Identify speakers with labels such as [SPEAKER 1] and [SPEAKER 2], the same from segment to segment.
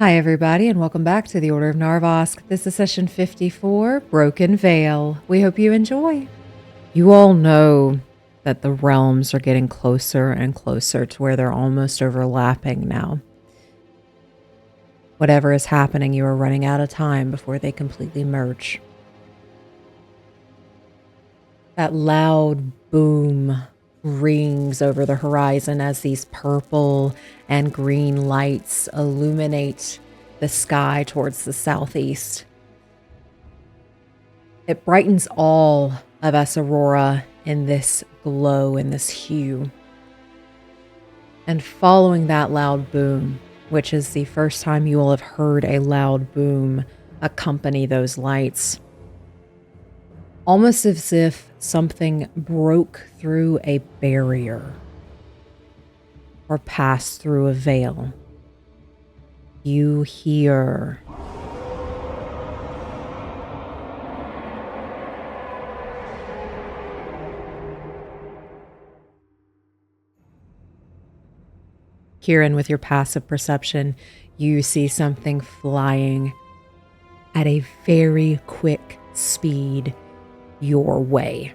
[SPEAKER 1] Hi everybody and welcome back to the Order of Narvosc. This is session 54, Broken Veil. We hope you enjoy. You all know that the realms are getting closer and closer to where they're almost overlapping now. Whatever is happening, you are running out of time before they completely merge. That loud boom rings over the horizon as these purple and green lights illuminate the sky towards the southeast. It brightens all of Esarora in this glow, in this hue. And following that loud boom, which is the first time you will have heard a loud boom accompany those lights, almost as if something broke through a barrier or passed through a veil. You hear Quirin, with your passive perception, you see something flying at a very quick speed your way.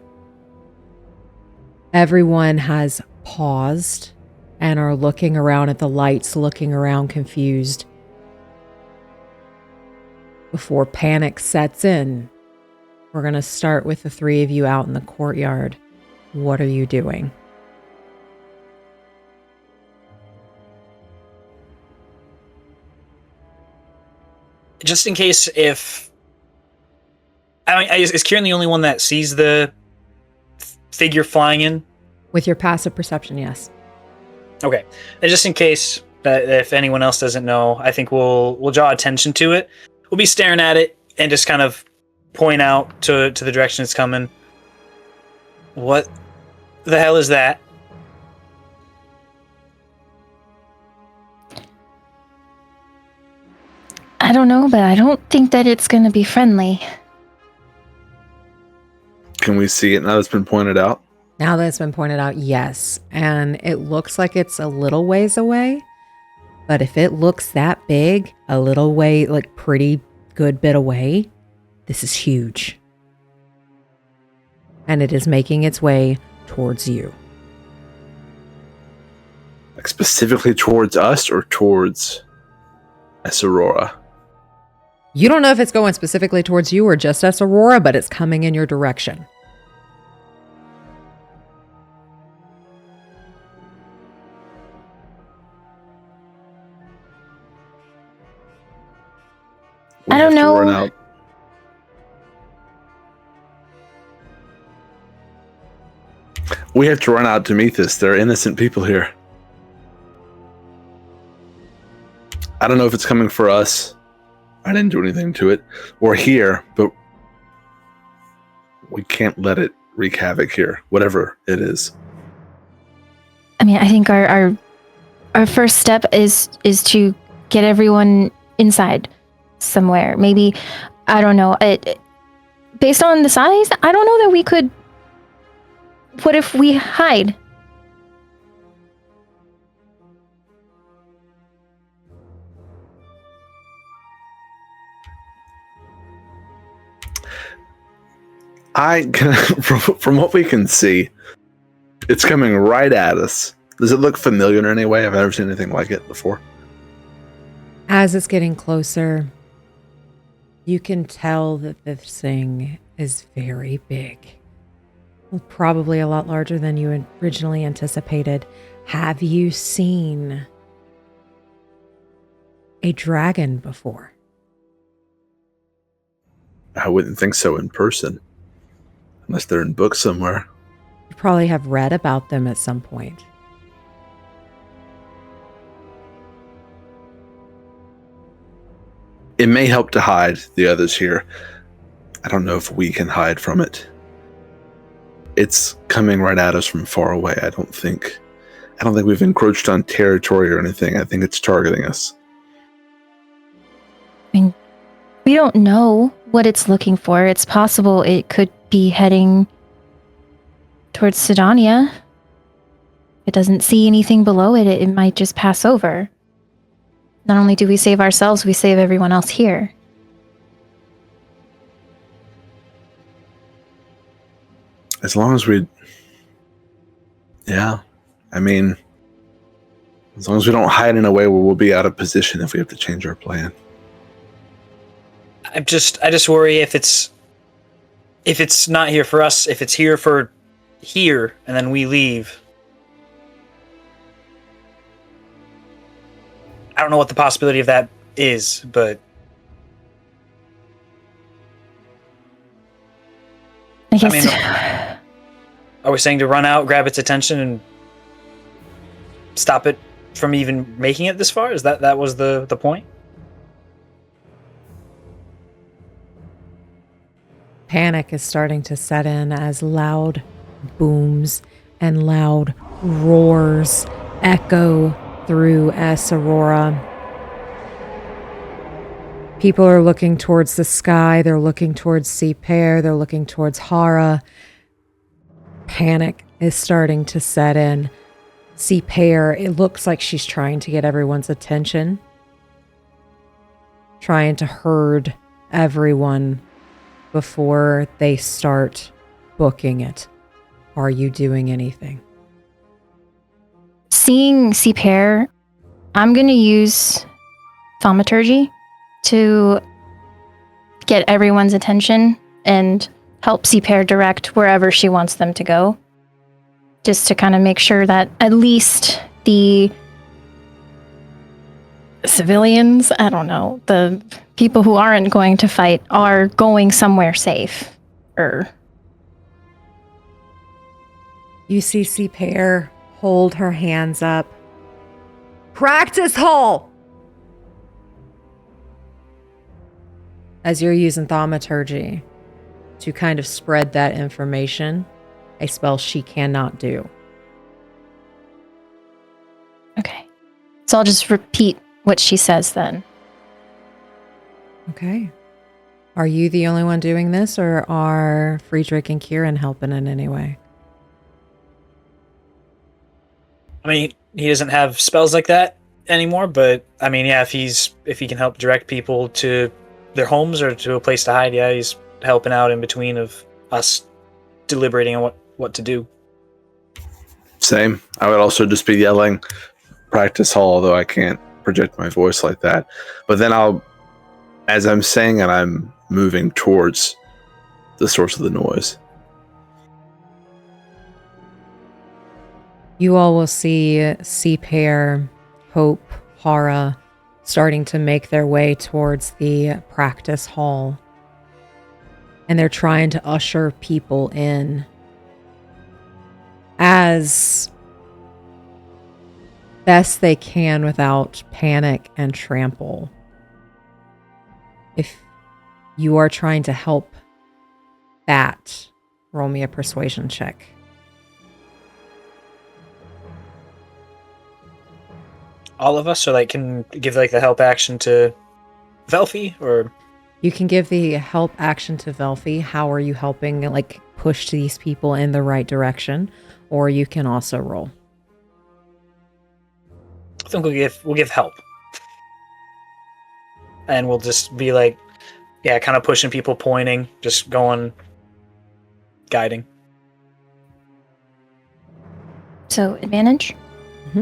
[SPEAKER 1] Everyone has paused and are looking around at the lights, looking around confused. Before panic sets in, we're going to start with the three of you out in the courtyard. What are you doing?
[SPEAKER 2] Just in case if... is Quirin the only one that sees the figure flying in?
[SPEAKER 1] With your passive perception, yes.
[SPEAKER 2] Okay. And just in case that if anyone else doesn't know, I think we'll draw attention to it. We'll be staring at it and just kind of point out to the direction it's coming. What the hell is that?
[SPEAKER 3] I don't know, but I don't think that it's going to be friendly.
[SPEAKER 4] Can we see it now it's been pointed out?
[SPEAKER 1] Now that it's been pointed out, yes. And it looks like it's a little ways away. But if it looks that big, a little way, like pretty good bit away, this is huge. And it is making its way towards you.
[SPEAKER 4] Like specifically towards us or towards Esarora?
[SPEAKER 1] You don't know if it's going specifically towards you or just Esarora, but it's coming in your direction.
[SPEAKER 3] I don't know.
[SPEAKER 4] Run out. We have to run out to meet this. There are innocent people here. I don't know if it's coming for us. I didn't do anything to it. Or here, but we can't let it wreak havoc here, whatever it is.
[SPEAKER 3] I mean, I think our first step is to get everyone inside somewhere. Maybe, I don't know. Based on the size, I don't know that we could. What if we hide?
[SPEAKER 4] From what we can see, it's coming right at us. Does it look familiar in any way? I've never seen anything like it before.
[SPEAKER 1] As it's getting closer, you can tell that this thing is very big. Probably a lot larger than you originally anticipated. Have you seen a dragon before?
[SPEAKER 4] I wouldn't think so in person. Unless they're in books somewhere.
[SPEAKER 1] You probably have read about them at some point.
[SPEAKER 4] It may help to hide the others here. I don't know if we can hide from it. It's coming right at us from far away. I don't think we've encroached on territory or anything. I think it's targeting us.
[SPEAKER 3] I mean, we don't know what it's looking for. It's possible it could be heading towards Sydonea. It doesn't see anything below it. It might just pass over. not only do we save ourselves, we save everyone else here.
[SPEAKER 4] As long as we... Yeah. I mean, as long as we don't hide in a way where we'll be out of position if we have to change our plan.
[SPEAKER 2] I just worry if it's not here for us, if it's here for here, and then we leave. I don't know what the possibility of that is, but
[SPEAKER 3] I guess.
[SPEAKER 2] I mean, are we saying to run out, grab its attention, and stop it from even making it this far? Is that was the point?
[SPEAKER 1] Panic is starting to set in as loud booms and loud roars echo through Esarora. People are looking towards the sky. They're looking towards Seapair. They're looking towards Hara. Panic is starting to set in. Seapair, it looks like she's trying to get everyone's attention. Trying to herd everyone before they start booking it. Are you doing anything?
[SPEAKER 3] Seeing Seapair, I'm going to use thaumaturgy to get everyone's attention and help Seapair direct wherever she wants them to go. Just to kind of make sure that at least the civilians, I don't know, the people who aren't going to fight are going somewhere safe.
[SPEAKER 1] You see Seapair hold her hands up. Practice hall! As you're using thaumaturgy to kind of spread that information, a spell she cannot do.
[SPEAKER 3] Okay. So I'll just repeat what she says then.
[SPEAKER 1] Okay. Are you the only one doing this, or are Friedrich and Quirin helping in any way?
[SPEAKER 2] I mean, he doesn't have spells like that anymore, but I mean, yeah, if he can help direct people to their homes or to a place to hide, yeah, he's helping out in between of us deliberating on what to do.
[SPEAKER 4] Same. I would also just be yelling practice hall, although I can't project my voice like that. But then as I'm saying it, I'm moving towards the source of the noise.
[SPEAKER 1] You all will see Seapair, Hope, Hara starting to make their way towards the practice hall. And they're trying to usher people in as best they can without panic and trample. If you are trying to help that, roll me a persuasion check.
[SPEAKER 2] All of us, or like can give like the help action to Velphie, or
[SPEAKER 1] you can give the help action to Velphie. How are you helping like push these people in the right direction? Or you can also roll.
[SPEAKER 2] I think we'll give help. And we'll just be like, yeah, kind of pushing people, pointing, just going, guiding.
[SPEAKER 3] So advantage?
[SPEAKER 1] Mm-hmm.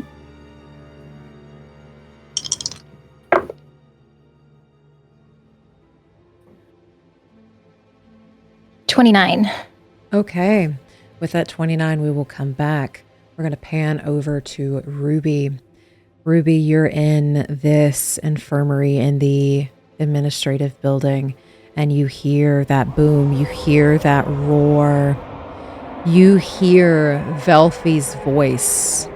[SPEAKER 3] 29.
[SPEAKER 1] Okay. With that 29, we will come back. We're going to pan over to Ruby. Ruby, you're in this infirmary in the administrative building, and you hear that boom. You hear that roar. You hear Velphie's voice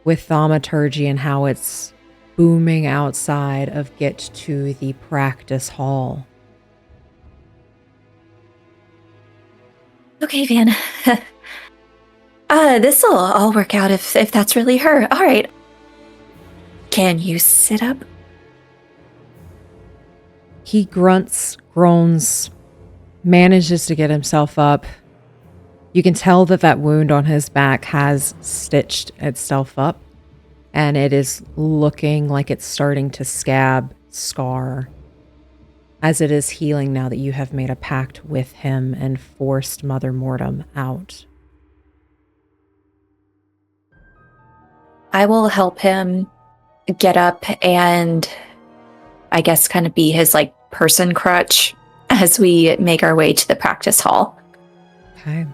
[SPEAKER 1] with thaumaturgy and how it's booming outside of get to the practice hall.
[SPEAKER 5] Okay, Van. This'll all work out if that's really her. All right. Can you sit up?
[SPEAKER 1] He grunts, groans, manages to get himself up. You can tell that wound on his back has stitched itself up. and it is looking like it's starting to scar as it is healing now that you have made a pact with him and forced Mother Mortem out.
[SPEAKER 5] I will help him get up and I guess kind of be his like person crutch as we make our way to the practice hall.
[SPEAKER 1] Okay.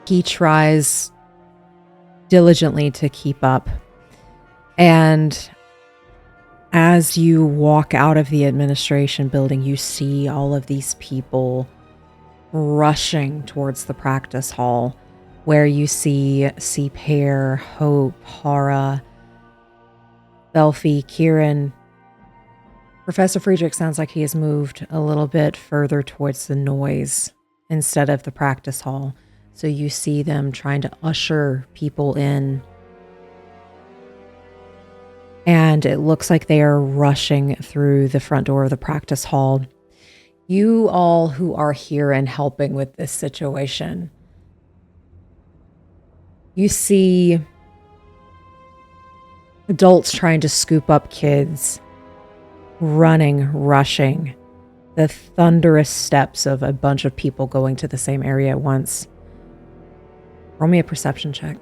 [SPEAKER 1] He tries diligently to keep up. And as you walk out of the administration building, you see all of these people rushing towards the practice hall, where you see Pear, Hope, Hara, Velphie, Quirin. Professor Friedrich sounds like he has moved a little bit further towards the noise instead of the practice hall. So you see them trying to usher people in. And it looks like they are rushing through the front door of the practice hall. You all who are here and helping with this situation, you see adults trying to scoop up kids, running, rushing, the thunderous steps of a bunch of people going to the same area at once. Roll me a perception check.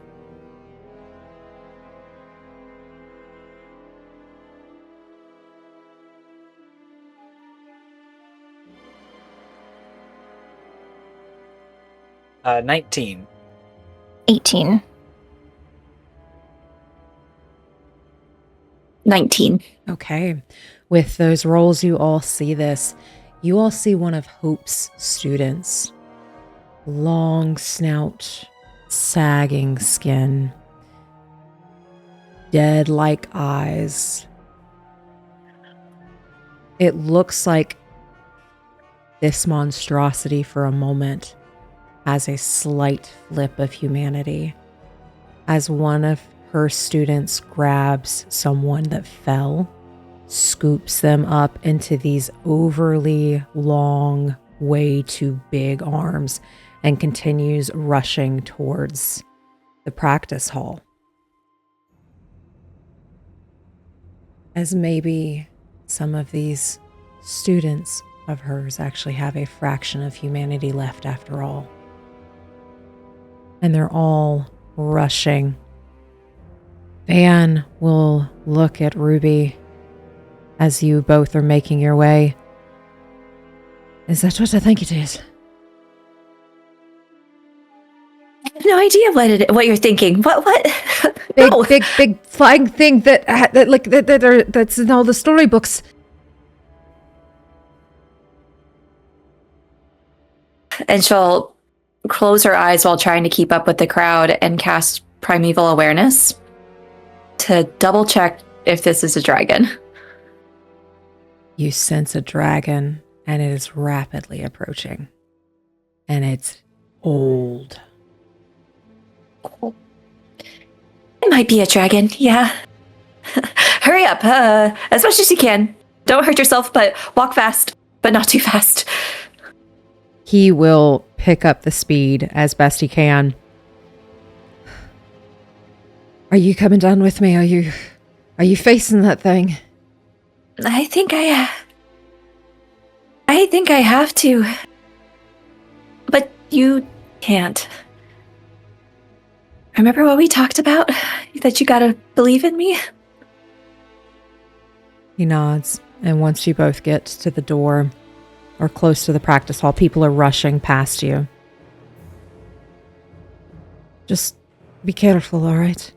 [SPEAKER 2] Uh, 19.
[SPEAKER 3] 18.
[SPEAKER 5] 19.
[SPEAKER 1] Okay. With those rolls, you all see this. You all see one of Hope's students. Long snout, sagging skin, dead-like eyes. It looks like this monstrosity for a moment has a slight flip of humanity as one of her students grabs someone that fell, scoops them up into these overly long, way too big arms, and continues rushing towards the practice hall. As maybe some of these students of hers actually have a fraction of humanity left after all. And they're all rushing. Van will look at Ruby as you both are making your way. Is that what I think it is?
[SPEAKER 5] I have no idea what you're thinking. What?
[SPEAKER 1] Big,
[SPEAKER 5] No.
[SPEAKER 1] big flying thing that's in all the storybooks.
[SPEAKER 5] And she'll close her eyes while trying to keep up with the crowd and cast Primeval Awareness to double check if this is a dragon.
[SPEAKER 1] You sense a dragon, and it is rapidly approaching. And it's old.
[SPEAKER 5] It might be a dragon, yeah. Hurry up, as much as you can. Don't hurt yourself, but walk fast, but not too fast.
[SPEAKER 1] He will pick up the speed as best he can. Are you coming down with me? Are you facing that thing?
[SPEAKER 5] I think I have to. But you can't. Remember what we talked about? That you gotta believe in me?
[SPEAKER 1] He nods, and once you both get to the door or close to the practice hall, people are rushing past you. Just be careful, all right?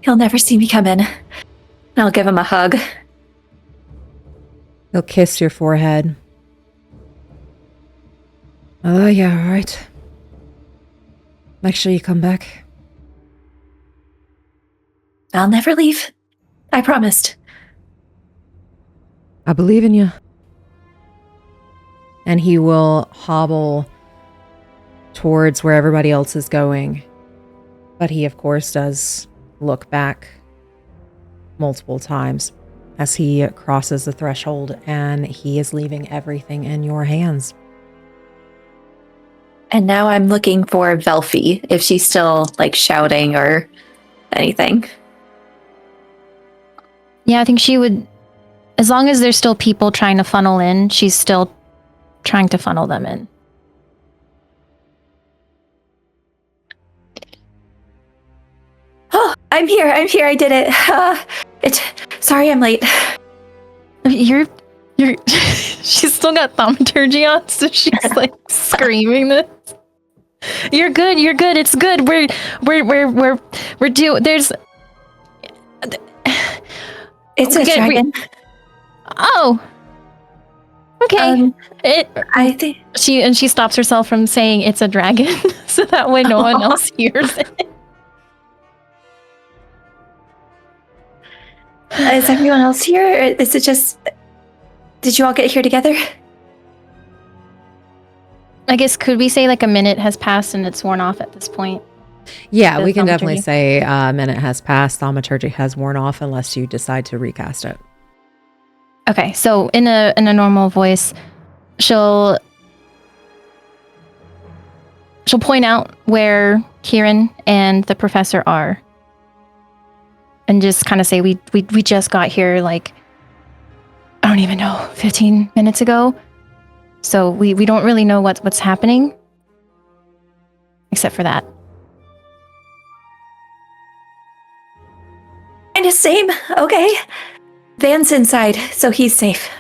[SPEAKER 5] He'll never see me come in. I'll give him a hug.
[SPEAKER 1] He'll kiss your forehead. Oh, yeah, all right. Make sure you come back.
[SPEAKER 5] I'll never leave. I promised.
[SPEAKER 1] I believe in you. And he will hobble towards where everybody else is going. But he, of course, does look back multiple times as he crosses the threshold, and he is leaving everything in your hands.
[SPEAKER 5] And now I'm looking for Velphie, if she's still like shouting or anything.
[SPEAKER 3] Yeah, I think she would, as long as there's still people trying to funnel in, she's still trying to funnel them in.
[SPEAKER 5] Oh, I'm here, I did it. Sorry I'm late.
[SPEAKER 3] You're she's still got thaumaturgy on, so she's like screaming this. You're good, it's good. We're due. There's
[SPEAKER 5] It's a dragon.
[SPEAKER 3] Oh. Okay.
[SPEAKER 5] I think
[SPEAKER 3] she stops herself from saying it's a dragon, so that way no one else hears it.
[SPEAKER 5] Is everyone else here? Or is it just... Did you all get here together?
[SPEAKER 3] I guess, could we say like a minute has passed and it's worn off at this point?
[SPEAKER 1] Yeah,
[SPEAKER 3] The
[SPEAKER 1] we can definitely
[SPEAKER 3] thaumaturgy?
[SPEAKER 1] say a minute has passed. Thaumaturgy has worn off unless you decide to recast it.
[SPEAKER 3] Okay, so in a normal voice, she'll point out where Quirin and the professor are, and just kind of say, we just got here like, I don't even know, 15 minutes ago. So we don't really know what's happening, except for that.
[SPEAKER 5] Kinda same. Okay. Van's inside, so he's safe.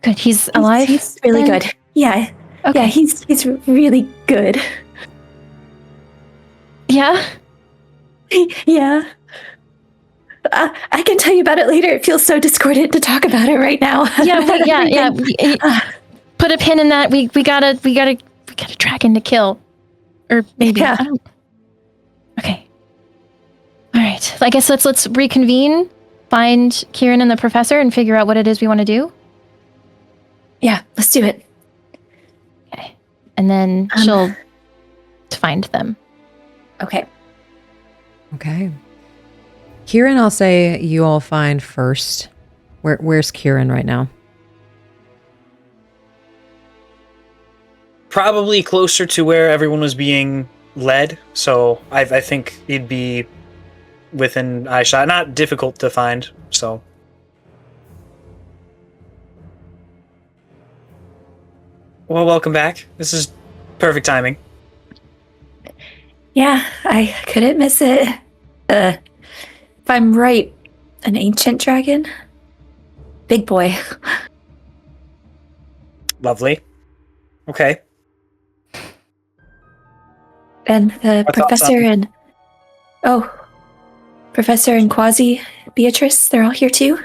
[SPEAKER 3] Good, he's alive.
[SPEAKER 5] He's really
[SPEAKER 3] then?
[SPEAKER 5] good. Yeah.
[SPEAKER 3] Okay.
[SPEAKER 5] Yeah, he's really good.
[SPEAKER 3] Yeah.
[SPEAKER 5] Yeah. I can tell you about it later. It feels so discordant to talk about it right now.
[SPEAKER 3] Yeah. Put a pin in that. We gotta dragon to kill, or maybe.
[SPEAKER 5] Yeah.
[SPEAKER 3] I don't... Okay. All right. I guess let's reconvene, find Quirin and the professor, and figure out what it is we want to do.
[SPEAKER 5] Yeah, let's do it.
[SPEAKER 3] Okay. And then she'll find them.
[SPEAKER 5] Okay.
[SPEAKER 1] Okay. Quirin, I'll say you all find first. Where's Quirin right now?
[SPEAKER 2] Probably closer to where everyone was being led, so I think he'd be within eyeshot. Not difficult to find, so. Well, welcome back. This is perfect timing.
[SPEAKER 5] Yeah, I couldn't miss it. If I'm right, an ancient dragon? Big boy.
[SPEAKER 2] Lovely. Okay.
[SPEAKER 5] And the
[SPEAKER 2] I thought
[SPEAKER 5] professor
[SPEAKER 2] something.
[SPEAKER 5] and... Oh, Professor and Quasi Beatrice, they're all here too?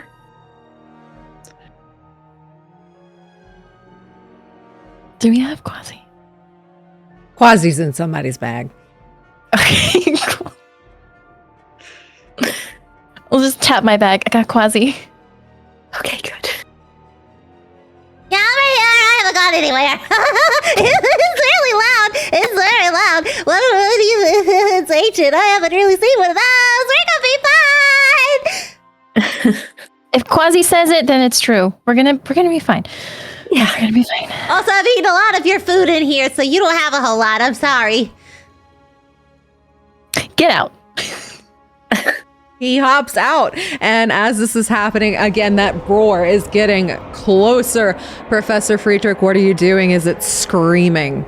[SPEAKER 3] Do we have Quasi?
[SPEAKER 1] Quasi's in somebody's bag.
[SPEAKER 3] Okay. Cool. I'll just tap my bag. I got Quasi.
[SPEAKER 5] Okay, good.
[SPEAKER 6] Yeah, I'm right here. I haven't gone anywhere. It's really loud. It's very loud. What do you? It's ancient. I haven't really seen one of those. We're gonna be fine.
[SPEAKER 3] If Quasi says it, then it's true. We're gonna be fine.
[SPEAKER 5] Yeah.
[SPEAKER 3] We're gonna be fine.
[SPEAKER 6] Also, I've eaten a lot of your food in here, so you don't have a whole lot. I'm sorry.
[SPEAKER 3] Get out.
[SPEAKER 1] He hops out, and as this is happening, again, that roar is getting closer. Professor Friedrich, what are you doing? Is it screaming?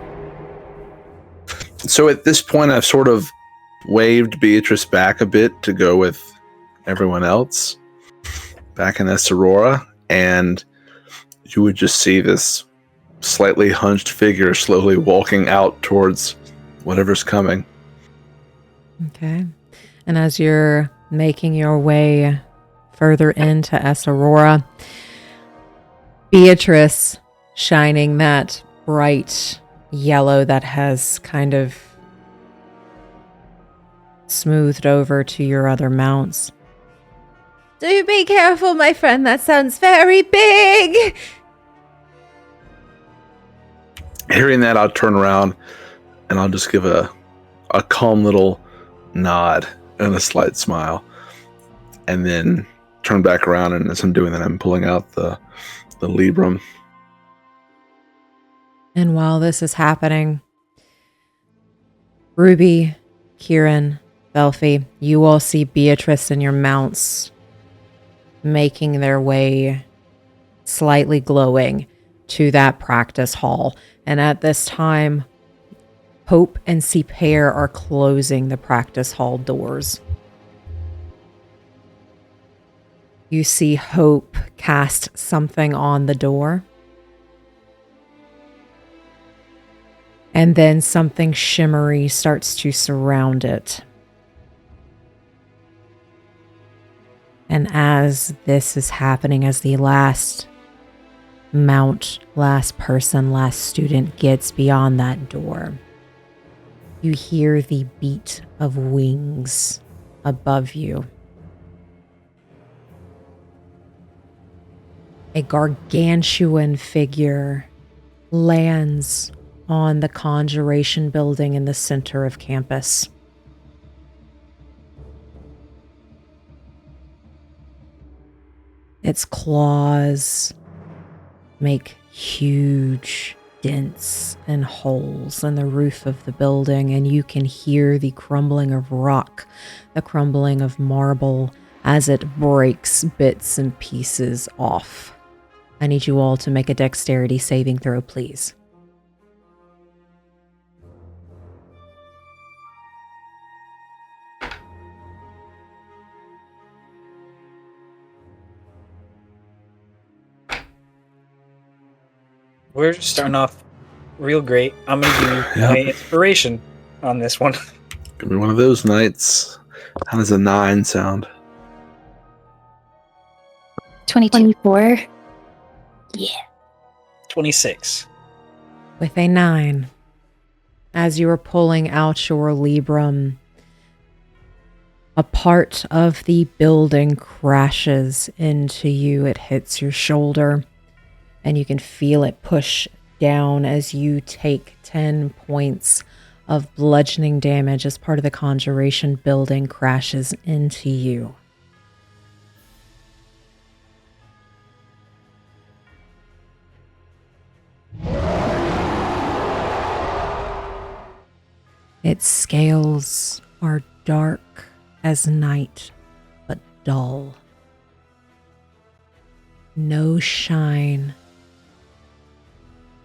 [SPEAKER 4] So at this point, I've sort of waved Beatrice back a bit to go with everyone else back in Esarora, and you would just see this slightly hunched figure slowly walking out towards whatever's coming.
[SPEAKER 1] Okay. And as you're making your way further into Esarora, Beatrice, shining that bright yellow that has kind of smoothed over to your other mounts. Do be careful, my friend. That sounds very big.
[SPEAKER 4] Hearing that, I'll turn around and I'll just give a calm little nod and a slight smile, and then turn back around, and as I'm doing that, I'm pulling out the Librum.
[SPEAKER 1] And while this is happening, Ruby, Quirin, Velphie, you all see Beatrice and your mounts making their way, slightly glowing, to that practice hall. And at this time, Hope and Sipair are closing the practice hall doors. You see Hope cast something on the door. And then something shimmery starts to surround it. And as this is happening, as the last mount, last person, last student gets beyond that door, you hear the beat of wings above you. A gargantuan figure lands on the conjuration building in the center of campus. Its claws make huge dents and holes in the roof of the building, and you can hear the crumbling of rock, the crumbling of marble as it breaks bits and pieces off. I need you all to make a dexterity saving throw, please.
[SPEAKER 2] We're starting off real great. I'm going to do my inspiration on this one.
[SPEAKER 4] Give me one of those nights. How does a 9 sound?
[SPEAKER 3] 22.
[SPEAKER 5] 24. Yeah.
[SPEAKER 2] 26.
[SPEAKER 1] With a 9, as you are pulling out your Librum, a part of the building crashes into you. It hits your shoulder, and you can feel it push down as you take 10 points of bludgeoning damage as part of the conjuration building crashes into you. Its scales are dark as night, but dull. No shine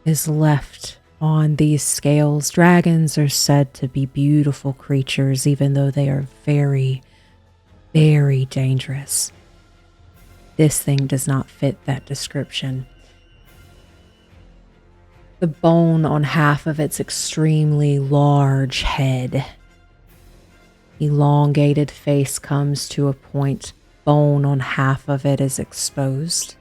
[SPEAKER 1] is left on these scales. Dragons are said to be beautiful creatures, even though they are very, very dangerous. This thing does not fit that description. The bone on half of its extremely large head. Elongated face comes to a point. Bone on half of it is exposed.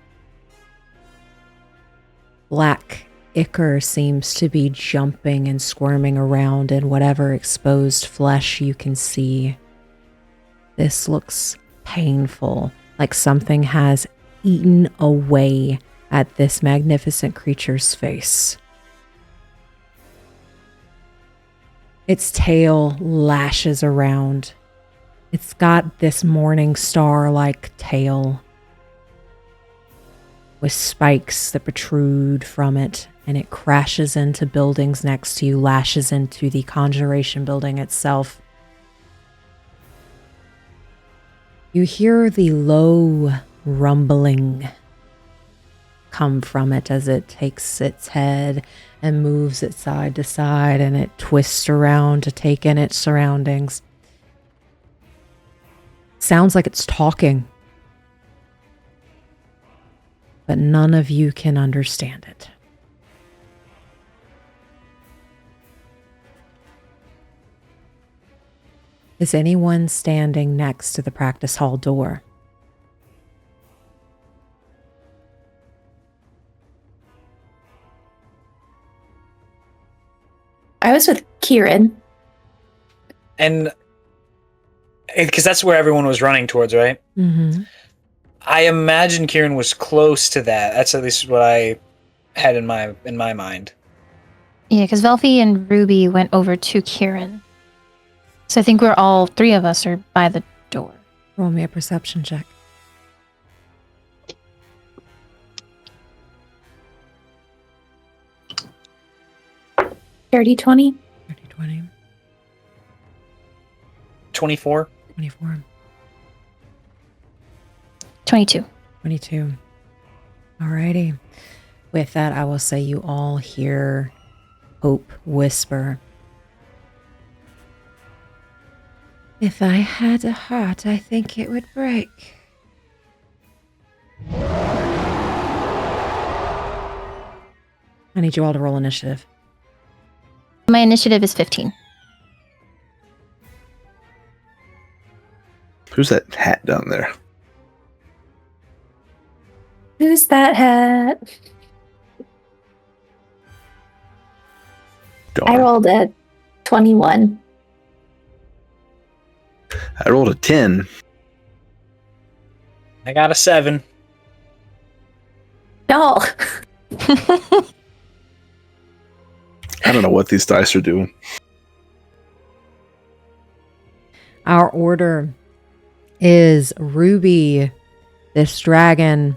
[SPEAKER 1] Black ichor seems to be jumping and squirming around in whatever exposed flesh you can see. This looks painful, like something has eaten away at this magnificent creature's face. Its tail lashes around. It's got this morning star-like tail with spikes that protrude from it, and it crashes into buildings next to you, lashes into the conjuration building itself. You hear the low rumbling come from it as it takes its head and moves it side to side, and it twists around to take in its surroundings. Sounds like it's talking, but none of you can understand it. Is anyone standing next to the practice hall door?
[SPEAKER 5] I was with Quirin.
[SPEAKER 2] And because that's where everyone was running towards, right?
[SPEAKER 1] Mm-hmm.
[SPEAKER 2] I imagine Quirin was close to that. That's at least what I had in my mind.
[SPEAKER 3] Yeah, because Velphie and Ruby went over to Quirin. So I think we're all three of us are by the door.
[SPEAKER 1] Roll me a perception check.
[SPEAKER 5] Dirty 20.
[SPEAKER 1] 20.
[SPEAKER 2] 24.
[SPEAKER 1] 24.
[SPEAKER 3] 22.
[SPEAKER 1] 22. Alrighty. With that, I will say you all hear Hope whisper. If I had a heart, I think it would break. I need you all to roll initiative.
[SPEAKER 3] My initiative is 15.
[SPEAKER 4] Who's that hat down there?
[SPEAKER 5] Who's that hat?
[SPEAKER 4] Darn.
[SPEAKER 5] I rolled a 21.
[SPEAKER 4] I rolled a 10.
[SPEAKER 2] I got a 7.
[SPEAKER 5] No.
[SPEAKER 4] I don't know what these dice are doing.
[SPEAKER 1] Our order is Ruby, this dragon,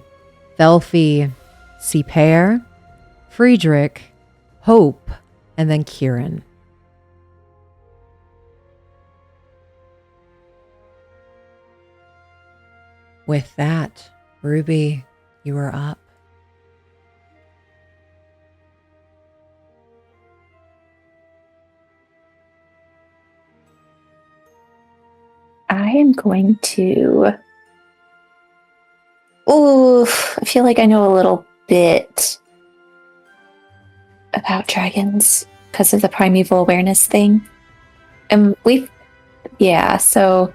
[SPEAKER 1] Velphie, Siper, Friedrich, Hope, and then Quirin. With that, Ruby, you are up.
[SPEAKER 5] I am going to... Oh, I feel like I know a little bit about dragons because of the primeval awareness thing. And so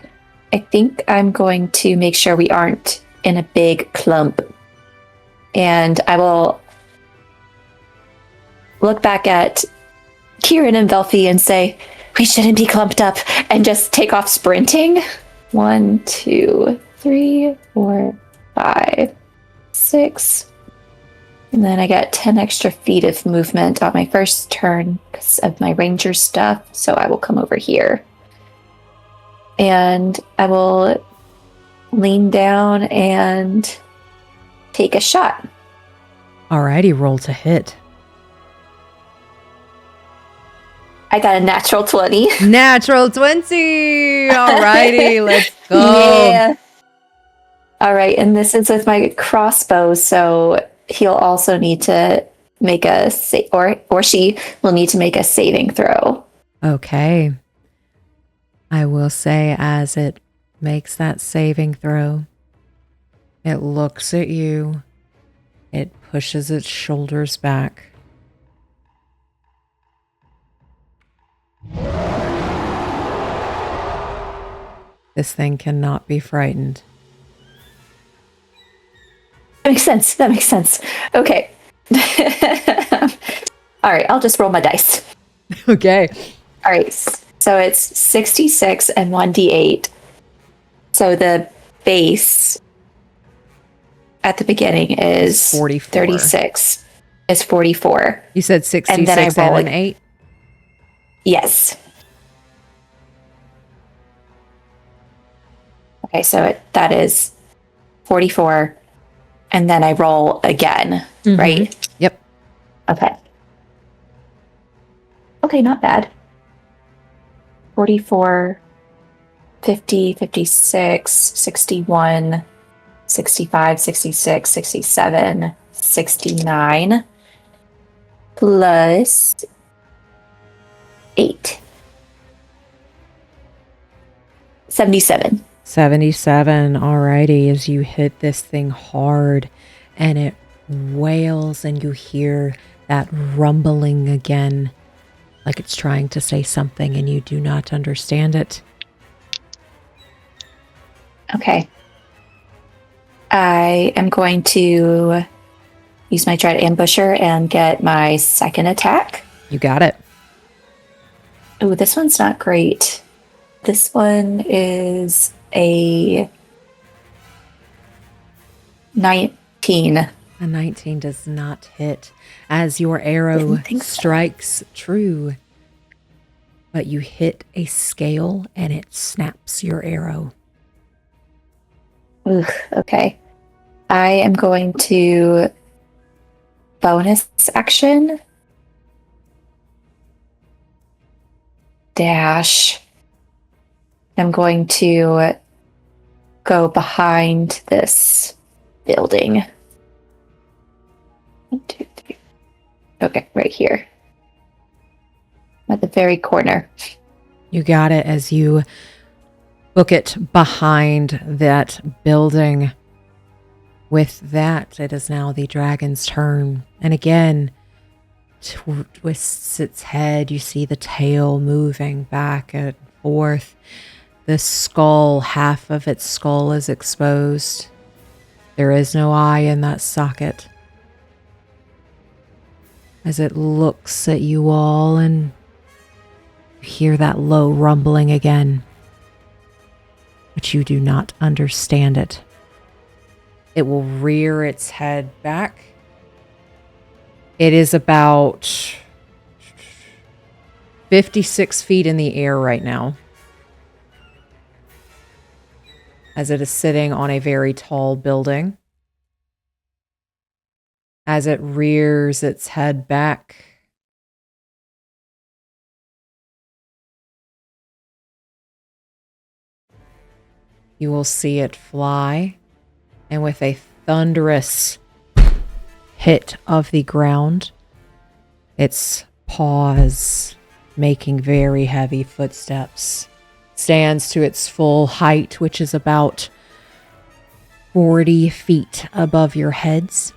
[SPEAKER 5] I think I'm going to make sure we aren't in a big clump. And I will look back at Quirin and Velphie and say, we shouldn't be clumped up, and just take off sprinting. 1, 2, 3, 4, 5, 6. And then I get 10 extra feet of movement on my first turn because of my ranger stuff. So I will come over here. And I will lean down and take a shot.
[SPEAKER 1] Alrighty, roll to hit.
[SPEAKER 5] I got a natural 20.
[SPEAKER 1] Natural 20! Alrighty, let's go.
[SPEAKER 5] Yeah. All right, and this is with my crossbow, so he'll also need to make a or she will need to make a saving throw.
[SPEAKER 1] Okay. I will say as it makes that saving throw, it looks at you, it pushes its shoulders back. This thing cannot be frightened.
[SPEAKER 5] That makes sense. Okay. All right, I'll just roll my dice.
[SPEAKER 1] Okay.
[SPEAKER 5] All right, so it's 66 and 1d8. So the base at the beginning is
[SPEAKER 1] 44.
[SPEAKER 5] 36. Is 44.
[SPEAKER 1] You said 66
[SPEAKER 5] And then I roll
[SPEAKER 1] and an 8?
[SPEAKER 5] Yes. Okay, so that is 44. And then I roll again, right?
[SPEAKER 1] Yep.
[SPEAKER 5] Okay. Okay, not bad. 44, 50, 56, 61, 65, 66, 67, 69, plus 8. 77.
[SPEAKER 1] 77. Alrighty, as you hit this thing hard and it wails and you hear that rumbling again, like it's trying to say something and you do not understand it.
[SPEAKER 5] Okay. I am going to use my Dread Ambusher and get my second attack.
[SPEAKER 1] You got it.
[SPEAKER 5] Oh, this one's not great. This one is a 19.
[SPEAKER 1] A 19 does not hit as your arrow
[SPEAKER 5] Didn't think so.
[SPEAKER 1] strikes true. But you hit a scale and it snaps your arrow.
[SPEAKER 5] Ugh, okay. I am going to bonus action dash. I'm going to go behind this building. 1, 2, 3. Okay, right here. At the very corner.
[SPEAKER 1] You got it as you book it behind that building. With that, it is now the dragon's turn. And again, twists its head. You see the tail moving back and forth. The skull, half of its skull is exposed. There is no eye in that socket. As it looks at you all and you hear that low rumbling again. But you do not understand it. It will rear its head back. It is about 56 feet in the air right now, as it is sitting on a very tall building. As it rears its head back, you will see it fly, and with a thunderous hit of the ground, its paws making very heavy footsteps, stands to its full height, which is about 40 feet above your heads.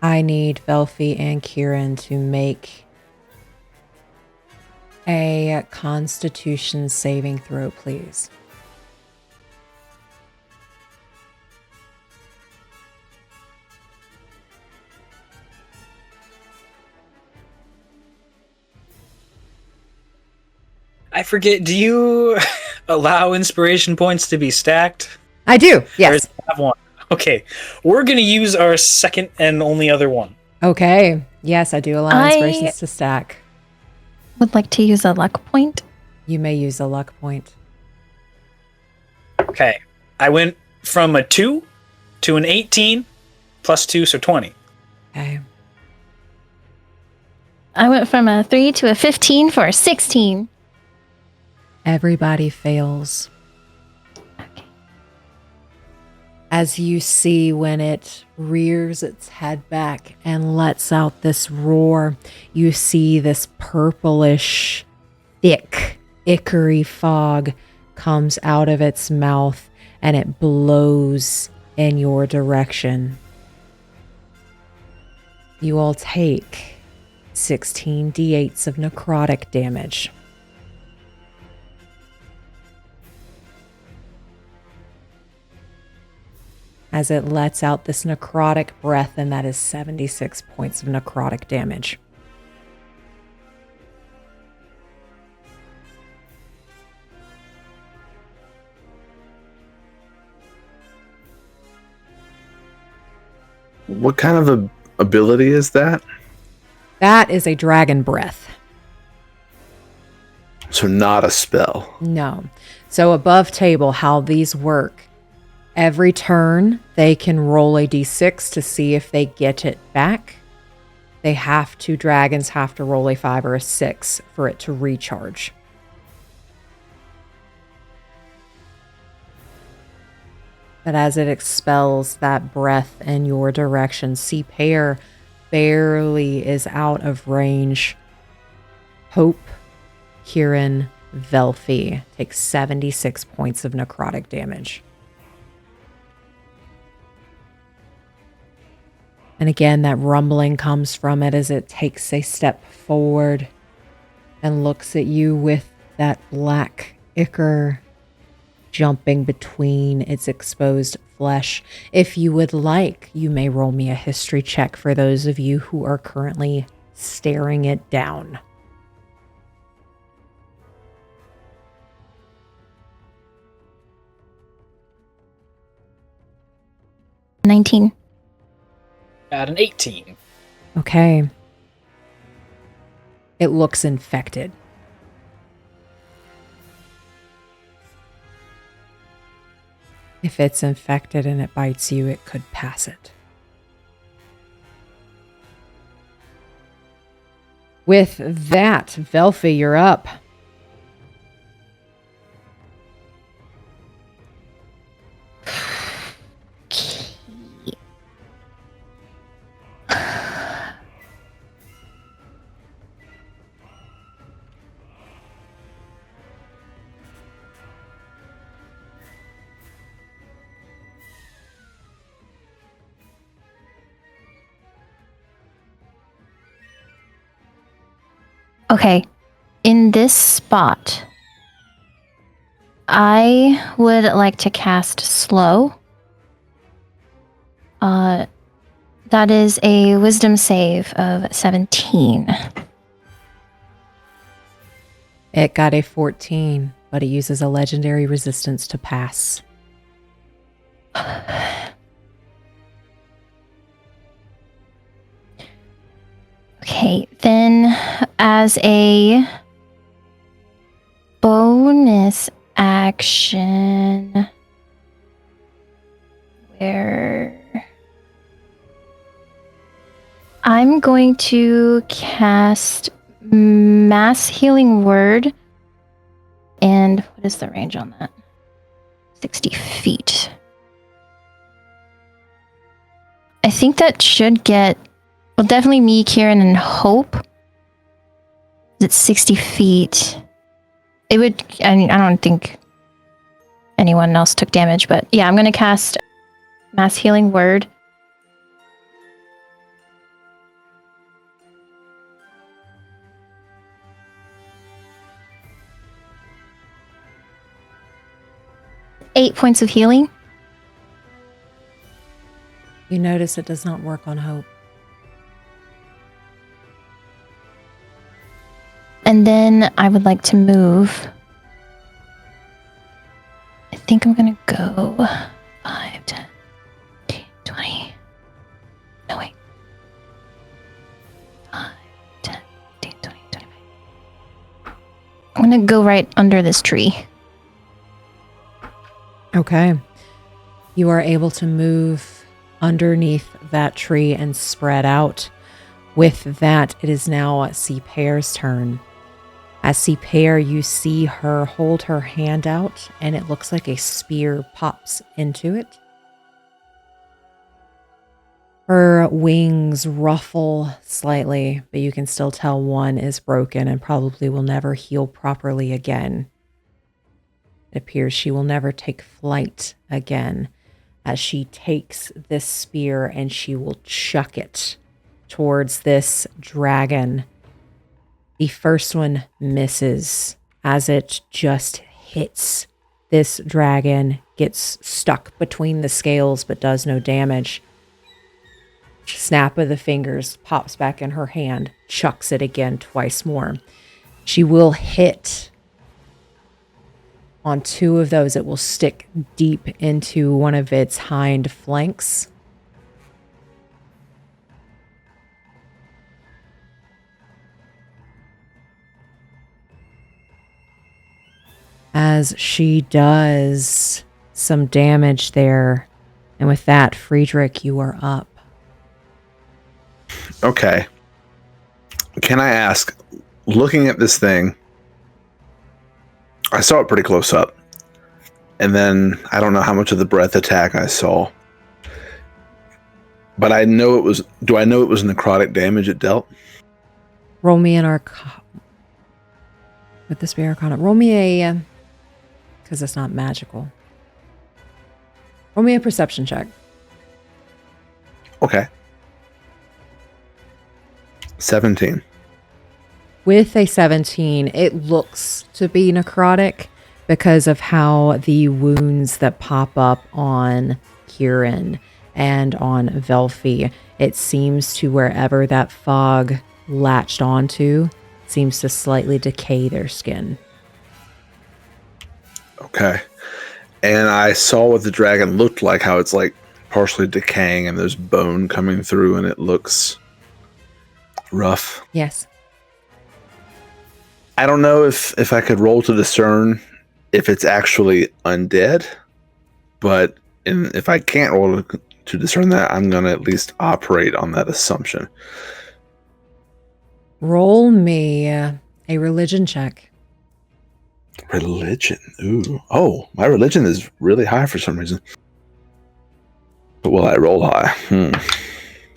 [SPEAKER 1] I need Velphie and Quirin to make a Constitution saving throw, please.
[SPEAKER 2] I forget, do you allow inspiration points to be stacked?
[SPEAKER 1] I do,
[SPEAKER 2] Or
[SPEAKER 1] yes.
[SPEAKER 2] does it have one? Okay, we're going to use our second and only other one.
[SPEAKER 1] Okay, yes, I do allow inspirations to stack.
[SPEAKER 3] Would like to use a luck point.
[SPEAKER 1] You may use a luck point.
[SPEAKER 2] Okay, I went from a 2 to an 18 plus 2, so 20.
[SPEAKER 1] Okay.
[SPEAKER 3] I went from a 3 to a 15 for a 16.
[SPEAKER 1] Everybody fails.
[SPEAKER 3] Okay.
[SPEAKER 1] As you see when it rears its head back and lets out this roar, you see this purplish, thick, ichory fog comes out of its mouth and it blows in your direction. You all take 16 d8s of necrotic damage. As it lets out this necrotic breath, and that is 76 points of necrotic damage.
[SPEAKER 4] What kind of a ability is that?
[SPEAKER 1] That is a dragon breath.
[SPEAKER 4] So not a spell.
[SPEAKER 1] No. So above table, how these work. Every turn, they can roll a d6 to see if they get it back. Dragons have to roll a 5 or a 6 for it to recharge. But as it expels that breath in your direction, see Pear barely is out of range. Hope, Quirin, Velphie take 76 points of necrotic damage. And again, that rumbling comes from it as it takes a step forward and looks at you with that black ichor jumping between its exposed flesh. If you would like, you may roll me a history check for those of you who are currently staring it down.
[SPEAKER 3] $19.
[SPEAKER 2] At an 18.
[SPEAKER 1] Okay. It looks infected. If it's infected and it bites you, it could pass it. With that, Velphie, you're up.
[SPEAKER 3] Okay, in this spot, I would like to cast Slow. That is a Wisdom save of 17.
[SPEAKER 1] It got a 14, but it uses a legendary resistance to pass.
[SPEAKER 3] Okay, then as a bonus action, where I'm going to cast Mass Healing Word. And what is the range on that? 60 feet. I think that should get, well, definitely me, Quirin, and Hope. It's 60 feet. It would, I mean, I don't think anyone else took damage, but yeah, I'm going to cast Mass Healing Word. Eight points of healing.
[SPEAKER 1] You notice it does not work on Hope.
[SPEAKER 3] And then I would like to move. I think I'm going to go 5, 10, 15, 20. No, wait. 5, 10, 15, 20, 25. I'm going to go right under this tree.
[SPEAKER 1] Okay. You are able to move underneath that tree and spread out. With that, it is now Pear's turn. As Pear, you see her hold her hand out, and it looks like a spear pops into it. Her wings ruffle slightly, but you can still tell one is broken and probably will never heal properly again. It appears she will never take flight again, as she takes this spear and she will chuck it towards this dragon. The first one misses as it just hits this dragon, gets stuck between the scales but does no damage. Snap of the fingers, pops back in her hand, chucks it again twice more. She will hit on 2 of those. It will stick deep into one of its hind flanks. As she does some damage there. And with that, Friedrich, you are up.
[SPEAKER 4] Okay. Can I ask, looking at this thing, I saw it pretty close up. And then I don't know how much of the breath attack I saw. But I know it was, do I know it was necrotic damage it dealt?
[SPEAKER 1] Roll me an arcana. With the spear arcana. Roll me a, because it's not magical. Roll me a perception check.
[SPEAKER 4] Okay. 17.
[SPEAKER 1] With a 17, it looks to be necrotic because of how the wounds that pop up on Quirin and on Velphie, it seems to wherever that fog latched onto, seems to slightly decay their skin.
[SPEAKER 4] Okay. And I saw what the dragon looked like, how it's like partially decaying and there's bone coming through and it looks rough.
[SPEAKER 1] Yes.
[SPEAKER 4] I don't know if I could roll to discern if it's actually undead But if I can't roll to discern that, I'm going to at least operate on that assumption.
[SPEAKER 1] Roll me a religion check.
[SPEAKER 4] Religion. Ooh. Oh, my religion is really high for some reason. But will I roll high?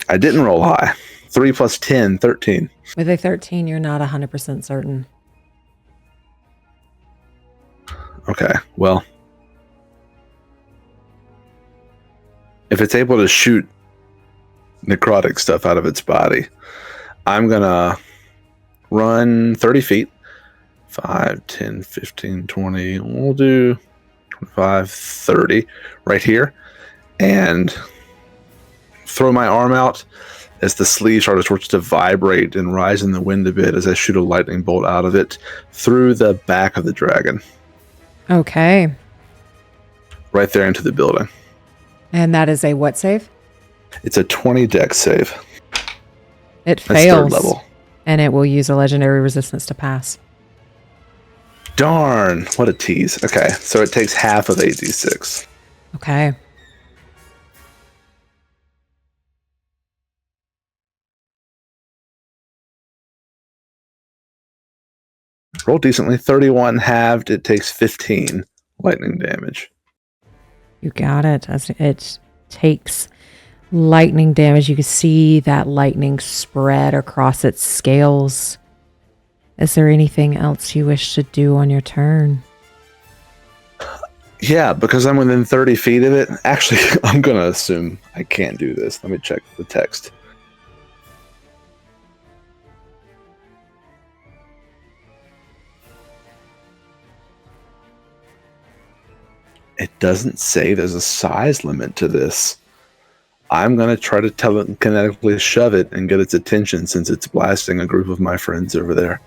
[SPEAKER 4] I didn't roll high. 3 plus 10, 13.
[SPEAKER 1] With a 13, you're not 100% certain.
[SPEAKER 4] Okay, well. If it's able to shoot necrotic stuff out of its body, I'm going to run 30 feet. 5, 10, 15, 20. We'll do 25, 30 right here. And throw my arm out as the sleeve starts to vibrate and rise in the wind a bit as I shoot a lightning bolt out of it through the back of the dragon.
[SPEAKER 1] Okay.
[SPEAKER 4] Right there into the building.
[SPEAKER 1] And that is a what save?
[SPEAKER 4] It's a 20 dex save.
[SPEAKER 1] It
[SPEAKER 4] That's
[SPEAKER 1] fails.
[SPEAKER 4] 3rd level.
[SPEAKER 1] And it will use a legendary resistance to pass.
[SPEAKER 4] Darn, what a tease. Okay, so it takes half of 8d6.
[SPEAKER 1] Okay.
[SPEAKER 4] Roll decently. 31 halved, it takes 15 lightning damage.
[SPEAKER 1] You got it. As it takes lightning damage, you can see that lightning spread across its scales. Is there anything else you wish to do on your turn?
[SPEAKER 4] Yeah, because I'm within 30 feet of it. Actually, I'm going to assume I can't do this. Let me check the text. It doesn't say there's a size limit to this. I'm going to try to telekinetically shove it and get its attention since it's blasting a group of my friends over there.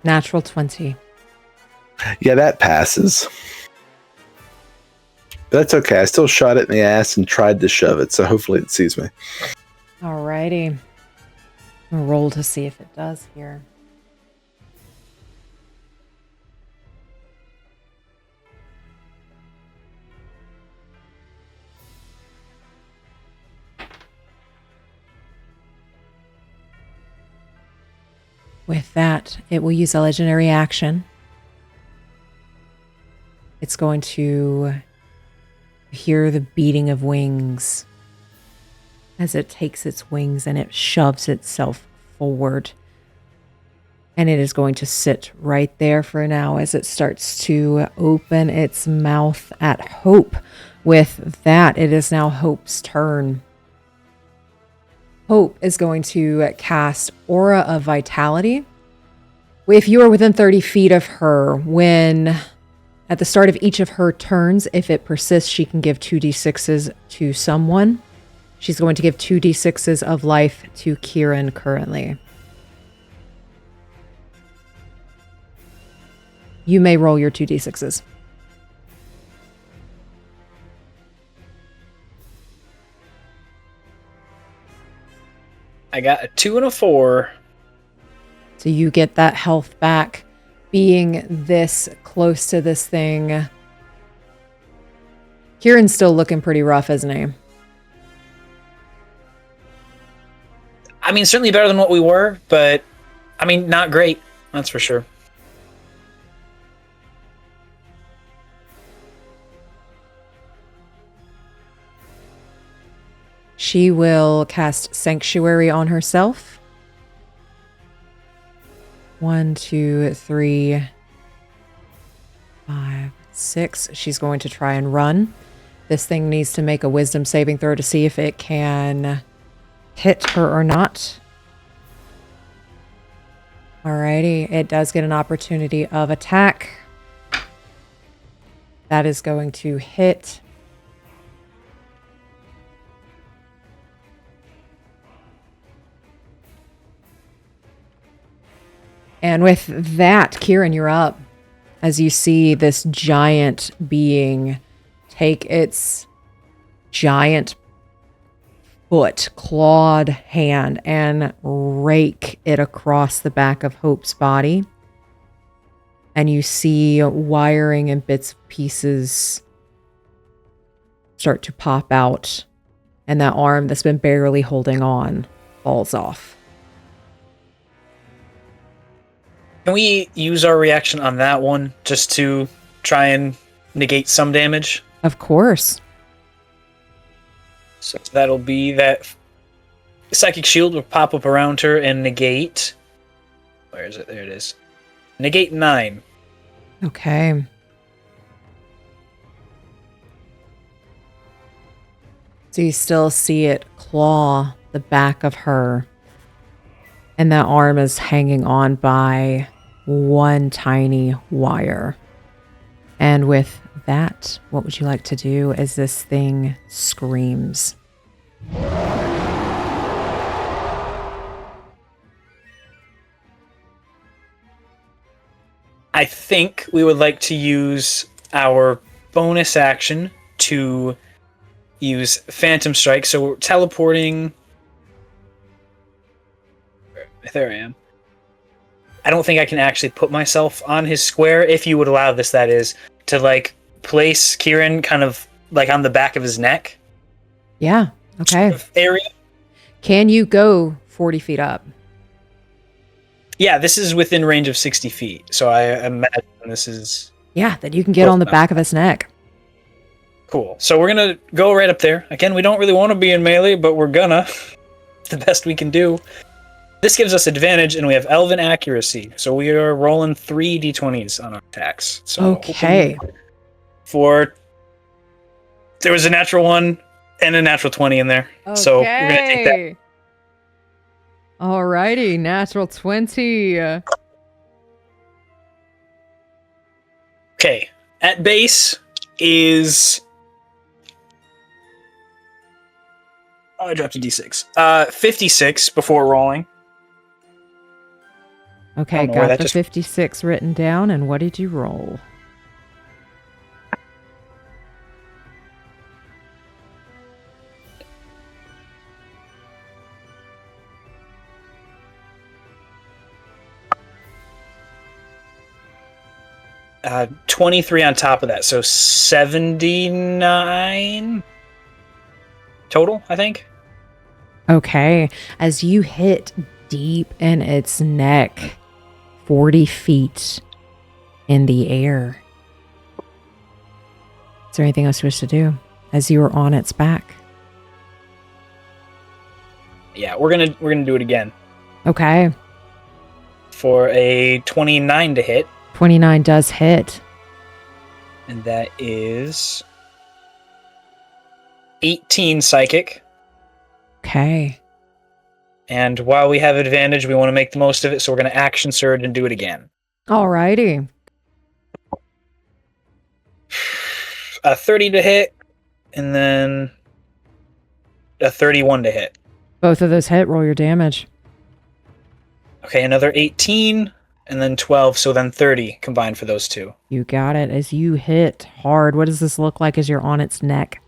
[SPEAKER 1] Natural 20.
[SPEAKER 4] Yeah, that passes. But that's okay. I still shot it in the ass and tried to shove it, so hopefully it sees me.
[SPEAKER 1] Alrighty. I'll roll to see if it does here. With that, it will use a legendary action. It's going to hear the beating of wings as it takes its wings and it shoves itself forward. And it is going to sit right there for now as it starts to open its mouth at Hope. With that, it is now Hope's turn. Hope is going to cast Aura of Vitality. If you are within 30 feet of her, when at the start of each of her turns, if it persists, she can give 2d6s to someone. She's going to give 2d6s of life to Quirin currently. You may roll your 2d6s.
[SPEAKER 2] I got a 2 and a 4.
[SPEAKER 1] So you get that health back. Being this close to this thing. Quirin's still looking pretty rough, isn't he?
[SPEAKER 2] I mean, certainly better than what we were, but I mean, not great. That's for sure.
[SPEAKER 1] She will cast Sanctuary on herself. 1, 2, 3, 5, 6. She's going to try and run. This thing needs to make a wisdom saving throw to see if it can hit her or not. Alrighty, it does get an opportunity of attack. That is going to hit. And with that, Quirin, you're up. As you see this giant being take its giant foot, clawed hand, and rake it across the back of Hope's body. And you see wiring and bits and pieces start to pop out, and that arm that's been barely holding on falls off.
[SPEAKER 2] Can we use our reaction on that one just to try and negate some damage?
[SPEAKER 1] Of course.
[SPEAKER 2] So that'll be that psychic shield will pop up around her and negate. Where is it? There it is. Negate 9.
[SPEAKER 1] Okay. So you still see it claw the back of her, and that arm is hanging on by one tiny wire. And with that, what would you like to do as this thing screams?
[SPEAKER 2] I think we would like to use our bonus action to use Phantom Strike. So we're teleporting. There I am. I don't think I can actually put myself on his square, if you would allow this, that is, to like place Quirin kind of like on the back of his neck.
[SPEAKER 1] Yeah. Okay.
[SPEAKER 2] Sort of area.
[SPEAKER 1] Can you go 40 feet up?
[SPEAKER 2] Yeah, this is within range of 60 feet. So I imagine this is...
[SPEAKER 1] Yeah, that you can get on the back of his neck.
[SPEAKER 2] Cool. So we're going to go right up there. Again, we don't really want to be in melee, but we're gonna. The best we can do. This gives us advantage, and we have Elven accuracy. So we are rolling 3 d20s on our attacks. So
[SPEAKER 1] okay.
[SPEAKER 2] There was a natural 1 and a natural 20 in there. Okay. So we're going to take that.
[SPEAKER 1] Alrighty, natural 20.
[SPEAKER 2] Okay. At base is... Oh, I dropped a d6. 56 before rolling.
[SPEAKER 1] Okay, got the 56 written down, and what did you roll?
[SPEAKER 2] Uh, 23 on top of that, so 79 total, I think.
[SPEAKER 1] Okay, as you hit deep in its neck, 40 feet in the air. Is there anything else you wish to do as you are on its back?
[SPEAKER 2] Yeah, we're gonna do it again.
[SPEAKER 1] Okay.
[SPEAKER 2] For a 29 to hit.
[SPEAKER 1] 29 does hit.
[SPEAKER 2] And that is 18 psychic.
[SPEAKER 1] Okay.
[SPEAKER 2] And while we have advantage, we want to make the most of it, so we're going to action surge and do it again.
[SPEAKER 1] Alrighty.
[SPEAKER 2] A 30 to hit, and then a 31 to hit.
[SPEAKER 1] Both of those hit. Roll your damage.
[SPEAKER 2] Okay, another 18, and then 12, so then 30 combined for those two.
[SPEAKER 1] You got it. As you hit hard, what does this look like as you're on its neck?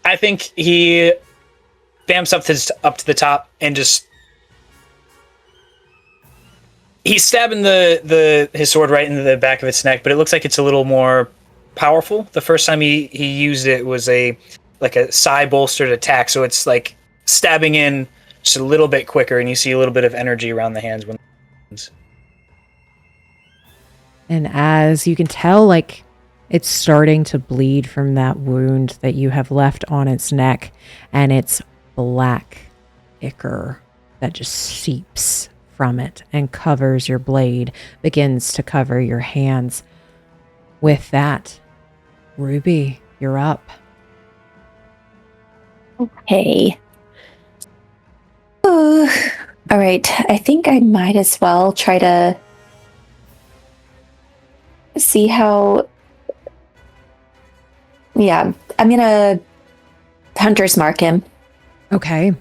[SPEAKER 2] I think he bamps up to the top and just... He's stabbing his sword right into the back of its neck, but it looks like it's a little more powerful. The first time he used it was a psi bolstered attack, so it's like stabbing in just a little bit quicker, and you see a little bit of energy around the hands when.
[SPEAKER 1] And as you can tell, like, it's starting to bleed from that wound that you have left on its neck, and it's black ichor that just seeps from it and covers your blade, begins to cover your hands. With that, Ruby, you're up.
[SPEAKER 5] Okay. All right. I think I might as well try to see how... Yeah, I'm going to Hunter's Mark him.
[SPEAKER 1] Okay.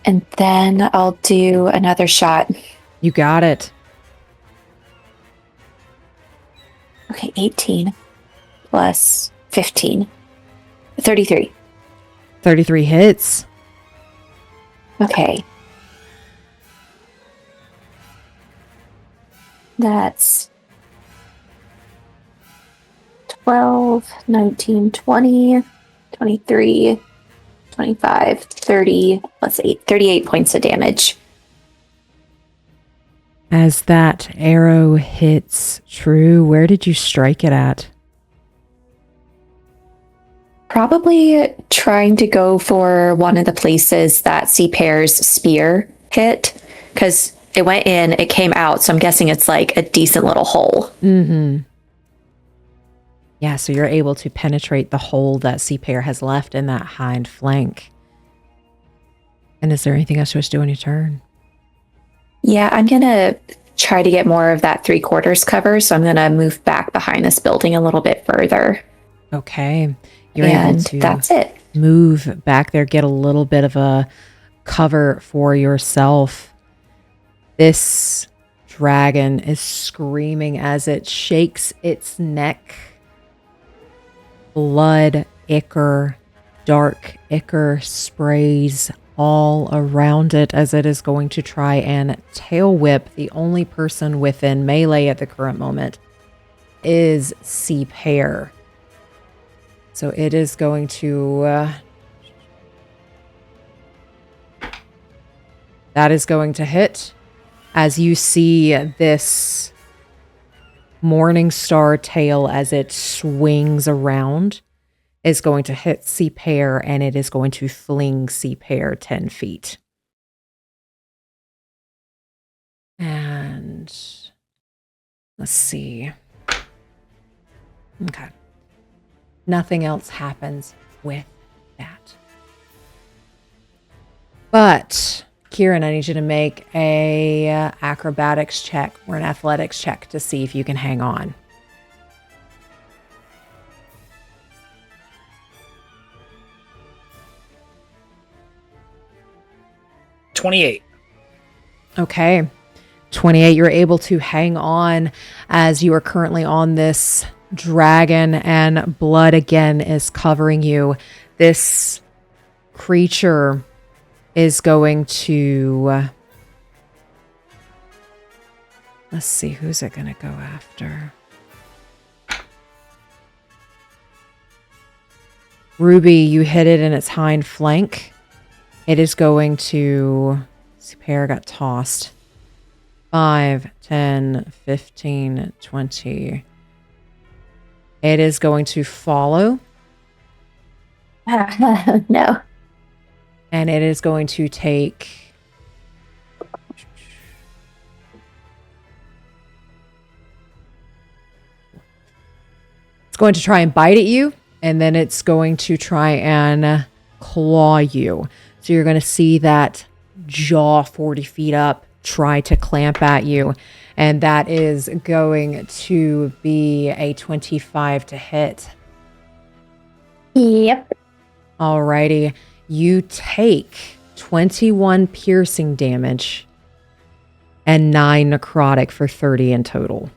[SPEAKER 5] And then I'll do another shot.
[SPEAKER 1] You got it.
[SPEAKER 5] Okay, 18 plus 15. 33.
[SPEAKER 1] 33 hits.
[SPEAKER 5] Okay. That's 12, 19, 20, 23, 25, 30, plus 8, 38 points of damage.
[SPEAKER 1] As that arrow hits true, where did you strike it at?
[SPEAKER 5] Probably trying to go for one of the places that C-Pair's spear hit, because it went in, it came out, so I'm guessing it's like a decent little hole.
[SPEAKER 1] Mm-hmm. Yeah, so you're able to penetrate the hole that C-Pair has left in that hind flank. And is there anything else you wish to do on your turn?
[SPEAKER 5] Yeah, I'm going to try to get more of that 3/4 cover, so I'm going to move back behind this building a little bit further.
[SPEAKER 1] Okay. You're able to
[SPEAKER 5] that's it.
[SPEAKER 1] move back there, get a little bit of a cover for yourself. This dragon is screaming as it shakes its neck. Blood, ichor, dark ichor sprays all around it as it is going to try and tail whip. The only person within melee at the current moment is C-Pair. So it is going to... that is going to hit. As you see this morning star tail as it swings around is going to hit C-Pair, and it is going to fling C-Pair 10 feet. And let's see. Okay. Nothing else happens with that. But Quirin, I need you to make a acrobatics check or an athletics check to see if you can hang on.
[SPEAKER 2] $28.
[SPEAKER 1] Okay. 28, you're able to hang on as you are currently on this dragon, and blood again is covering you. This creature is going to... let's see, who's it going to go after? Ruby, you hit it in its hind flank. It is going to... C-Pair got tossed. 5, 10, 15, 20. It is going to follow.
[SPEAKER 5] No.
[SPEAKER 1] And it is going to take... it's going to try and bite at you, and then it's going to try and claw you. So you're going to see that jaw 40 feet up try to clamp at you, and that is going to be a 25 to hit.
[SPEAKER 5] Yep.
[SPEAKER 1] Alrighty. You take 21 piercing damage and 9 necrotic for 30 in total.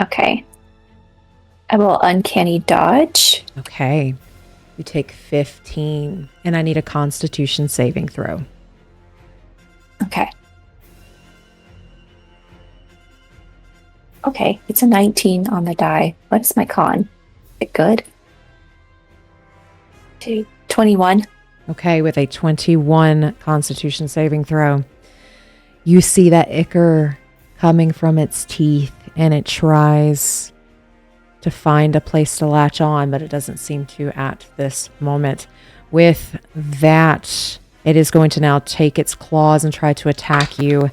[SPEAKER 5] Okay. I will uncanny dodge.
[SPEAKER 1] Okay. You take 15, and I need a Constitution saving throw.
[SPEAKER 5] Okay. Okay, it's a 19 on the die. What is my con? Is it good? 21.
[SPEAKER 1] Okay, with a 21 Constitution saving throw, you see that ichor coming from its teeth, and it tries to find a place to latch on, but it doesn't seem to at this moment. With that, it is going to now take its claws and try to attack you.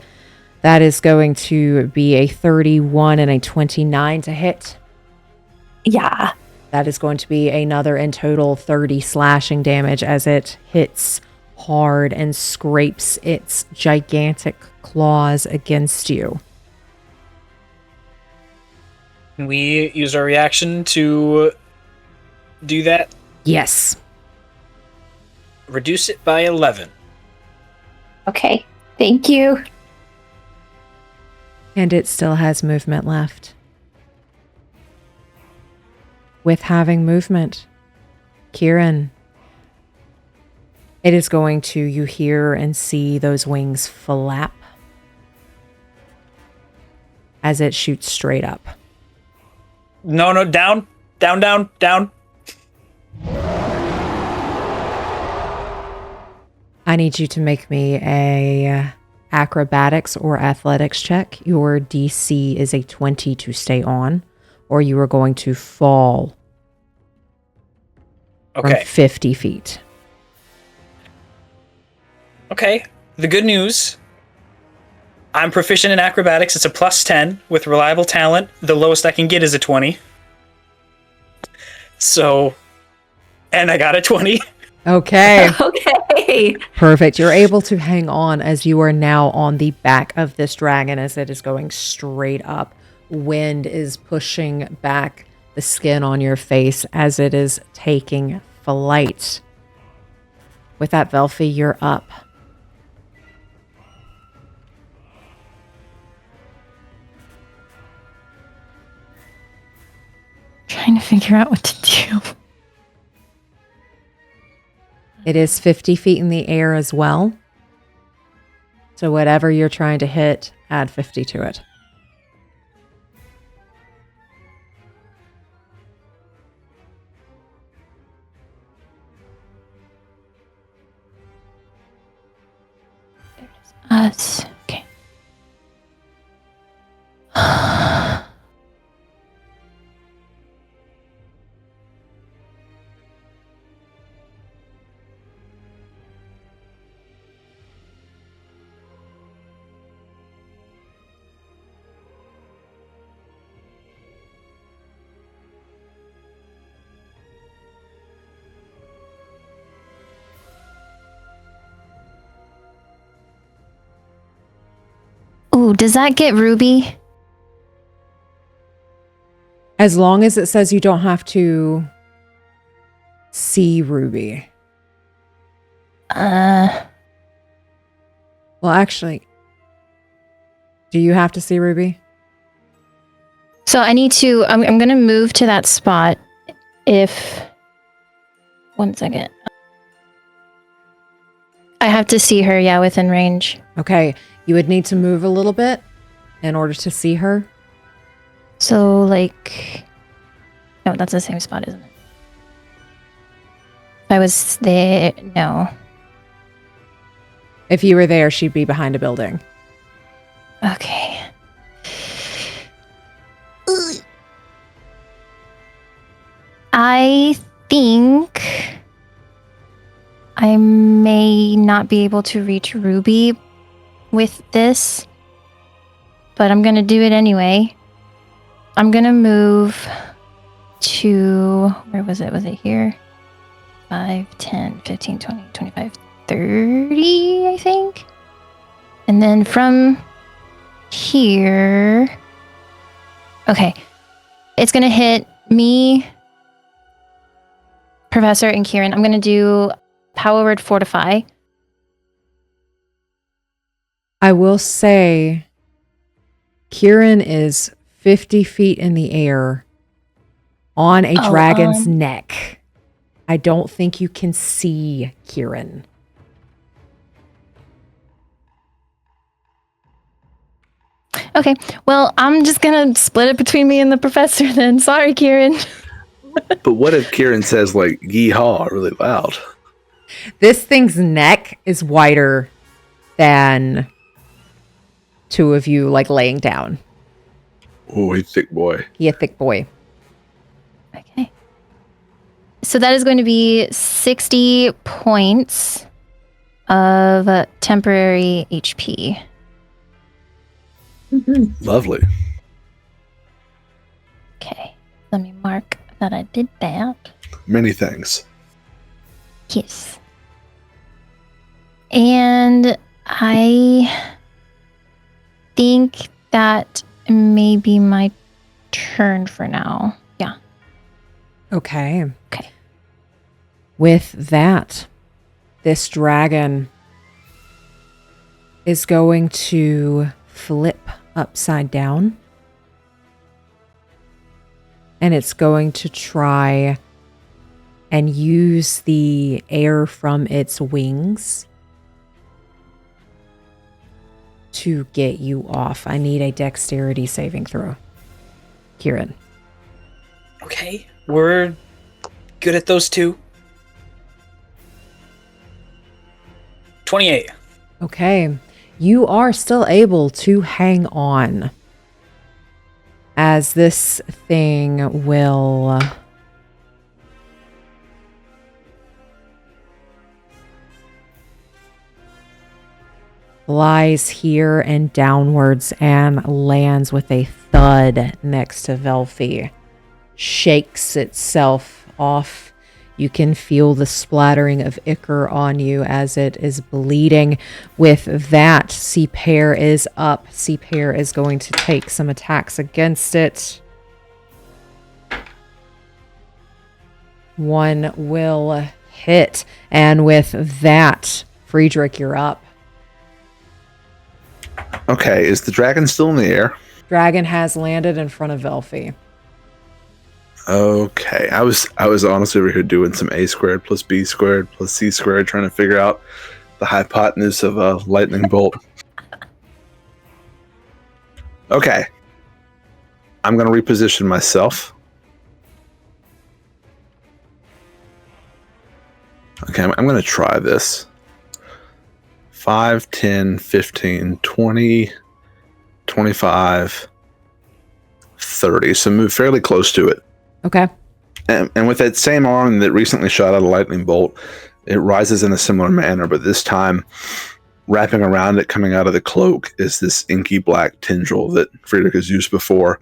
[SPEAKER 1] That is going to be a 31 and a 29 to hit.
[SPEAKER 5] Yeah.
[SPEAKER 1] That is going to be another in total 30 slashing damage as it hits hard and scrapes its gigantic claws against you.
[SPEAKER 2] Can we use our reaction to do that?
[SPEAKER 1] Yes.
[SPEAKER 2] Reduce it by 11.
[SPEAKER 5] Okay. Thank you.
[SPEAKER 1] And it still has movement left. With having movement, Quirin, it is going to, you hear and see those wings flap as it shoots straight up.
[SPEAKER 2] No, down.
[SPEAKER 1] I need you to make me a acrobatics or athletics check. Your DC is a 20 to stay on, or you are going to fall from 50 feet.
[SPEAKER 2] Okay. The good news, I'm proficient in acrobatics. It's a +10 with reliable talent. The lowest I can get is a 20. So, and I got a 20.
[SPEAKER 1] Okay.
[SPEAKER 5] Okay.
[SPEAKER 1] Perfect. You're able to hang on as you are now on the back of this dragon as it is going straight up. Wind is pushing back the skin on your face as it is taking flight. With that, Velphie, you're up.
[SPEAKER 3] Trying to figure out what to do.
[SPEAKER 1] It is 50 feet in the air as well. So whatever you're trying to hit, add 50 to it.
[SPEAKER 3] Us. Okay. Ooh, does that get Ruby?
[SPEAKER 1] As long as it says you don't have to see Ruby. Well, actually, do you have to see Ruby?
[SPEAKER 3] So I need to, I'm going to move to that spot if, 1 second. I have to see her, yeah, within range.
[SPEAKER 1] Okay, you would need to move a little bit in order to see her.
[SPEAKER 3] So, like, no, that's the same spot, isn't it? If I was there, no.
[SPEAKER 1] If you were there, she'd be behind a building.
[SPEAKER 3] Okay. I think I may not be able to reach Ruby with this, but I'm going to do it anyway. I'm going to move to, where was it? Was it here? 5, 10, 15, 20, 25, 30, I think. And then from here, okay, it's going to hit me, Professor, and Quirin. I'm going to do Power Word Fortify.
[SPEAKER 1] I will say Quirin is 50 feet in the air on a dragon's neck. I don't think you can see Quirin.
[SPEAKER 3] Okay, well, I'm just going to split it between me and the Professor then. Sorry, Quirin.
[SPEAKER 4] But what if Quirin says, like, yeehaw really loud?
[SPEAKER 1] This thing's neck is wider than two of you, like, laying down.
[SPEAKER 4] Oh, he's a thick boy.
[SPEAKER 1] He a thick boy.
[SPEAKER 3] Okay. So that is going to be 60 points of temporary HP.
[SPEAKER 4] Lovely.
[SPEAKER 3] Okay, let me mark that I did that.
[SPEAKER 4] Many thanks.
[SPEAKER 3] Yes. And I think that may be my turn for now. Yeah.
[SPEAKER 1] Okay.
[SPEAKER 3] Okay.
[SPEAKER 1] With that, this dragon is going to flip upside down. And it's going to try and use the air from its wings to get you off. I need a dexterity saving throw. Quirin.
[SPEAKER 2] Okay, we're good at those two. 28.
[SPEAKER 1] Okay. You are still able to hang on as this thing will flies here and downwards and lands with a thud next to Velphie. Shakes itself off. You can feel the splattering of ichor on you as it is bleeding. With that, Seapair is up. Seapair is going to take some attacks against it. One will hit. And with that, Friedrich, you're up.
[SPEAKER 4] Okay, is the dragon still in the air?
[SPEAKER 1] Dragon has landed in front of Velphie.
[SPEAKER 4] Okay, I was honestly over here doing some a squared plus b squared plus c squared, trying to figure out the hypotenuse of a lightning bolt. Okay, I'm going to reposition myself. Okay, I'm going to try this. 5, 10, 15, 20, 25, 30. So move fairly close to it.
[SPEAKER 1] Okay.
[SPEAKER 4] And with that same arm that recently shot out a lightning bolt, it rises in a similar manner, but this time, wrapping around it, coming out of the cloak, is this inky black tendril that Friedrich has used before.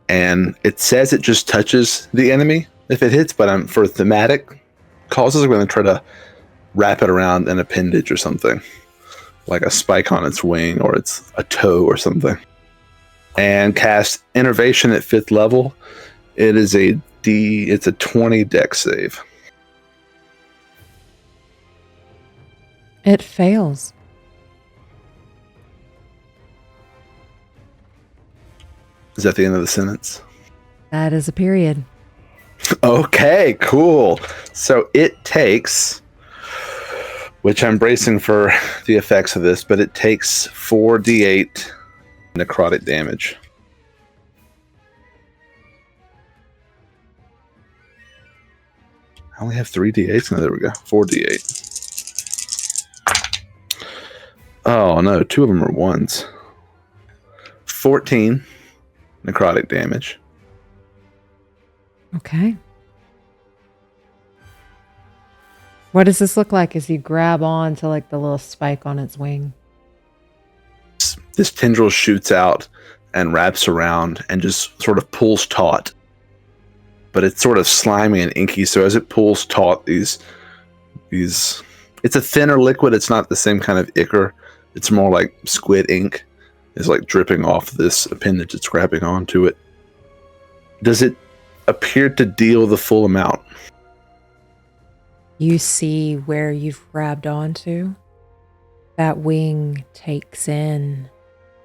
[SPEAKER 4] And it says it just touches the enemy if it hits, but for thematic causes, I'm going to try to wrap it around an appendage or something, like a spike on its wing, or it's a toe or something. And cast Innervation at 5th level. It is it's a 20 dex save.
[SPEAKER 1] It fails.
[SPEAKER 4] Is that the end of the sentence?
[SPEAKER 1] That is a period.
[SPEAKER 4] Okay, cool. So it takes, which I'm bracing for the effects of this, but it takes 4d8 necrotic damage. I only have 3d8s. No, there we go. 4d8. Oh, no. 2 of them are 1s. 14 necrotic damage.
[SPEAKER 1] Okay. What does this look like as you grab on to like the little spike on its wing?
[SPEAKER 4] This tendril shoots out and wraps around and just sort of pulls taut. But it's sort of slimy and inky, so as it pulls taut, these it's a thinner liquid. It's not the same kind of ichor. It's more like squid ink is like dripping off this appendage it's grabbing onto it. Does it appear to deal the full amount?
[SPEAKER 1] You see where you've grabbed onto. That wing takes in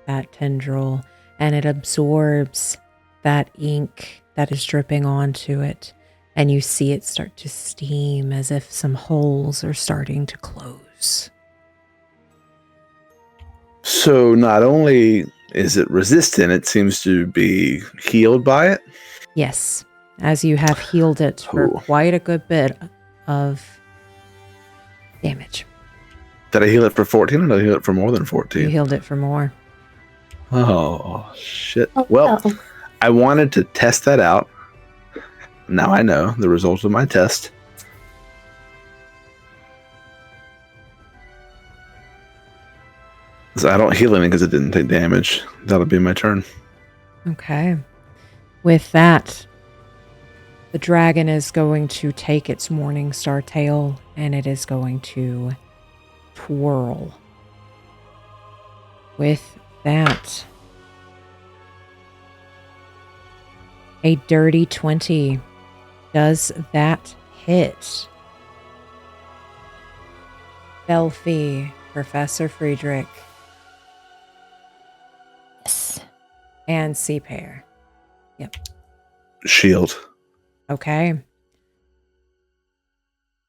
[SPEAKER 1] that tendril and it absorbs that ink that is dripping onto it, and you see it start to steam as if some holes are starting to close.
[SPEAKER 4] So not only is it resistant, it seems to be healed by it?
[SPEAKER 1] Yes, as you have healed it for quite a good bit of damage.
[SPEAKER 4] Did I heal it for 14 or did I heal it for more than 14?
[SPEAKER 1] You healed it for more.
[SPEAKER 4] Oh, shit. Well, I wanted to test that out. Now I know the result of my test. So I don't heal anything because it didn't take damage. That'll be my turn.
[SPEAKER 1] Okay. With that, the dragon is going to take its morning star tail and it is going to twirl. With that, a dirty 20. Does that hit? Velphie, Professor Friedrich,
[SPEAKER 3] Yes.
[SPEAKER 1] and Seapair. Yep.
[SPEAKER 4] Shield.
[SPEAKER 1] Okay.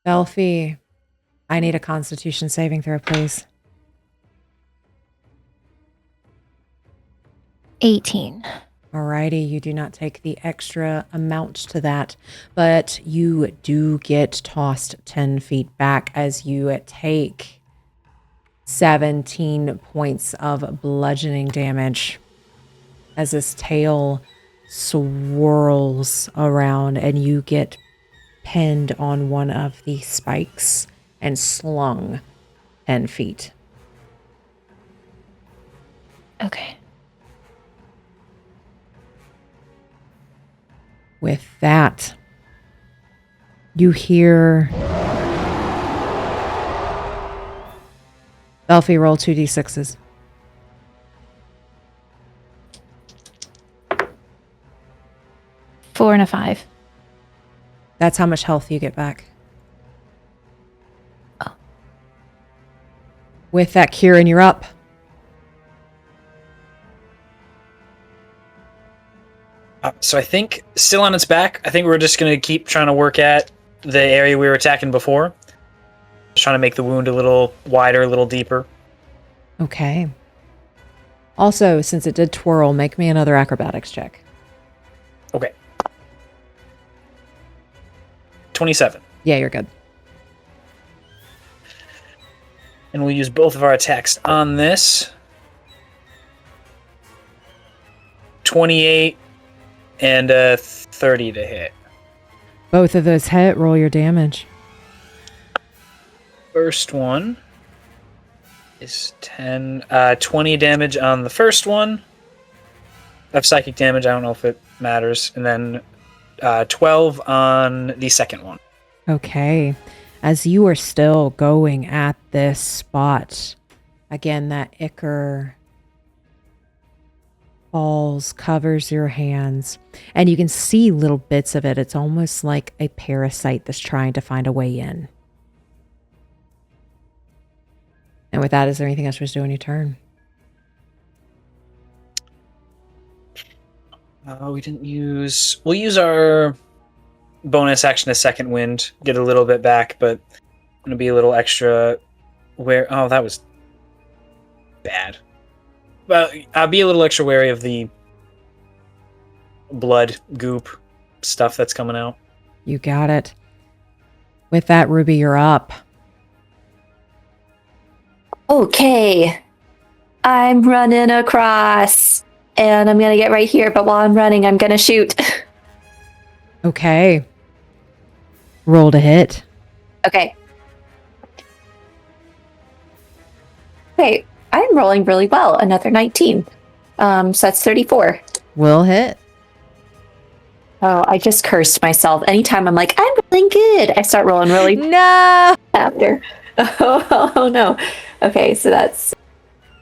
[SPEAKER 1] Velphie, I need a Constitution saving throw, please.
[SPEAKER 3] 18.
[SPEAKER 1] Alrighty, you do not take the extra amount to that, but you do get tossed 10 feet back as you take 17 points of bludgeoning damage as this tail swirls around and you get pinned on one of the spikes and slung 10 feet.
[SPEAKER 3] Okay.
[SPEAKER 1] With that, you hear Velphie roll 2d6s.
[SPEAKER 3] Four and a 5.
[SPEAKER 1] That's how much health you get back.
[SPEAKER 3] Oh.
[SPEAKER 1] With that, Quirin, you're up.
[SPEAKER 2] So I think still on its back. I think we're just going to keep trying to work at the area we were attacking before. Just trying to make the wound a little wider, a little deeper.
[SPEAKER 1] Okay. Also, since it did twirl, make me another acrobatics check.
[SPEAKER 2] Okay. 27.
[SPEAKER 1] Yeah, you're good.
[SPEAKER 2] And we'll use both of our attacks on this. 28 and 30 to hit.
[SPEAKER 1] Both of those hit. Roll your damage.
[SPEAKER 2] First one is 20 damage on the first one. Of psychic damage, I don't know if it matters. And then 12 on the second one.
[SPEAKER 1] Okay. As you are still going at this spot, again, that ichor falls, covers your hands, and you can see little bits of it. It's almost like a parasite that's trying to find a way in. And with that, is there anything else you wish to do on your turn?
[SPEAKER 2] We didn't use... We'll use our bonus action to second wind. Get a little bit back, but I'm going to be a little extra... Oh, that was bad. But I'll be a little extra wary of the blood goop stuff that's coming out.
[SPEAKER 1] You got it. With that, Ruby, you're up.
[SPEAKER 5] Okay. I'm running across. And I'm going to get right here, but while I'm running, I'm going to shoot.
[SPEAKER 1] Okay. Roll to hit.
[SPEAKER 5] Okay. Okay, I'm rolling really well. Another 19. So that's 34.
[SPEAKER 1] Will hit.
[SPEAKER 5] Oh, I just cursed myself. Anytime I'm like, I'm rolling good, I start rolling really
[SPEAKER 1] No!
[SPEAKER 5] after. Oh, no. Okay, so that's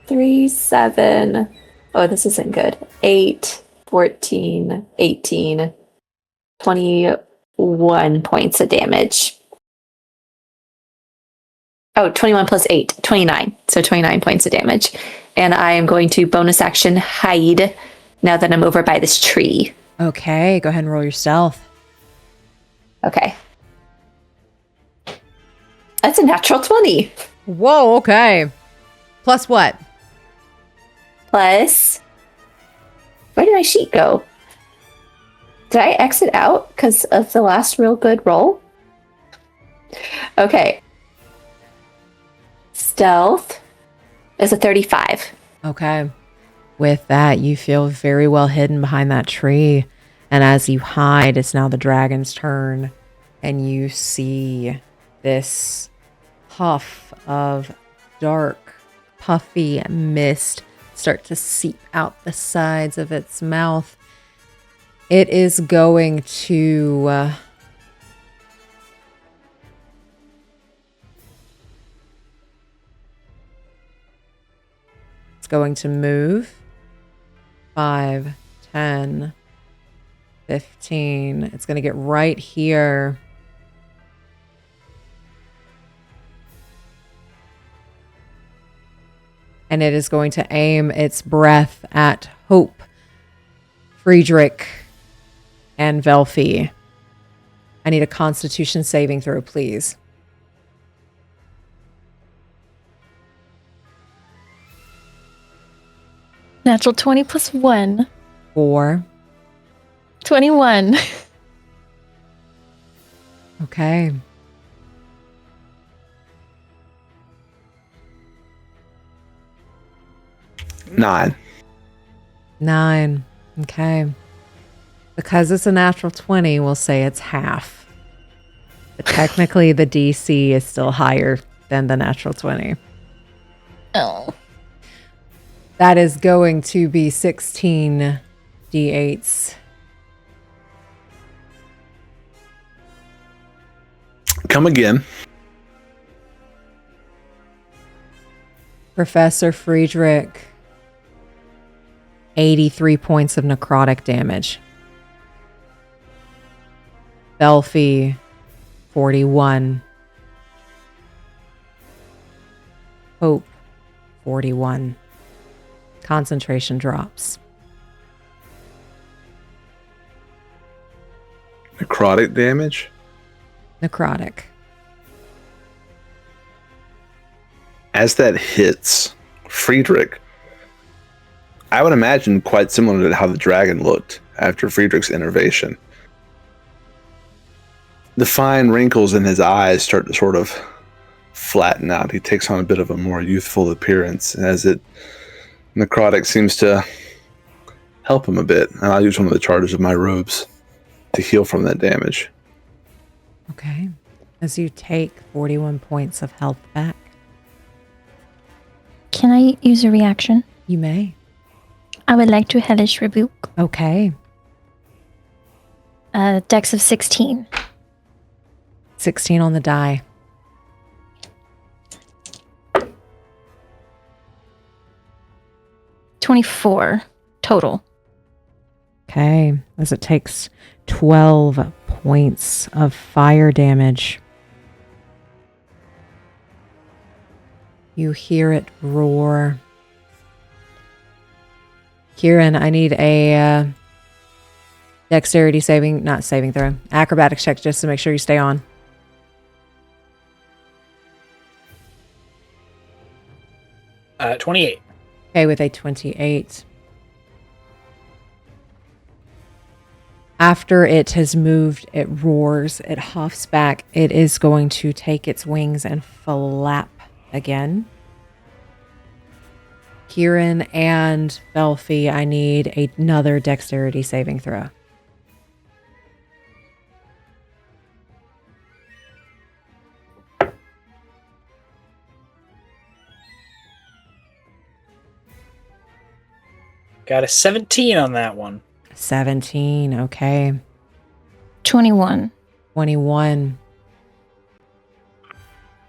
[SPEAKER 5] 3, 7. Oh, this isn't good. 8, 14, 18, 21 points of damage. Oh, 21 plus 8, 29. So 29 points of damage. And I am going to bonus action hide now that I'm over by this tree.
[SPEAKER 1] Okay, go ahead and roll your stealth.
[SPEAKER 5] Okay. That's a natural 20.
[SPEAKER 1] Whoa, okay. Plus what?
[SPEAKER 5] Plus, where did my sheet go? Did I exit out because of the last real good roll? Okay. Stealth is a 35.
[SPEAKER 1] Okay. With that, you feel very well hidden behind that tree. And as you hide, it's now the dragon's turn. And you see this puff of dark, puffy mist start to seep out the sides of its mouth. It is going to move 5, 10, 15. It's going to get right here. And it is going to aim its breath at Hope, Friedrich, and Velphie. I need a Constitution saving throw, please.
[SPEAKER 3] Natural 20 plus 1.
[SPEAKER 1] 4.
[SPEAKER 3] 21.
[SPEAKER 1] Okay.
[SPEAKER 4] Nine.
[SPEAKER 1] 9. Okay. Because it's a natural 20, we'll say it's half. But technically, the DC is still higher than the natural 20.
[SPEAKER 3] Oh.
[SPEAKER 1] That is going to be 16 D8s.
[SPEAKER 4] Come again.
[SPEAKER 1] Professor Friedrich, 83 points of necrotic damage. Velphie, 41. Hope, 41. Concentration drops.
[SPEAKER 4] Necrotic damage?
[SPEAKER 1] Necrotic.
[SPEAKER 4] As that hits Friedrich, I would imagine quite similar to how the dragon looked after Friedrich's innervation. The fine wrinkles in his eyes start to sort of flatten out. He takes on a bit of a more youthful appearance as it necrotic seems to help him a bit. And I'll use one of the charges of my robes to heal from that damage.
[SPEAKER 1] Okay. As you take 41 points of health back.
[SPEAKER 3] Can I use a reaction?
[SPEAKER 1] You may.
[SPEAKER 3] I would like to Hellish Rebuke.
[SPEAKER 1] Okay.
[SPEAKER 3] Dex of 16.
[SPEAKER 1] 16 on the die.
[SPEAKER 3] $24 total.
[SPEAKER 1] Okay. As it takes 12 points of fire damage. You hear it roar. Quirin, I need a dexterity not saving throw, acrobatics check just to make sure you stay on.
[SPEAKER 2] 28.
[SPEAKER 1] Okay, with a 28. After it has moved, it roars, it huffs back. It is going to take its wings and flap again. Quirin and Velphie, I need another dexterity saving throw.
[SPEAKER 2] Got a 17 on that one.
[SPEAKER 1] 17, okay.
[SPEAKER 3] 21.
[SPEAKER 1] 21.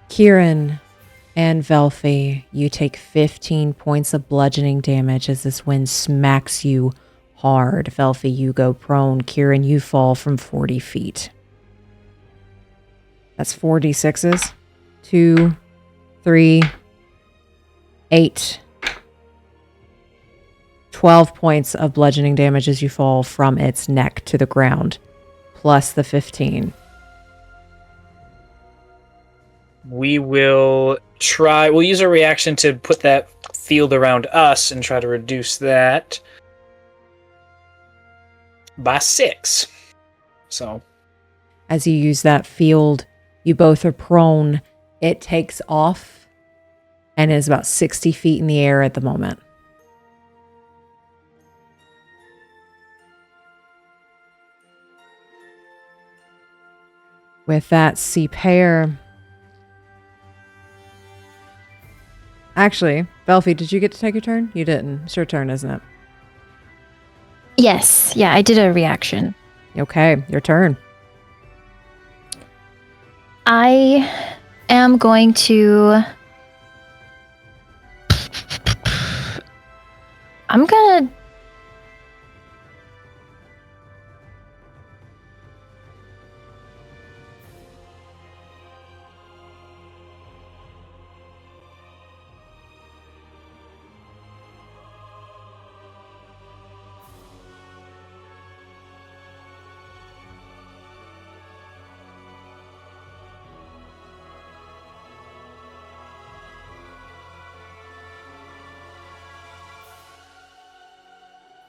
[SPEAKER 1] Quirin and Velphie, you take 15 points of bludgeoning damage as this wind smacks you hard. Velphie, you go prone. Quirin, you fall from 40 feet. That's 4d6s. 2, 3, 8. 12 points of bludgeoning damage as you fall from its neck to the ground, plus the 15.
[SPEAKER 2] We'll use a reaction to put that field around us and try to reduce that by 6. So,
[SPEAKER 1] as you use that field, you both are prone. It takes off and is about 60 feet in the air at the moment. With that, pair. Actually, Velphie, did you get to take your turn? You didn't. It's your turn, isn't it?
[SPEAKER 3] Yes. Yeah, I did a reaction.
[SPEAKER 1] Okay, your turn.
[SPEAKER 3] I am going to... I'm gonna...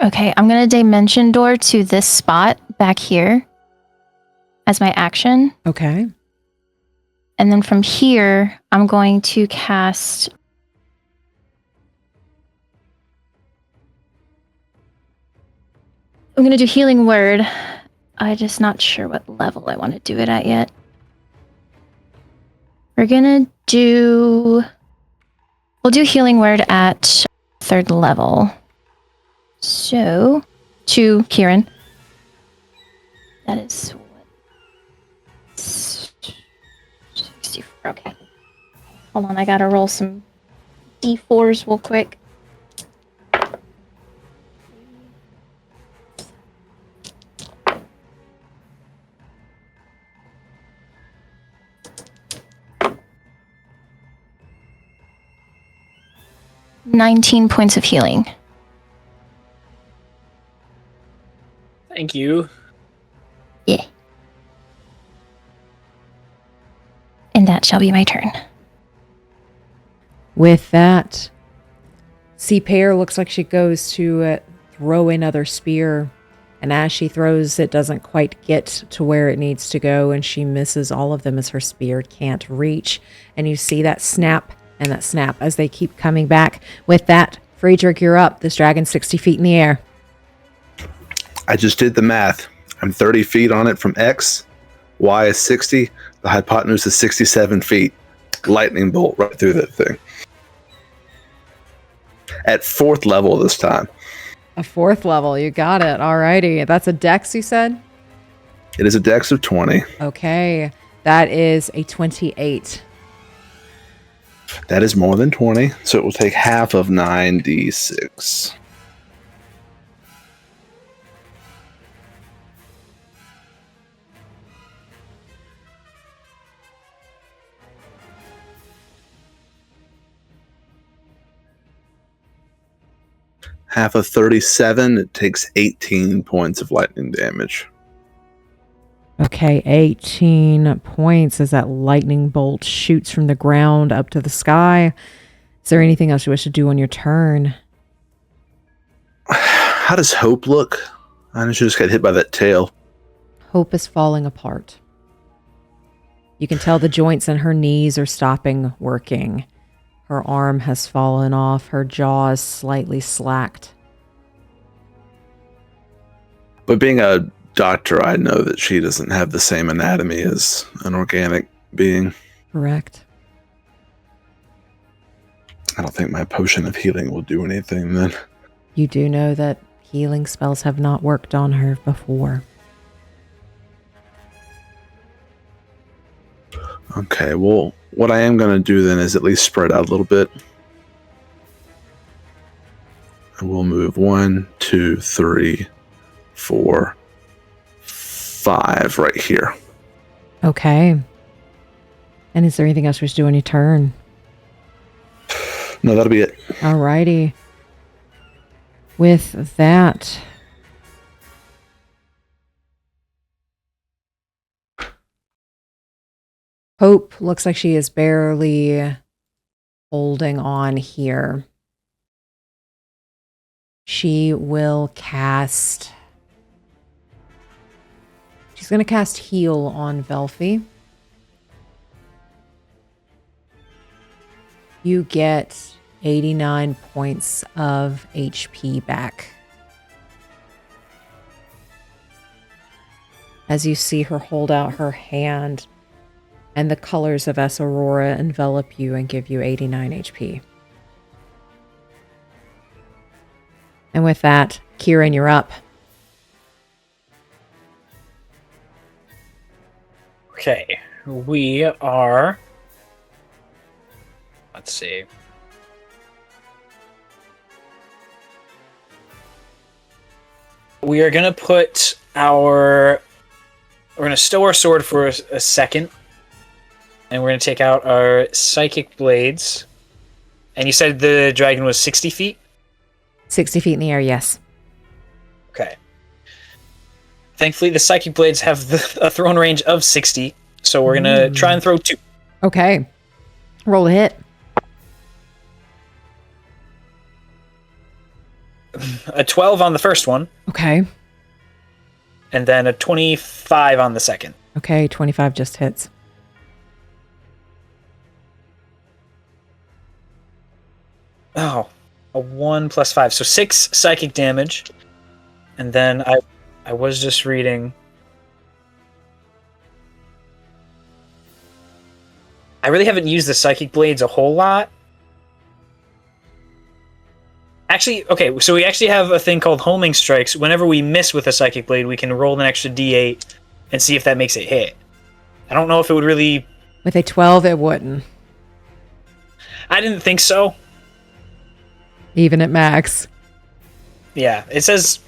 [SPEAKER 3] Okay, I'm going to dimension door to this spot back here as my action.
[SPEAKER 1] Okay.
[SPEAKER 3] And then from here, I'm going to cast... I'm going to do Healing Word. I'm just not sure what level I want to do it at yet. We're going to do... We'll do Healing Word at 3rd level. So, to Quirin. That is what? 64. Okay. Hold on, I gotta roll some d4s real quick. $19 points of healing.
[SPEAKER 2] Thank you.
[SPEAKER 3] Yeah. And that shall be my turn.
[SPEAKER 1] With that, Pear looks like she goes to throw another spear. And as she throws, it doesn't quite get to where it needs to go. And she misses all of them as her spear can't reach. And you see that snap and that snap as they keep coming back. With that, Friedrich, you're up. This dragon's 60 feet in the air.
[SPEAKER 4] I just did the math. I'm 30 feet on it from X. Y is 60. The hypotenuse is 67 feet. Lightning bolt right through that thing. At 4th level this time.
[SPEAKER 1] A 4th level. You got it. Alrighty. That's a dex, you said?
[SPEAKER 4] It is a dex of 20.
[SPEAKER 1] Okay. That is a 28.
[SPEAKER 4] That is more than 20. So it will take half of 9d6. Half of 37, it takes 18 points of lightning damage.
[SPEAKER 1] Okay, 18 points as that lightning bolt shoots from the ground up to the sky. Is there anything else you wish to do on your turn?
[SPEAKER 4] How does Hope look? I know she just got hit by that tail.
[SPEAKER 1] Hope is falling apart. You can tell the joints in her knees are stopping working. Her arm has fallen off. Her jaw is slightly slacked.
[SPEAKER 4] But being a doctor, I know that she doesn't have the same anatomy as an organic being.
[SPEAKER 1] Correct.
[SPEAKER 4] I don't think my potion of healing will do anything then.
[SPEAKER 1] You do know that healing spells have not worked on her before.
[SPEAKER 4] Okay, well, what I am going to do then is at least spread out a little bit. I will move 1, 2, 3, 4, 5 right here.
[SPEAKER 1] Okay. And is there anything else we should do on your turn?
[SPEAKER 4] No, that'll be it.
[SPEAKER 1] Alrighty. With that, Hope looks like she is barely holding on here. She will cast... She's going to cast Heal on Velphie. You get 89 points of HP back. As you see her hold out her hand, and the colors of Esarora envelop you and give you 89 HP. And with that, Quirin, you're up.
[SPEAKER 2] Okay, we are... Let's see. We are going to put our... We're going to stow our sword for a second. And we're going to take out our psychic blades. And you said the dragon was 60 feet?
[SPEAKER 1] 60 feet in the air, yes.
[SPEAKER 2] Okay. Thankfully, the psychic blades have a thrown range of 60. So we're going to try and throw 2.
[SPEAKER 1] Okay. Roll a hit.
[SPEAKER 2] a 12 on the first one,
[SPEAKER 1] Okay.
[SPEAKER 2] and then a 25 on the second.
[SPEAKER 1] Okay, 25 just hits.
[SPEAKER 2] Oh, a 1 plus 5. So 6 psychic damage. And then I was just reading. I really haven't used the psychic blades a whole lot. Actually, okay, so we actually have a thing called homing strikes. Whenever we miss with a psychic blade, we can roll an extra d8 and see if that makes it hit. I don't know if it would really...
[SPEAKER 1] With a 12, it wouldn't.
[SPEAKER 2] I didn't think so.
[SPEAKER 1] Even at max.
[SPEAKER 2] Yeah, it says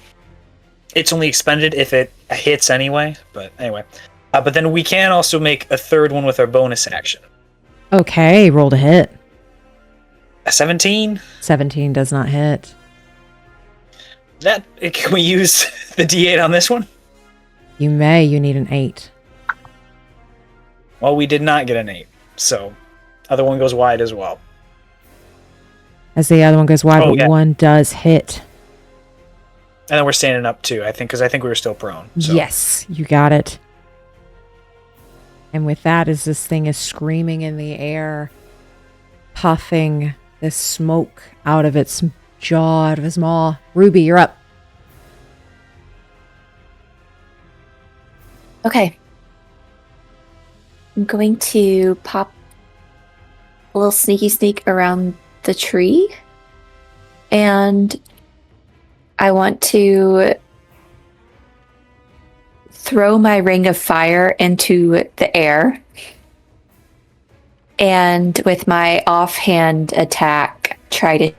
[SPEAKER 2] it's only expended if it hits anyway. But anyway. But then we can also make a third one with our bonus action.
[SPEAKER 1] Okay, roll to hit.
[SPEAKER 2] A 17?
[SPEAKER 1] 17 does not hit.
[SPEAKER 2] Can we use the d8 on this one?
[SPEAKER 1] You may. You need an 8.
[SPEAKER 2] Well, we did not get an 8. So, other one goes wide as well.
[SPEAKER 1] As the other one goes wide,
[SPEAKER 2] Oh,
[SPEAKER 1] but
[SPEAKER 2] yeah.
[SPEAKER 1] one does hit.
[SPEAKER 2] And then we're standing up too, I think, because I think we were still prone. So.
[SPEAKER 1] Yes, you got it. And with that, as this thing is screaming in the air, puffing this smoke out of its jaw, out of his maw. Ruby, you're up.
[SPEAKER 5] Okay. I'm going to pop a little sneaky sneak around the tree. And I want to throw my ring of fire into the air. And with my offhand attack, try to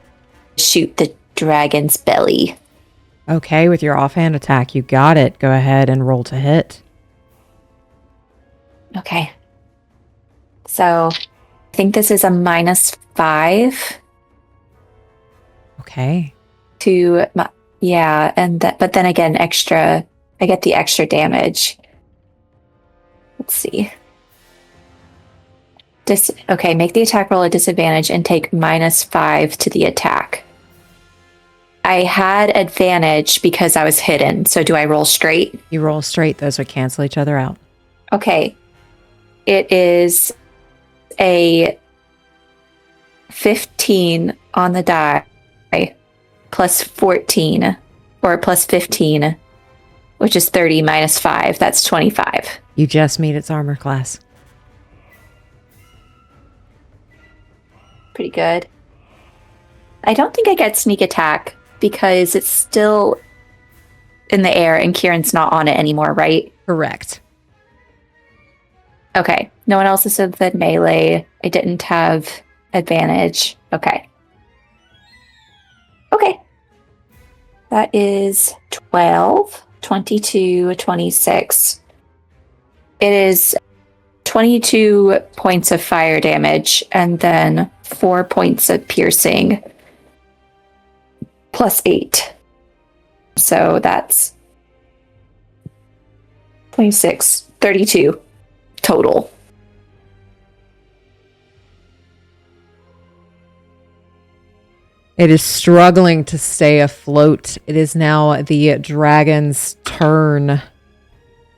[SPEAKER 5] shoot the dragon's belly.
[SPEAKER 1] Okay, with your offhand attack, you got it. Go ahead and roll to hit.
[SPEAKER 5] Okay. So I think this is a -5
[SPEAKER 1] Okay.
[SPEAKER 5] to my, yeah, and that, but then again, I get the extra damage. Let's see. Okay, make the attack roll a disadvantage and take -5 to the attack. I had advantage because I was hidden, so do I roll straight?
[SPEAKER 1] You roll straight, those would cancel each other out.
[SPEAKER 5] Okay. It is a 15 on the die, plus 14, or plus 15, which is 30 minus 5. That's 25.
[SPEAKER 1] You just meet its armor class.
[SPEAKER 5] Pretty good. I don't think I get sneak attack because it's still in the air and Quirin's not on it anymore, right?
[SPEAKER 1] Correct.
[SPEAKER 5] Okay. No one else has said melee. I didn't have advantage. Okay. Okay. That is 12, 22, 26. It is 22 points of fire damage and then 4 points of piercing plus 8. So that's 26, 32 total.
[SPEAKER 1] It is struggling to stay afloat. It is now the dragon's turn.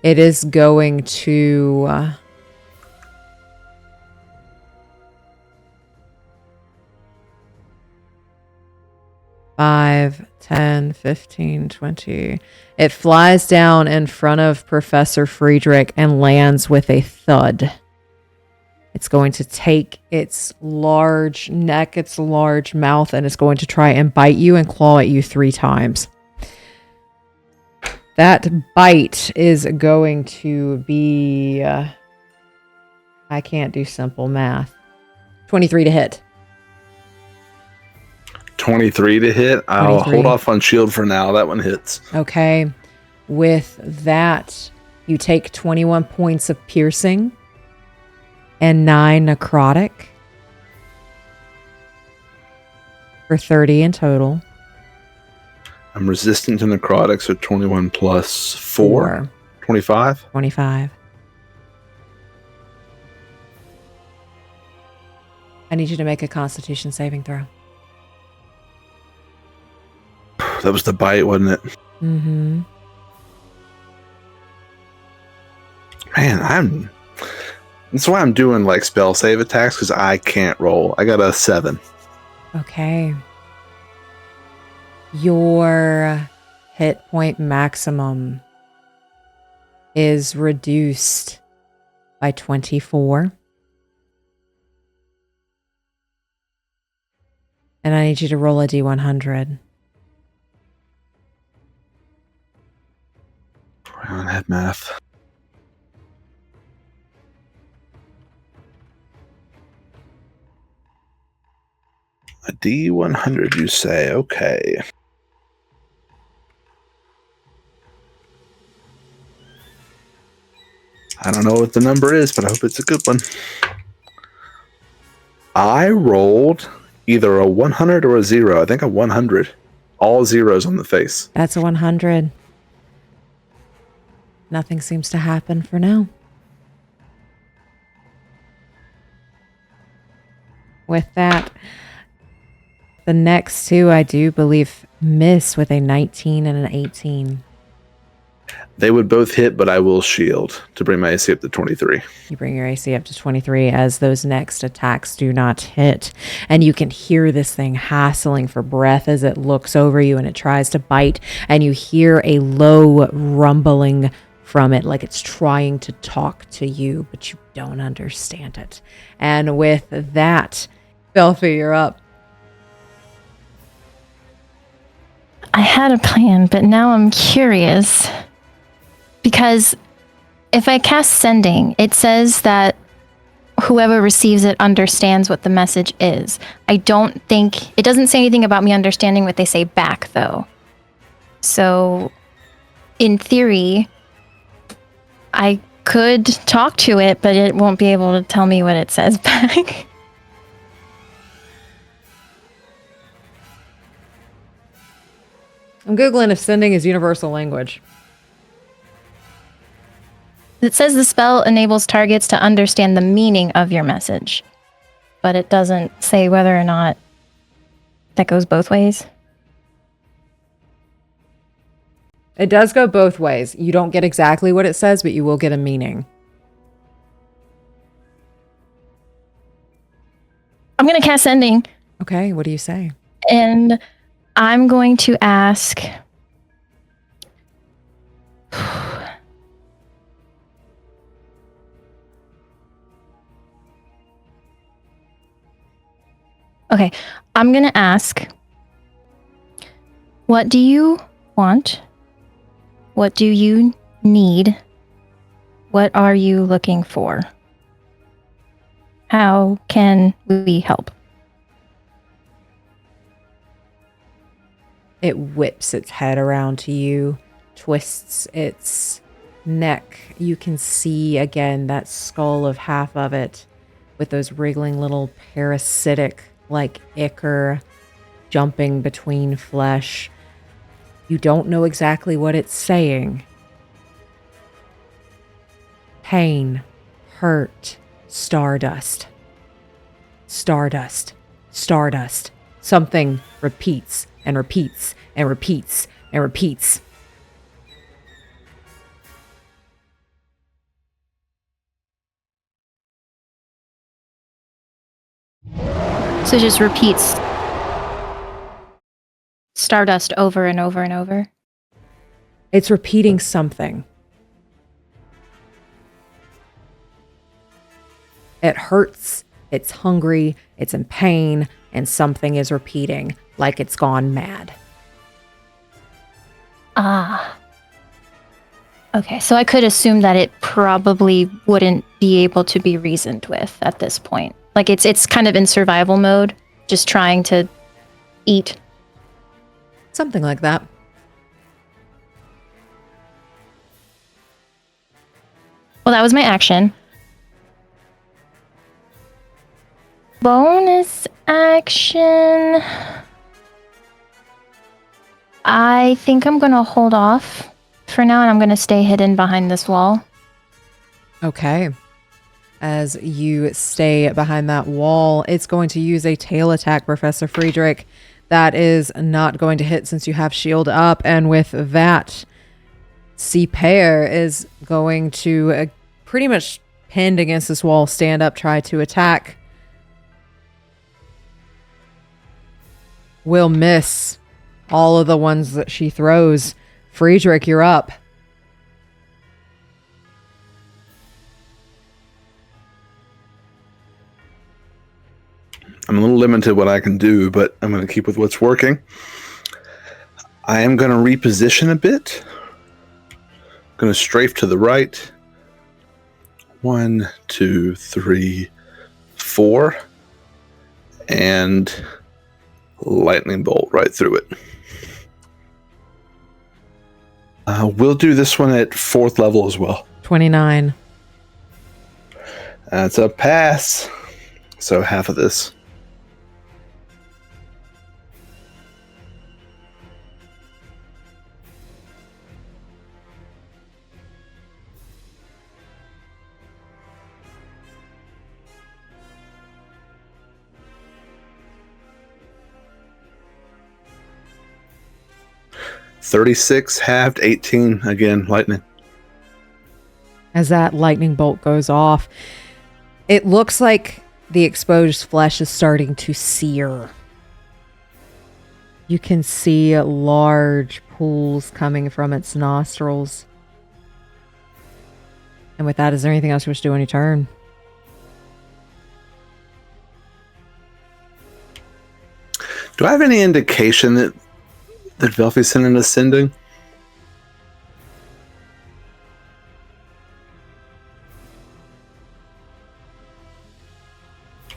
[SPEAKER 1] It is going to... 5, 10, 15, 20. It flies down in front of Professor Friedrich and lands with a thud. It's going to take its large neck, its large mouth, and it's going to try and bite you and claw at you 3 times. That bite is going to be... I can't do simple math. 23 to hit.
[SPEAKER 4] 23 to hit. I'll
[SPEAKER 1] 23.
[SPEAKER 4] hold off on shield for now. That one hits.
[SPEAKER 1] Okay. With that, you take 21 points of piercing and 9 necrotic for 30 in total.
[SPEAKER 4] I'm resistant to necrotic, so 21 plus 4. 25.
[SPEAKER 1] 25. I need you to make a Constitution saving throw.
[SPEAKER 4] That was the bite, wasn't it?
[SPEAKER 1] Mm-hmm.
[SPEAKER 4] Man, that's why I'm doing like spell save attacks, because I can't roll. I got a 7.
[SPEAKER 1] Okay. Your hit point maximum is reduced by 24. And I need you to roll a D100.
[SPEAKER 4] Brown head math. A D100, you say? Okay. I don't know what the number is, but I hope it's a good one. I rolled either a 100 or a 0. I think a 100. All zeros on the face.
[SPEAKER 1] That's a 100. Nothing seems to happen for now. With that, the next two, I do believe, miss with a 19 and an 18.
[SPEAKER 4] They would both hit, but I will shield to bring my AC up to 23.
[SPEAKER 1] You bring your AC up to 23 as those next attacks do not hit. And you can hear this thing hassling for breath as it looks over you and it tries to bite. And you hear a low rumbling from it, like it's trying to talk to you, but you don't understand it. And with that, Velphie, you're up.
[SPEAKER 3] I had a plan, but now I'm curious. Because if I cast Sending, it says that whoever receives it understands what the message is. I don't think... It doesn't say anything about me understanding what they say back, though. So, in theory, I could talk to it, but it won't be able to tell me what it says back.
[SPEAKER 1] I'm Googling if sending is universal language.
[SPEAKER 3] It says the spell enables targets to understand the meaning of your message, but it doesn't say whether or not that goes both ways.
[SPEAKER 1] It does go both ways. You don't get exactly what it says, but you will get a meaning.
[SPEAKER 3] I'm going to cast Sending.
[SPEAKER 1] Okay, what do you say?
[SPEAKER 3] And I'm going to ask... Okay, I'm going to ask, what do you want? What do you need? What are you looking for? How can we help?
[SPEAKER 1] It whips its head around to you, twists its neck. You can see again that skull of half of it with those wriggling little parasitic like ichor jumping between flesh. You don't know exactly what it's saying. Pain, hurt, stardust. Stardust, stardust. Something repeats and repeats and repeats and repeats.
[SPEAKER 3] So it just repeats stardust over and over and over.
[SPEAKER 1] It's repeating something. It hurts, it's hungry, it's in pain, and something is repeating like it's gone mad.
[SPEAKER 3] Ah. Okay, so I could assume that it probably wouldn't be able to be reasoned with at this point. Like it's kind of in survival mode, just trying to eat.
[SPEAKER 1] Something like that.
[SPEAKER 3] Well, that was my action. Bonus action. I think I'm going to hold off for now, and I'm going to stay hidden behind this wall.
[SPEAKER 1] Okay. As you stay behind that wall, it's going to use a tail attack, Professor Friedrich. That is not going to hit since you have shield up. And with that, C-Pair is going to pretty much pinned against this wall, stand up, try to attack. Will miss all of the ones that she throws. Friedrich, you're up.
[SPEAKER 4] I'm a little limited what I can do, but I'm going to keep with what's working. I am going to reposition a bit. Going to strafe to the right. 1, 2, 3, 4. And lightning bolt right through it. We'll do this one at 4th level as well.
[SPEAKER 1] 29.
[SPEAKER 4] That's a pass. So half of this. $36 halved, 18 again, lightning.
[SPEAKER 1] As that lightning bolt goes off, it looks like the exposed flesh is starting to sear. You can see large pools coming from its nostrils. And with that, is there anything else you wish to do on your turn?
[SPEAKER 4] Do I have any indication that Velphie's in an ascending?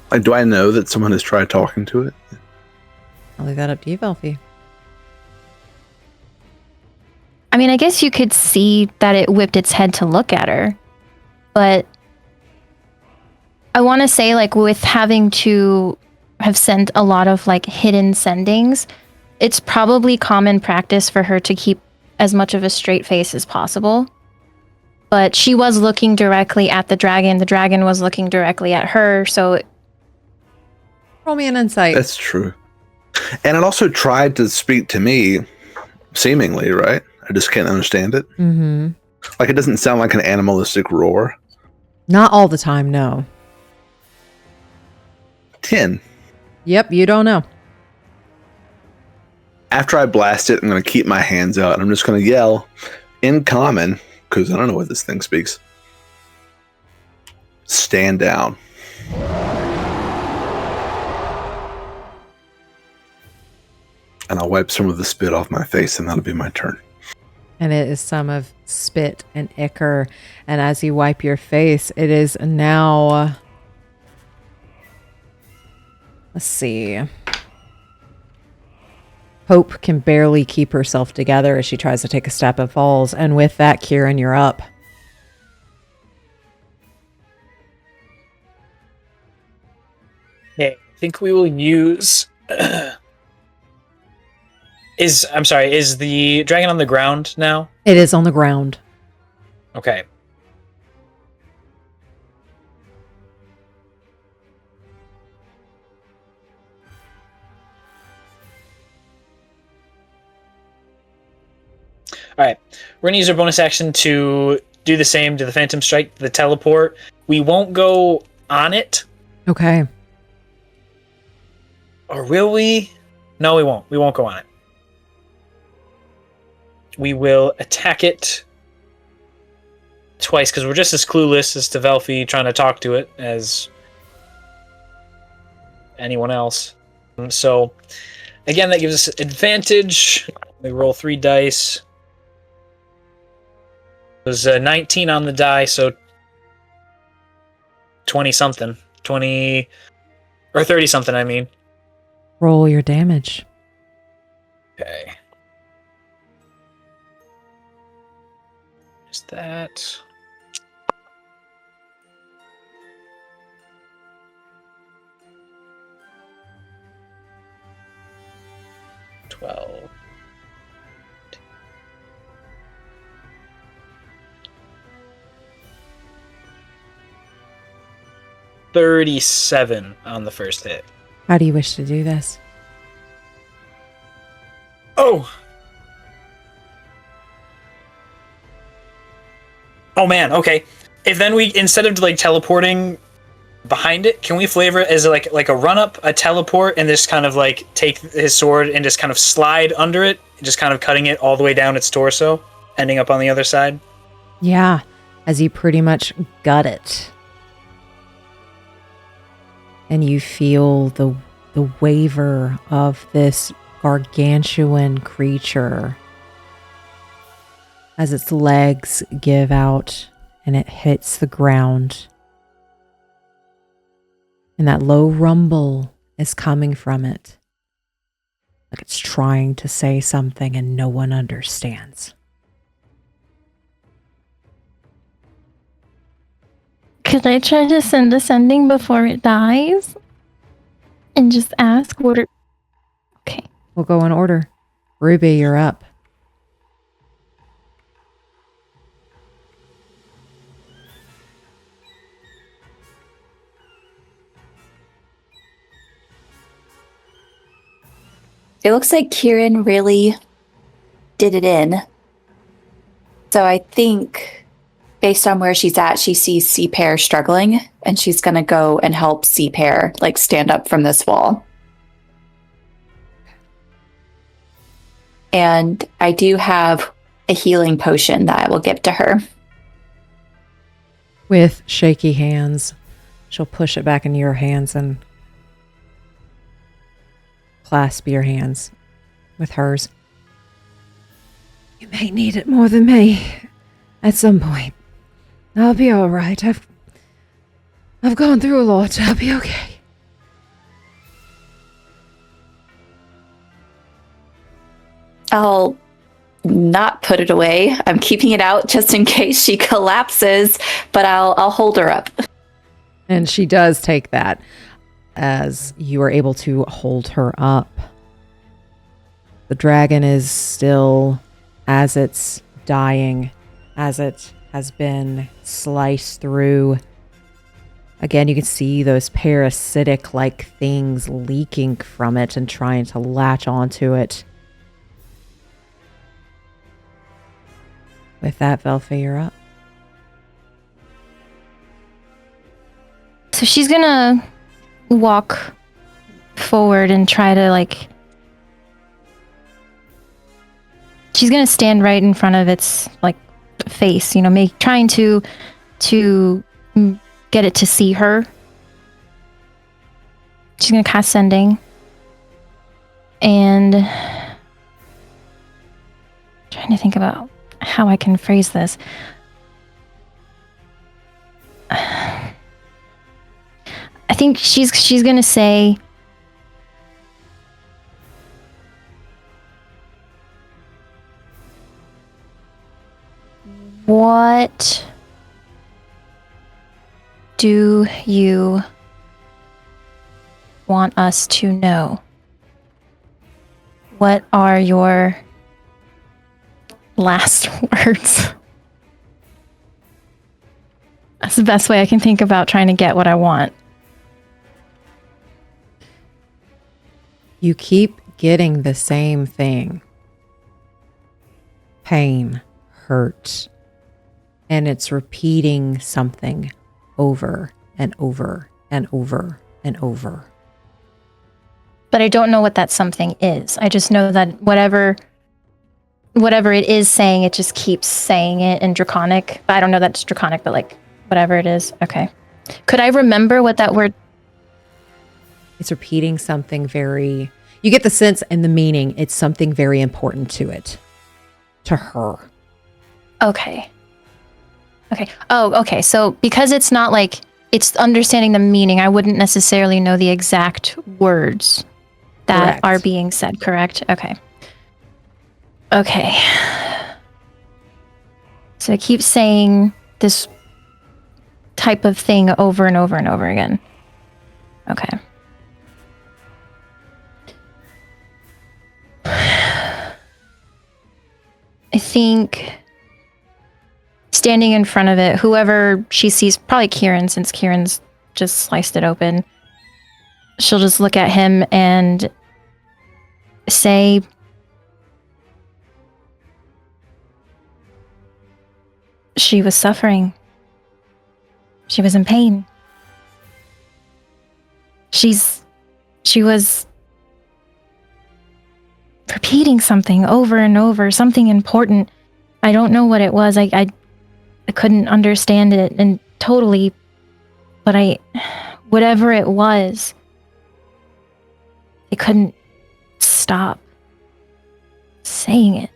[SPEAKER 4] Like, do I know that someone has tried talking to it?
[SPEAKER 1] I'll leave that up to you, Velphie.
[SPEAKER 3] I mean, I guess you could see that it whipped its head to look at her. But I want to say, like, with having to have sent a lot of, like, hidden sendings, it's probably common practice for her to keep as much of a straight face as possible. But she was looking directly at the dragon was looking directly at her, so...
[SPEAKER 1] Roll me an insight.
[SPEAKER 4] That's true. And it also tried to speak to me, seemingly, right? I just can't understand it.
[SPEAKER 1] Mm-hmm.
[SPEAKER 4] Like, it doesn't sound like an animalistic roar.
[SPEAKER 1] Not all the time, no.
[SPEAKER 4] 10.
[SPEAKER 1] Yep, you don't know.
[SPEAKER 4] After I blast it, I'm going to keep my hands out, and I'm just going to yell in common, because I don't know what this thing speaks. Stand down. And I'll wipe some of the spit off my face, and that'll be my turn.
[SPEAKER 1] And it is some of spit and ichor. And as you wipe your face, it is now... let's see. Hope can barely keep herself together as she tries to take a step and falls. And with that, Quirin, you're up.
[SPEAKER 2] Okay, I think we will use... Is the dragon on the ground now?
[SPEAKER 1] It is on the ground.
[SPEAKER 2] Okay. Alright. We're going to use our bonus action to do the same to the Phantom Strike, the teleport. We won't go on it.
[SPEAKER 1] Okay.
[SPEAKER 2] Or will we? No, we won't. We won't go on it. We will attack it twice, because we're just as clueless as to Velphie trying to talk to it as anyone else. So, again, that gives us advantage. We roll 3 dice. It was 19 on the die, so 20-something. 20... or 30-something, I mean.
[SPEAKER 1] Roll your damage.
[SPEAKER 2] Okay. Is that... 12. 37 on the first hit.
[SPEAKER 1] How do you wish to do this?
[SPEAKER 2] go! Oh man, okay. If then we, instead of like teleporting behind it, can we flavor it as like a run up, a teleport, and just kind of like take his sword and just kind of slide under it, just kind of cutting it all the way down its torso, ending up on the other side?
[SPEAKER 1] Yeah, as you pretty much gut it. And you feel the waver of this gargantuan creature as its legs give out and it hits the ground. And that low rumble is coming from it. Like it's trying to say something and no one understands.
[SPEAKER 3] Could I try to send a sending before it dies? And just ask what it... Okay.
[SPEAKER 1] We'll go in order. Ruby, you're up.
[SPEAKER 5] It looks like Quirin really did it in. So I think, based on where she's at, she sees C-Pair struggling, and she's going to go and help C-Pair, like, stand up from this wall. And I do have a healing potion that I will give to her.
[SPEAKER 1] With shaky hands, she'll push it back into your hands and clasp your hands with hers. You may need it more than me at some point. I'll be all right. I've gone through a lot. I'll be okay.
[SPEAKER 5] I'll not put it away. I'm keeping it out just in case she collapses, but I'll hold her up.
[SPEAKER 1] And she does take that as you are able to hold her up. The dragon is still, as it's dying, as it has been sliced through. Again, you can see those parasitic-like things leaking from it and trying to latch onto it. With that, Velphie, you're up.
[SPEAKER 3] So she's gonna walk forward and try to, like... She's gonna stand right in front of its, like, face, you know, trying to get it to see her. She's gonna cast Sending. And... trying to think about how I can phrase this. I think she's gonna say, what do you want us to know? What are your last words? That's the best way I can think about trying to get what I want.
[SPEAKER 1] You keep getting the same thing. Pain, hurt, and it's repeating something over and over and over and over.
[SPEAKER 3] But I don't know what that something is. I just know that whatever it is saying, it just keeps saying it in Draconic. I don't know that's Draconic, but like whatever it is. Okay. Could I remember what that word?
[SPEAKER 1] It's repeating something very... You get the sense and the meaning. It's something very important to it. To her.
[SPEAKER 3] Okay. Okay. Oh, okay. So because it's not like... It's understanding the meaning, I wouldn't necessarily know the exact words that
[SPEAKER 1] Correct.
[SPEAKER 3] are being said, correct? Okay. Okay. So I keep saying this type of thing over and over and over again. Okay. I think standing in front of it, whoever she sees, probably Quirin, since Quirin's just sliced it open, she'll just look at him and say, She was suffering. She was in pain. She was repeating something over and over, something important. I don't know what it was. I couldn't understand it and totally, but whatever it was, I couldn't stop saying it.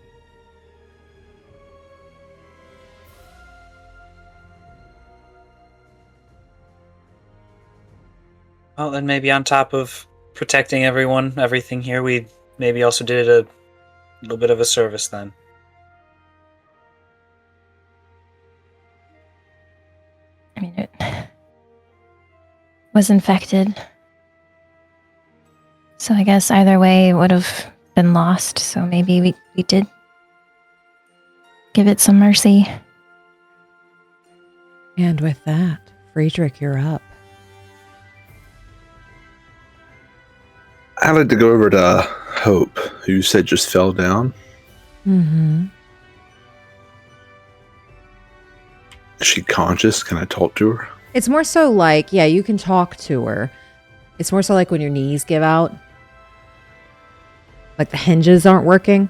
[SPEAKER 2] Well, then maybe on top of protecting everything here, we maybe also did a little bit of a service then.
[SPEAKER 3] I mean, it was infected. So I guess either way it would have been lost. So maybe we did give it some mercy.
[SPEAKER 1] And with that, Friedrich, you're up.
[SPEAKER 4] I'd like to go over to Hope, who you said just fell down.
[SPEAKER 1] Mm-hmm.
[SPEAKER 4] Is she conscious? Can I talk to her?
[SPEAKER 1] It's more so like, yeah, you can talk to her. It's more so like when your knees give out. Like the hinges aren't working.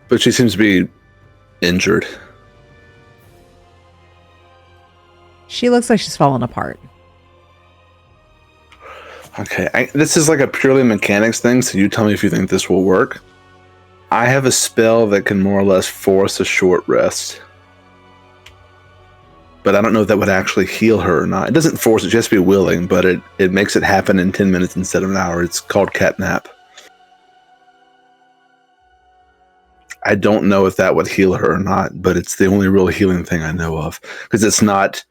[SPEAKER 4] But she seems to be injured.
[SPEAKER 1] She looks like she's fallen apart.
[SPEAKER 4] Okay, this is like a purely mechanics thing, so you tell me if you think this will work. I have a spell that can more or less force a short rest. But I don't know if that would actually heal her or not. It doesn't force it, she has to be willing, but it makes it happen in 10 minutes instead of an hour. It's called catnap. I don't know if that would heal her or not, but it's the only real healing thing I know of. Because it's not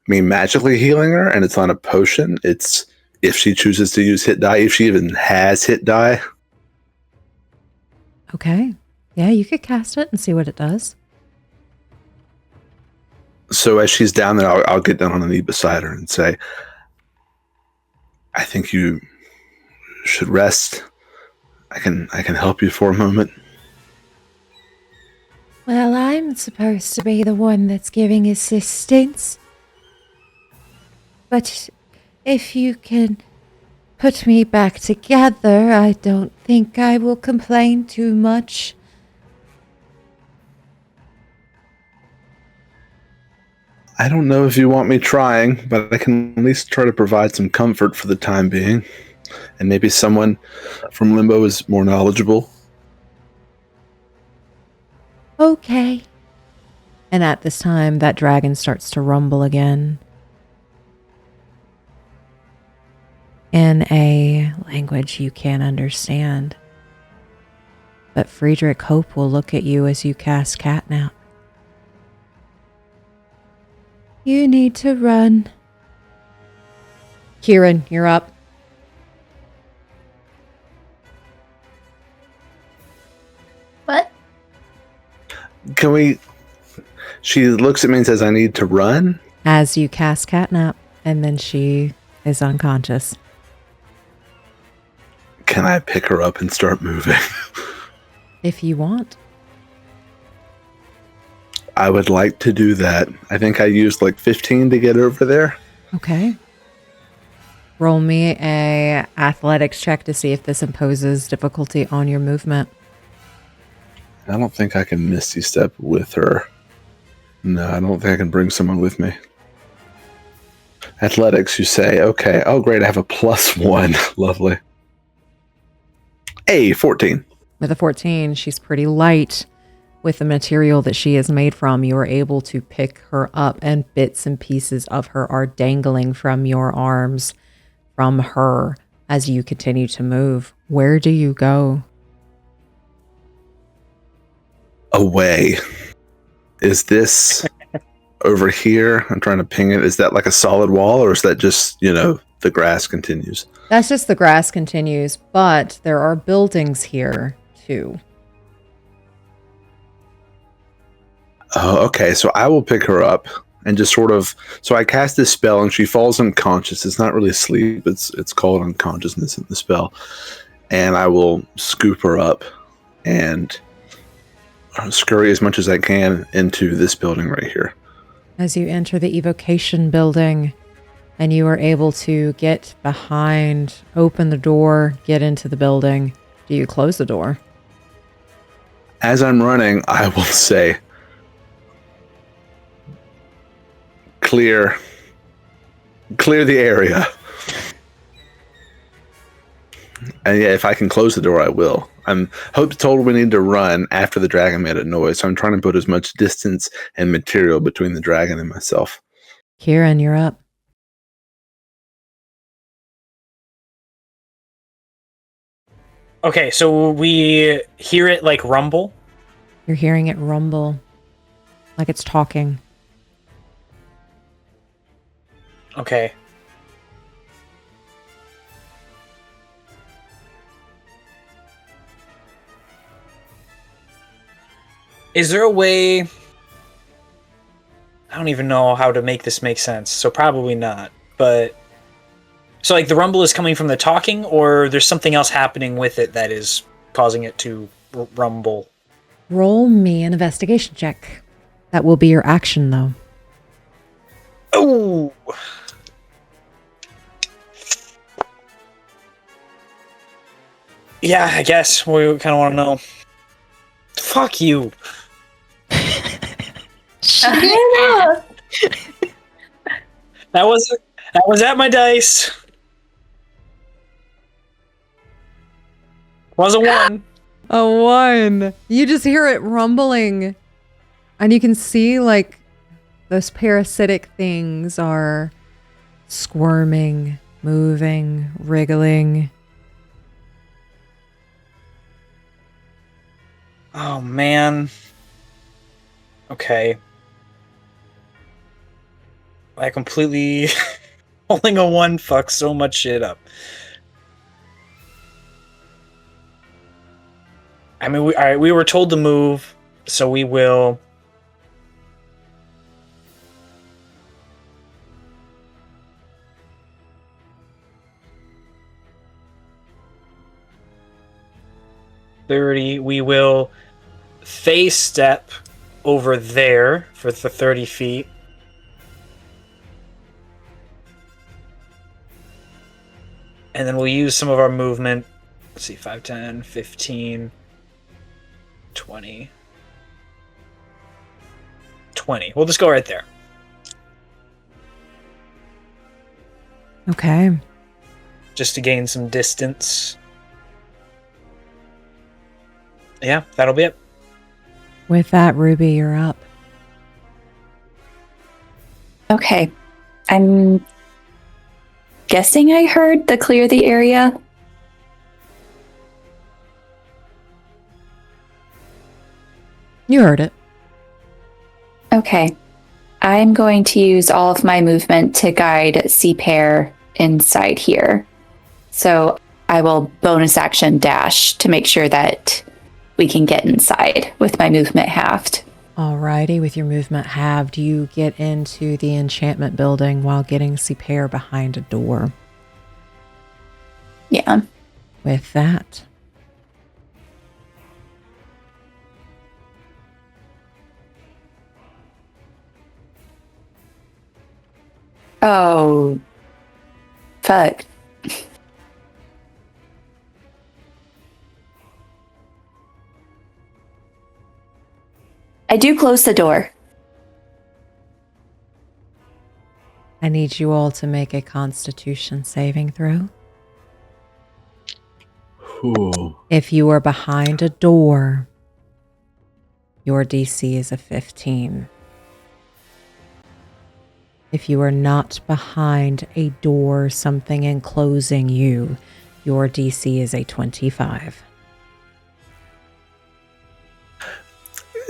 [SPEAKER 4] me magically healing her, and it's not a potion. It's if she chooses to use hit die, if she even has hit die.
[SPEAKER 1] Okay. Yeah, you could cast it and see what it does.
[SPEAKER 4] So as she's down there, I'll get down on a knee beside her and say, I think you should rest. I can help you for a moment.
[SPEAKER 1] Well, I'm supposed to be the one that's giving assistance. But if you can put me back together, I don't think I will complain too much.
[SPEAKER 4] I don't know if you want me trying, but I can at least try to provide some comfort for the time being. And maybe someone from Limbo is more knowledgeable.
[SPEAKER 1] Okay. And at this time, that dragon starts to rumble again. In a language you can't understand. But Friedrich Hope will look at you as you cast catnap. You need to run. Quirin, you're up.
[SPEAKER 5] What?
[SPEAKER 4] Can we... She looks at me and says, I need to run?
[SPEAKER 1] As you cast catnap, and then she is unconscious.
[SPEAKER 4] Can I pick her up and start moving?
[SPEAKER 1] If you want.
[SPEAKER 4] I would like to do that. I think I used like 15 to get over there.
[SPEAKER 1] Okay. Roll me a athletics check to see if this imposes difficulty on your movement.
[SPEAKER 4] I don't think I can Misty Step with her. No, I don't think I can bring someone with me. Athletics, you say. Okay. Oh, great. I have a +1. Lovely. Hey, 14.
[SPEAKER 1] With a 14, she's pretty light. With the material that she is made from, you are able to pick her up, and bits and pieces of her are dangling from your arms from her as you continue to move. Where do you go?
[SPEAKER 4] Away. Is this over here? I'm trying to ping it. Is that like a solid wall, or is that just, the grass continues?
[SPEAKER 1] That's just the grass continues, but there are buildings here too.
[SPEAKER 4] Oh, okay. So I will pick her up and just sort of... So I cast this spell and she falls unconscious. It's not really sleep. It's called unconsciousness in the spell. And I will scoop her up and scurry as much as I can into this building right here.
[SPEAKER 1] As you enter the evocation building and you are able to get behind, open the door, get into the building, do you close the door?
[SPEAKER 4] As I'm running, I will say, clear the area. And yeah, if I can close the door, I will. I'm told we need to run after the dragon made a noise, so I'm trying to put as much distance and material between the dragon and myself.
[SPEAKER 1] Quirin, you're up.
[SPEAKER 2] Okay, so we hear it like rumble.
[SPEAKER 1] You're hearing it rumble like it's talking.
[SPEAKER 2] Okay. Is there a way... I don't even know how to make this make sense, so probably not. But... So, like, the rumble is coming from the talking, or there's something else happening with it that is causing it to rumble?
[SPEAKER 1] Roll me an investigation check. That will be your action, though.
[SPEAKER 2] Oh! Yeah, I guess we kind of want to know. Fuck you. That was at my dice. Was a 1.
[SPEAKER 1] A 1. You just hear it rumbling. And you can see, like, those parasitic things are squirming, moving, wriggling.
[SPEAKER 2] Oh, man. Okay. I completely... Rolling a 1 fucks so much shit up. I mean, we were told to move, so we will... We will phase step over there for the 30 feet. And then we'll use some of our movement. Let's see, 5, 10, 15, 20. 20. We'll just go right there.
[SPEAKER 1] Okay.
[SPEAKER 2] Just to gain some distance. Yeah, that'll be it.
[SPEAKER 1] With that, Ruby, you're up.
[SPEAKER 5] Okay. I'm guessing I heard the clear the area.
[SPEAKER 1] You heard it.
[SPEAKER 5] Okay. I'm going to use all of my movement to guide C-Pair inside here. So I will bonus action dash to make sure that we can get inside with my movement halved.
[SPEAKER 1] Alrighty, with your movement halved, you get into the enchantment building while getting C-Pair behind a door.
[SPEAKER 5] Yeah.
[SPEAKER 1] With that.
[SPEAKER 5] Oh. Fuck. I do close the door.
[SPEAKER 1] I need you all to make a Constitution saving throw.
[SPEAKER 4] Ooh.
[SPEAKER 1] If you are behind a door, your DC is a 15. If you are not behind a door, something enclosing you, your DC is a 25.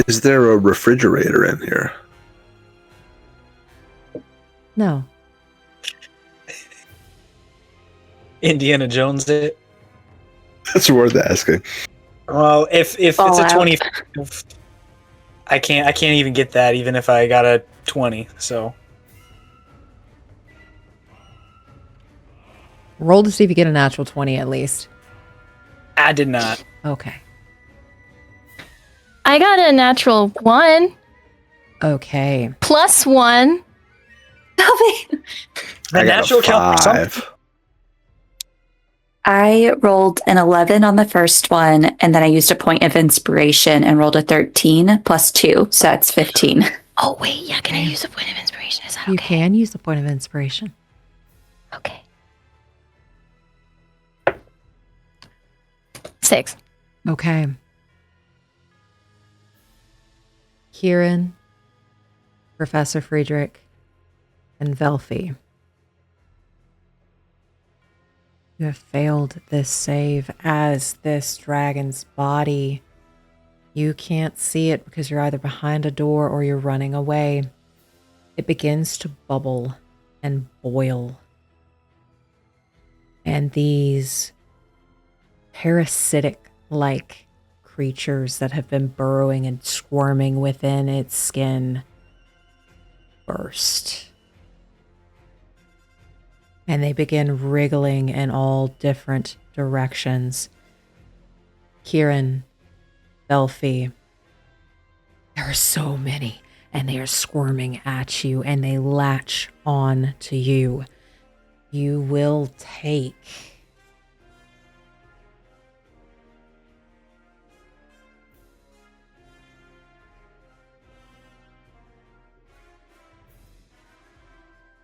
[SPEAKER 4] Is there a refrigerator in here?
[SPEAKER 1] No.
[SPEAKER 2] Indiana Jones it.
[SPEAKER 4] That's worth asking.
[SPEAKER 2] Well, if it's
[SPEAKER 5] Fall
[SPEAKER 2] a
[SPEAKER 5] out.
[SPEAKER 2] 20, I can't even get that even if I got a 20. So
[SPEAKER 1] Roll to see if you get a natural 20 at least.
[SPEAKER 2] I did not.
[SPEAKER 1] Okay.
[SPEAKER 3] I got a natural 1
[SPEAKER 1] Okay.
[SPEAKER 3] plus 1.
[SPEAKER 5] Velphie.
[SPEAKER 2] The
[SPEAKER 4] I got
[SPEAKER 2] natural
[SPEAKER 4] a
[SPEAKER 2] count for something.
[SPEAKER 4] 5.
[SPEAKER 5] I rolled an 11 on the first one, and then I used a point of inspiration and rolled a 13 plus 2, so that's 15.
[SPEAKER 3] Oh, wait, yeah, can I use a point of inspiration? Is that okay?
[SPEAKER 1] You can use the point of inspiration.
[SPEAKER 3] Okay. 6.
[SPEAKER 1] Okay. Quirin, Professor Friedrich, and Velphie. You have failed this save as this dragon's body. You can't see it because you're either behind a door or you're running away. It begins to bubble and boil. And these parasitic-like creatures that have been burrowing and squirming within its skin burst. And they begin wriggling in all different directions. Quirin, Velphie, there are so many, and they are squirming at you, and they latch on to you. You will take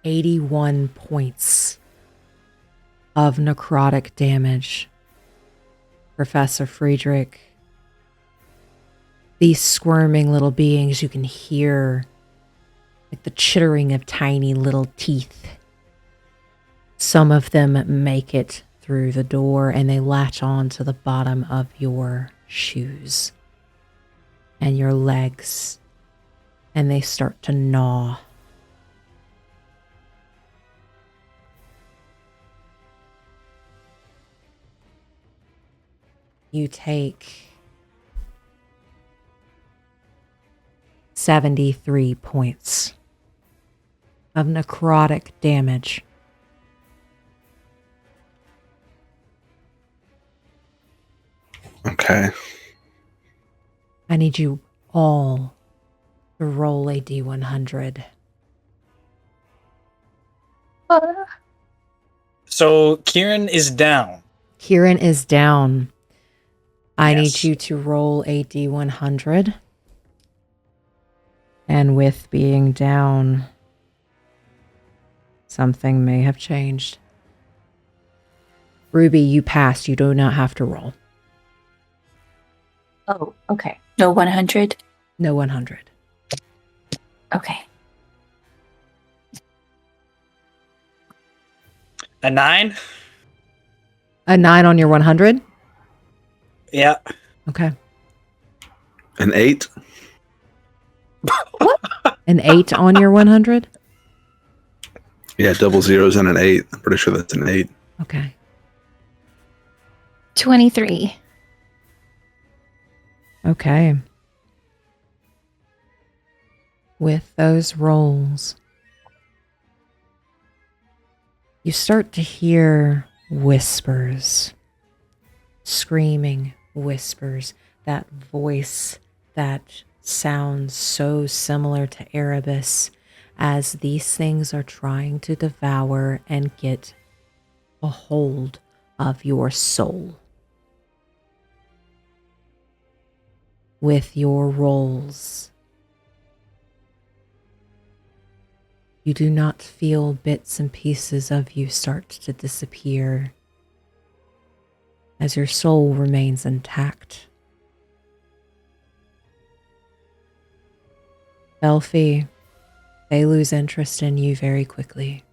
[SPEAKER 1] 81 points of necrotic damage. Professor Friedrich, these squirming little beings, you can hear like the chittering of tiny little teeth. Some of them make it through the door and they latch on to the bottom of your shoes and your legs, and they start to gnaw. You take 73 points of necrotic damage.
[SPEAKER 4] Okay.
[SPEAKER 1] I need you all to roll a D100.
[SPEAKER 2] So Quirin is down.
[SPEAKER 1] Quirin is down. I
[SPEAKER 2] Yes.
[SPEAKER 1] need you to roll a D100. And with being down, something may have changed. Ruby, you passed. You do not have to roll.
[SPEAKER 5] Oh, okay. No 100?
[SPEAKER 1] No 100.
[SPEAKER 5] Okay.
[SPEAKER 2] A 9?
[SPEAKER 1] A 9 on your 100?
[SPEAKER 2] Yeah.
[SPEAKER 1] Okay.
[SPEAKER 4] An 8?
[SPEAKER 1] An 8 on your 100?
[SPEAKER 4] Yeah, double zeros and an 8. I'm pretty sure that's an 8.
[SPEAKER 1] Okay.
[SPEAKER 3] 23.
[SPEAKER 1] Okay. With those rolls, you start to hear whispers, screaming whispers, that voice that sounds so similar to Erebus, as these things are trying to devour and get a hold of your soul. With your rolls, you do not feel bits and pieces of you start to disappear, as your soul remains intact. Velphie, they lose interest in you very quickly.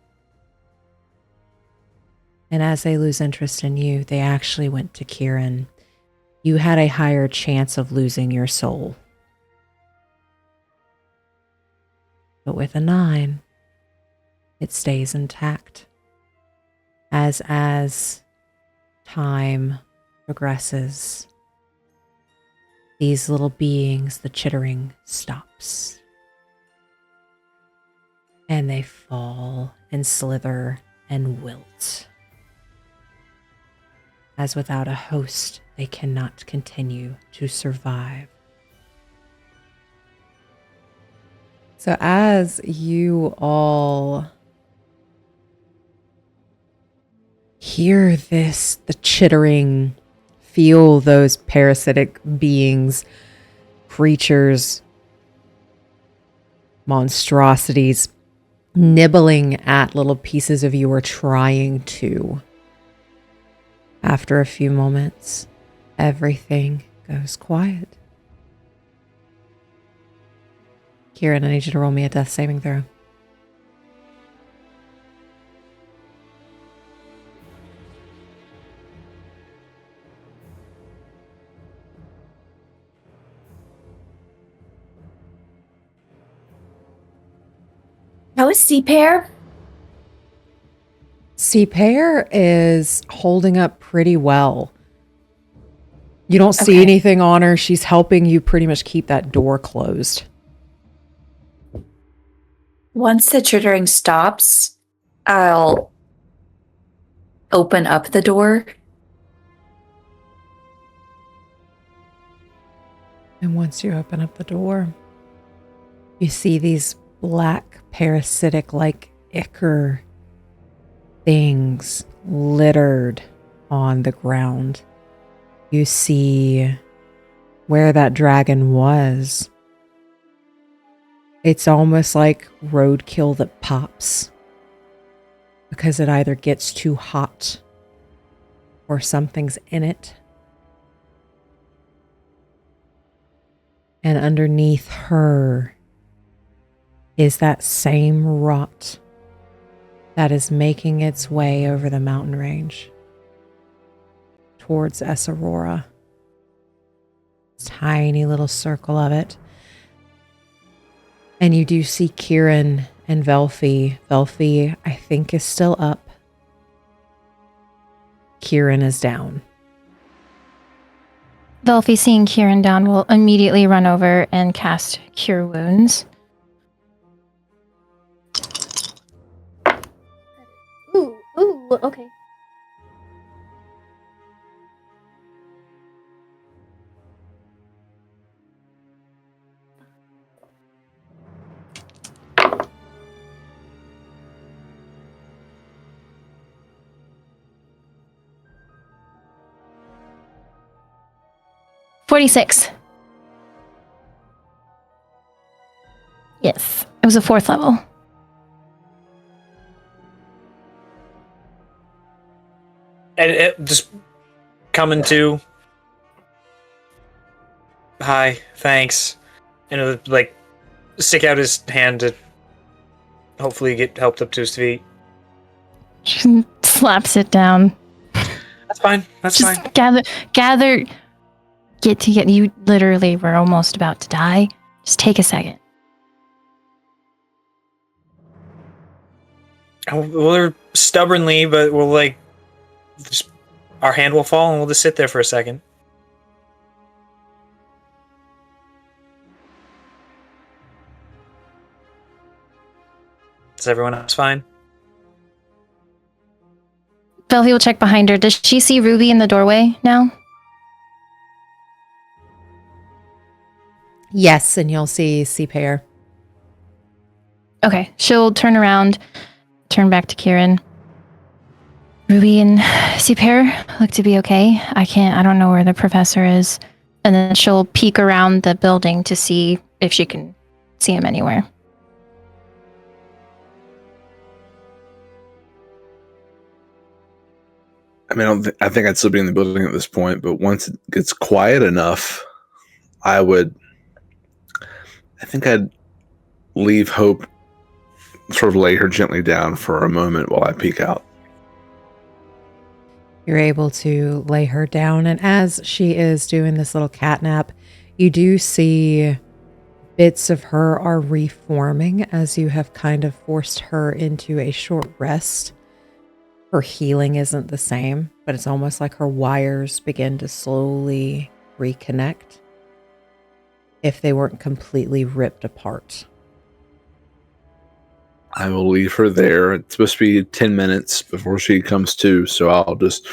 [SPEAKER 1] And as they lose interest in you, they actually went to Quirin. You had a higher chance of losing your soul. But with a 9, it stays intact. As time progresses, these little beings, the chittering stops. And they fall and slither and wilt. As without a host, they cannot continue to survive. So as you all hear this, the chittering, feel those parasitic beings, creatures, monstrosities nibbling at little pieces of you or trying to. After a few moments, everything goes quiet. Quirin, I need you to roll me a death saving throw.
[SPEAKER 5] How is C-Pair?
[SPEAKER 1] C-Pair is holding up pretty well. You don't see
[SPEAKER 5] Okay.
[SPEAKER 1] anything on her. She's helping you pretty much keep that door closed.
[SPEAKER 5] Once the chittering stops, I'll open up the door.
[SPEAKER 1] And once you open up the door, you see these black parasitic-like ichor things littered on the ground. You see where that dragon was. It's almost like roadkill that pops because it either gets too hot or something's in it. And underneath her is that same rot that is making its way over the mountain range towards Esarora. Tiny little circle of it. And you do see Quirin and Velphie. Velphie, I think, is still up. Quirin is down.
[SPEAKER 3] Velphie, seeing Quirin down, will immediately run over and cast Cure Wounds. Ooh, okay. $46. Yes, it was a 4th level.
[SPEAKER 2] And it just coming to. Hi, thanks. And it would like stick out his hand to hopefully get helped up to his feet.
[SPEAKER 3] She slaps it down.
[SPEAKER 2] That's fine. That's
[SPEAKER 3] Just
[SPEAKER 2] fine.
[SPEAKER 3] gather. Get. You literally were almost about to die. Just take a second.
[SPEAKER 2] We're stubbornly, but we'll like. Just, our hand will fall and we'll just sit there for a second. Is everyone else fine?
[SPEAKER 3] Velphie will check behind her. Does she see Ruby in the doorway now?
[SPEAKER 1] Yes, and you'll see C-Pair.
[SPEAKER 3] Okay, she'll turn around, turn back to Quirin. Ruby and C-Pair look to be okay. I don't know where the professor is. And then she'll peek around the building to see if she can see him anywhere.
[SPEAKER 4] I mean, I think I'd still be in the building at this point, but once it gets quiet enough, I think I'd leave Hope, sort of lay her gently down for a moment while I peek out.
[SPEAKER 1] You're able to lay her down, and as she is doing this little catnap, you do see bits of her are reforming as you have kind of forced her into a short rest. Her healing isn't the same, but it's almost like her wires begin to slowly reconnect if they weren't completely ripped apart.
[SPEAKER 4] I will leave her there. It's supposed to be 10 minutes before she comes to, so I'll just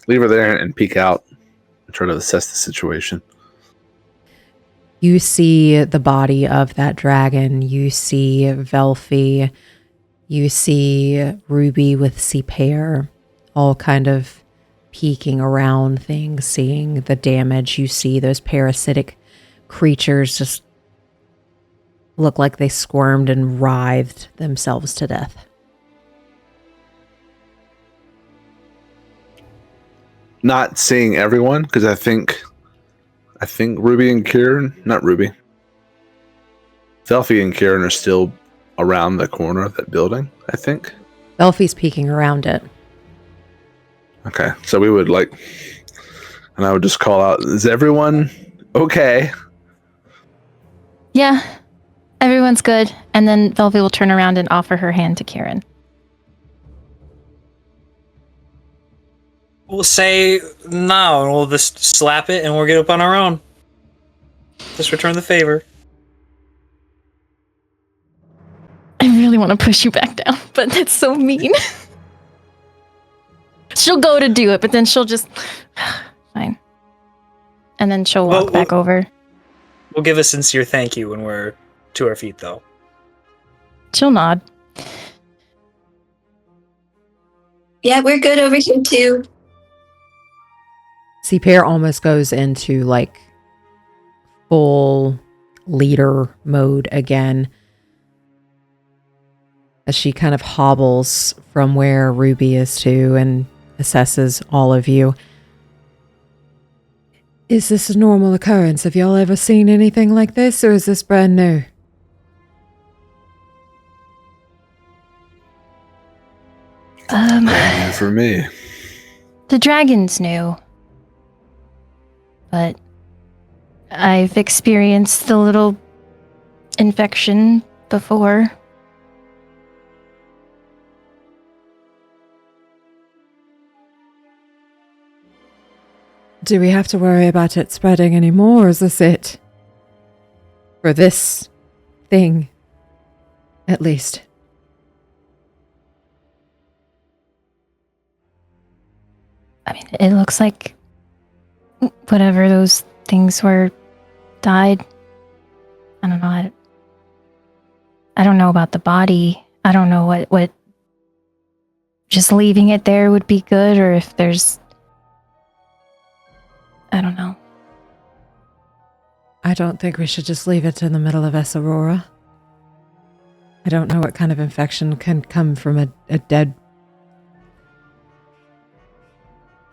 [SPEAKER 4] leave her there and peek out and try to assess the situation.
[SPEAKER 1] You see the body of that dragon. You see Velphie. You see Ruby with Seapair, all kind of peeking around things, seeing the damage. You see those parasitic creatures just look like they squirmed and writhed themselves to death.
[SPEAKER 4] Not seeing everyone, because I think Ruby and Quirin, not Ruby, Velphie and Quirin are still around the corner of that building, I think.
[SPEAKER 1] Velphie's peeking around it.
[SPEAKER 4] Okay, so we would and I would just call out, is everyone okay?
[SPEAKER 3] Yeah, everyone's good. And then Velphie will turn around and offer her hand to Quirin.
[SPEAKER 2] We'll say no, and we'll just slap it, and we'll get up on our own. Just return the favor.
[SPEAKER 3] I really want to push you back down, but that's so mean. She'll go to do it, but then she'll just... Fine. And then she'll walk back over.
[SPEAKER 2] We'll give a sincere thank you when we're to our feet, though.
[SPEAKER 3] She'll nod.
[SPEAKER 5] Yeah, we're good over here too.
[SPEAKER 1] Seapair almost goes into full leader mode again as she kind of hobbles from where Ruby is to and assesses all of you. Is this a normal occurrence? Have y'all ever seen anything like this, or is this brand new?
[SPEAKER 4] Brand new for me.
[SPEAKER 3] The dragon's new. But I've experienced the little infection before.
[SPEAKER 1] Do we have to worry about it spreading anymore, or is this it? For this thing, at least.
[SPEAKER 3] I mean, it looks like whatever those things were died. I don't know. I don't know about the body. I don't know what just leaving it there would be good, or if there's... I don't know.
[SPEAKER 1] I don't think we should just leave it in the middle of Esarora. I don't know what kind of infection can come from a dead...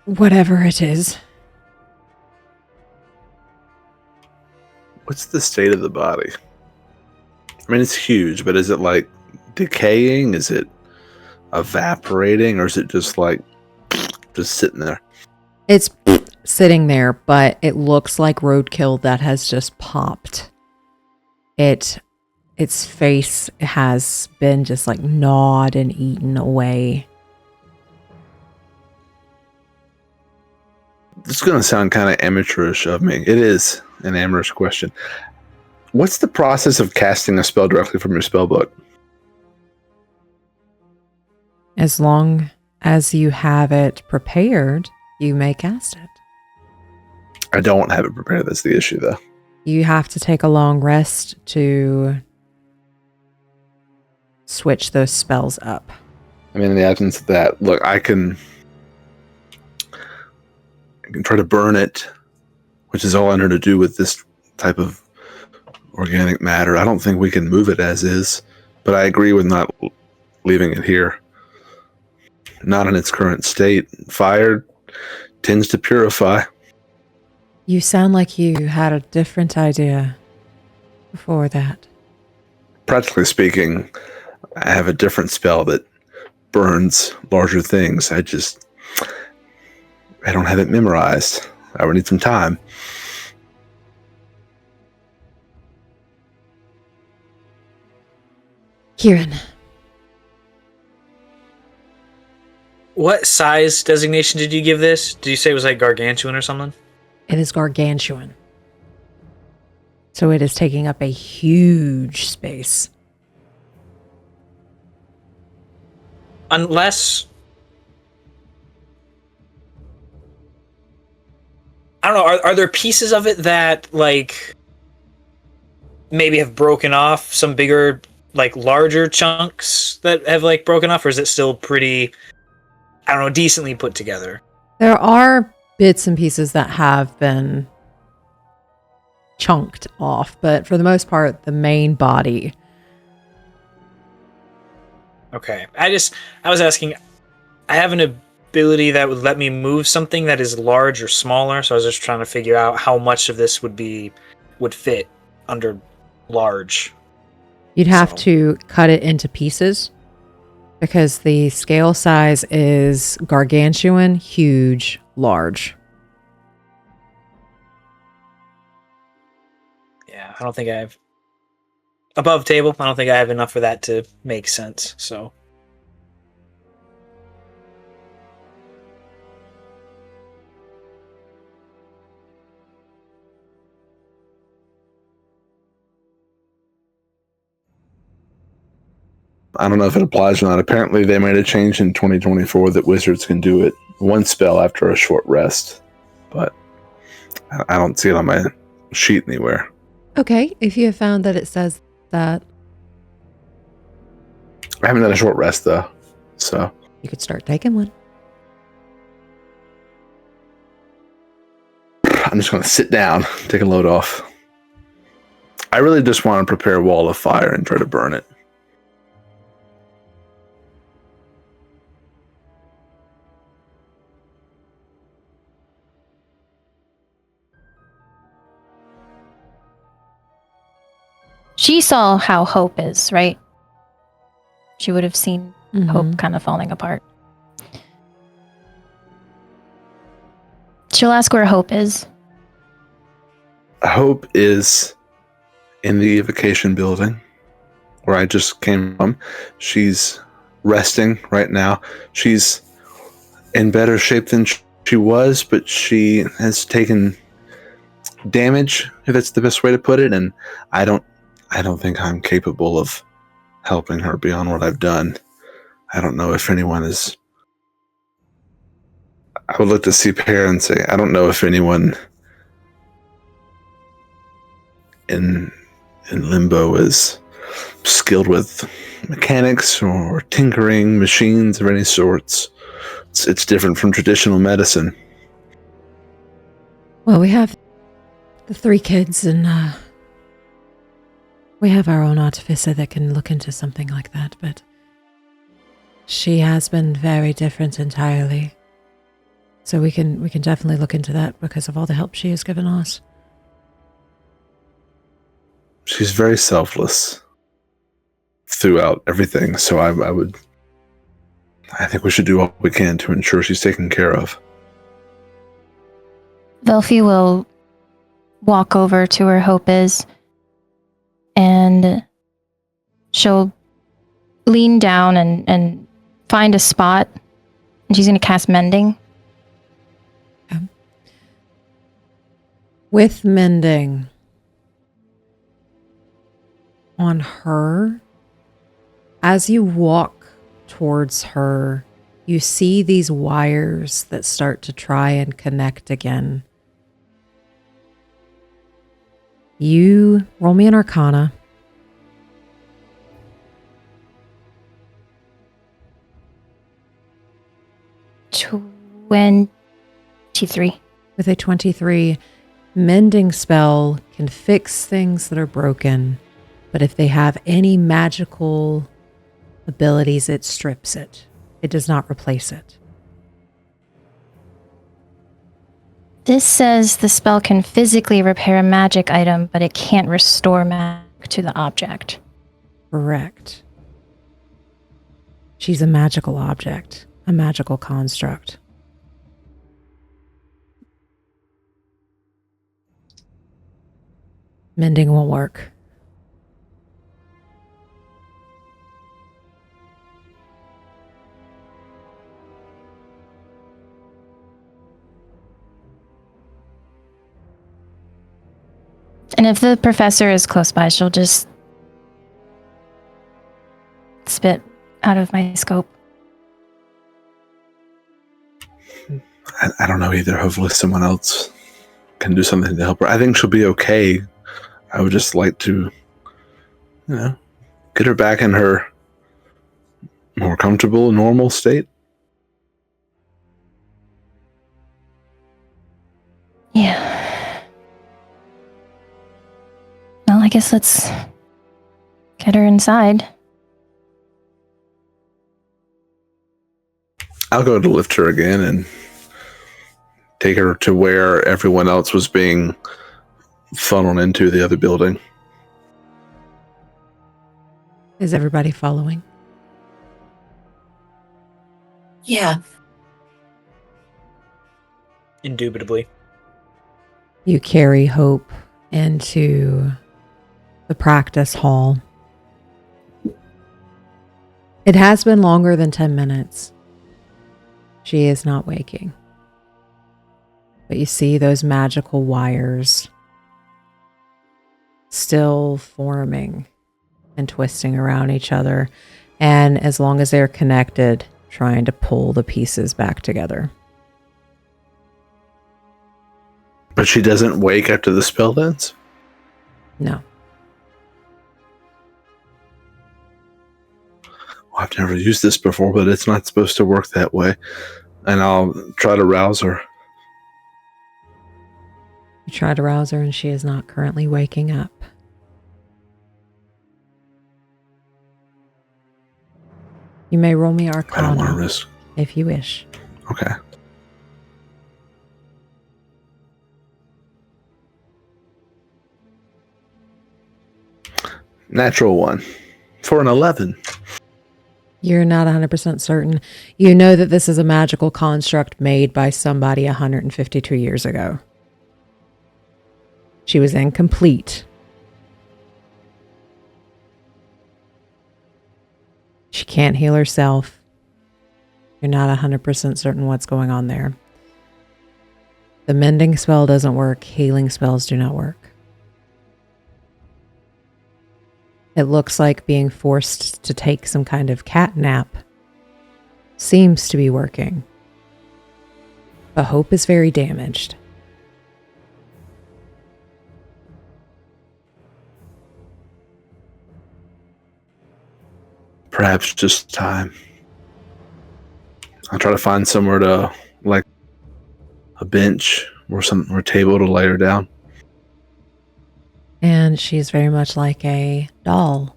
[SPEAKER 1] whatever it is.
[SPEAKER 4] What's the state of the body? I mean, it's huge, but is it decaying? Is it evaporating, or is it just sitting there?
[SPEAKER 1] It's sitting there, but it looks like roadkill that has just popped. Its face has been just gnawed and eaten away.
[SPEAKER 4] This is going to sound kind of amateurish of me. It is an amateurish question. What's the process of casting a spell directly from your spell book?
[SPEAKER 1] As long as you have it prepared, you may cast it.
[SPEAKER 4] I don't have it prepared. That's the issue, though.
[SPEAKER 1] You have to take a long rest to switch those spells up.
[SPEAKER 4] I mean, in the absence of that, look, I can try to burn it, which is all I know to do with this type of organic matter. I don't think we can move it as is, but I agree with not leaving it here. Not in its current state. Fire tends to purify.
[SPEAKER 1] You sound like you had a different idea before that.
[SPEAKER 4] Practically speaking, I have a different spell that burns larger things. I don't have it memorized. I would need some time.
[SPEAKER 1] Quirin.
[SPEAKER 2] What size designation did you give this? Did you say it was gargantuan or something?
[SPEAKER 1] It is gargantuan. So it is taking up a huge space.
[SPEAKER 2] Unless... I don't know, are there pieces of it that, maybe have broken off some bigger, like larger chunks that have like broken off, or is it still pretty, I don't know, decently put together?
[SPEAKER 1] There are bits and pieces that have been chunked off, but for the most part, the main body.
[SPEAKER 2] Okay. I was asking, I have an ability that would let me move something that is large or smaller, so I was just trying to figure out how much of this would fit under large.
[SPEAKER 1] You'd have to cut it into pieces because the scale size is gargantuan, huge, large.
[SPEAKER 2] Yeah, I don't think I have above table. I don't think I have enough for that to make sense. So
[SPEAKER 4] I don't know if it applies or not. Apparently, they made a change in 2024 that wizards can do it one spell after a short rest, but I don't see it on my sheet anywhere.
[SPEAKER 1] Okay, if you have found that it says that,
[SPEAKER 4] I haven't done a short rest though, so
[SPEAKER 1] you could start taking one.
[SPEAKER 4] I'm just going to sit down, take a load off. I really just want to prepare a wall of fire and try to burn it.
[SPEAKER 3] She saw how Hope is, right? She would have seen Hope kind of falling apart. She'll ask where Hope is.
[SPEAKER 4] Hope is in the evocation building where I just came from. She's resting right now. She's in better shape than she was, but she has taken damage, if that's the best way to put it, and I don't think I'm capable of helping her beyond what I've done. I don't know if anyone is... I would look to see Per and say, I don't know if anyone in Limbo is skilled with mechanics or tinkering, machines of any sorts. It's different from traditional medicine.
[SPEAKER 1] Well, we have the 3 kids and we have our own artificer that can look into something like that, but she has been very different entirely. So we can definitely look into that because of all the help she has given us.
[SPEAKER 4] She's very selfless throughout everything, so I think we should do what we can to ensure she's taken care of.
[SPEAKER 3] Velphie will walk over to where Hope is, and she'll lean down and find a spot, and she's going to cast Mending.
[SPEAKER 1] Okay. With Mending on her, as you walk towards her, you see these wires that start to try and connect again. You roll me an Arcana.
[SPEAKER 3] Twenty-three.
[SPEAKER 1] With a 23, Mending spell can fix things that are broken, but if they have any magical abilities, it strips it. It does not replace it.
[SPEAKER 3] This says the spell can physically repair a magic item, but it can't restore magic to the object.
[SPEAKER 1] Correct. She's a magical object, a magical construct. Mending won't work.
[SPEAKER 3] And if the professor is close by, she'll just spit out of my scope.
[SPEAKER 4] I don't know either. Hopefully someone else can do something to help her. I think she'll be okay. I would just like to get her back in her more comfortable, normal state.
[SPEAKER 3] Yeah. Well, I guess let's get her inside.
[SPEAKER 4] I'll go to lift her again and take her to where everyone else was being funneled into the other building.
[SPEAKER 1] Is everybody following?
[SPEAKER 5] Yeah.
[SPEAKER 2] Indubitably.
[SPEAKER 1] You carry Hope into the practice hall. It has been longer than 10 minutes. She is not waking. But you see those magical wires still forming and twisting around each other. And as long as they're connected, trying to pull the pieces back together.
[SPEAKER 4] But she doesn't wake after the spell ends?
[SPEAKER 1] No.
[SPEAKER 4] Well, I've never used this before, but it's not supposed to work that way. And I'll try to rouse her.
[SPEAKER 1] You try to rouse her and she is not currently waking up. You may roll me
[SPEAKER 4] I don't want to
[SPEAKER 1] Arcana
[SPEAKER 4] risk.
[SPEAKER 1] if you wish.
[SPEAKER 4] Okay. Natural 1 for an 11.
[SPEAKER 1] You're not 100% certain. You know that this is a magical construct made by somebody 152 years ago. She was incomplete. She can't heal herself. You're not 100% certain what's going on there. The mending spell doesn't work. Healing spells do not work. It looks like being forced to take some kind of cat nap seems to be working. But Hope is very damaged.
[SPEAKER 4] Perhaps just time. I'll try to find somewhere to, like, a bench or a table to lay her down.
[SPEAKER 1] And she's very much like a doll.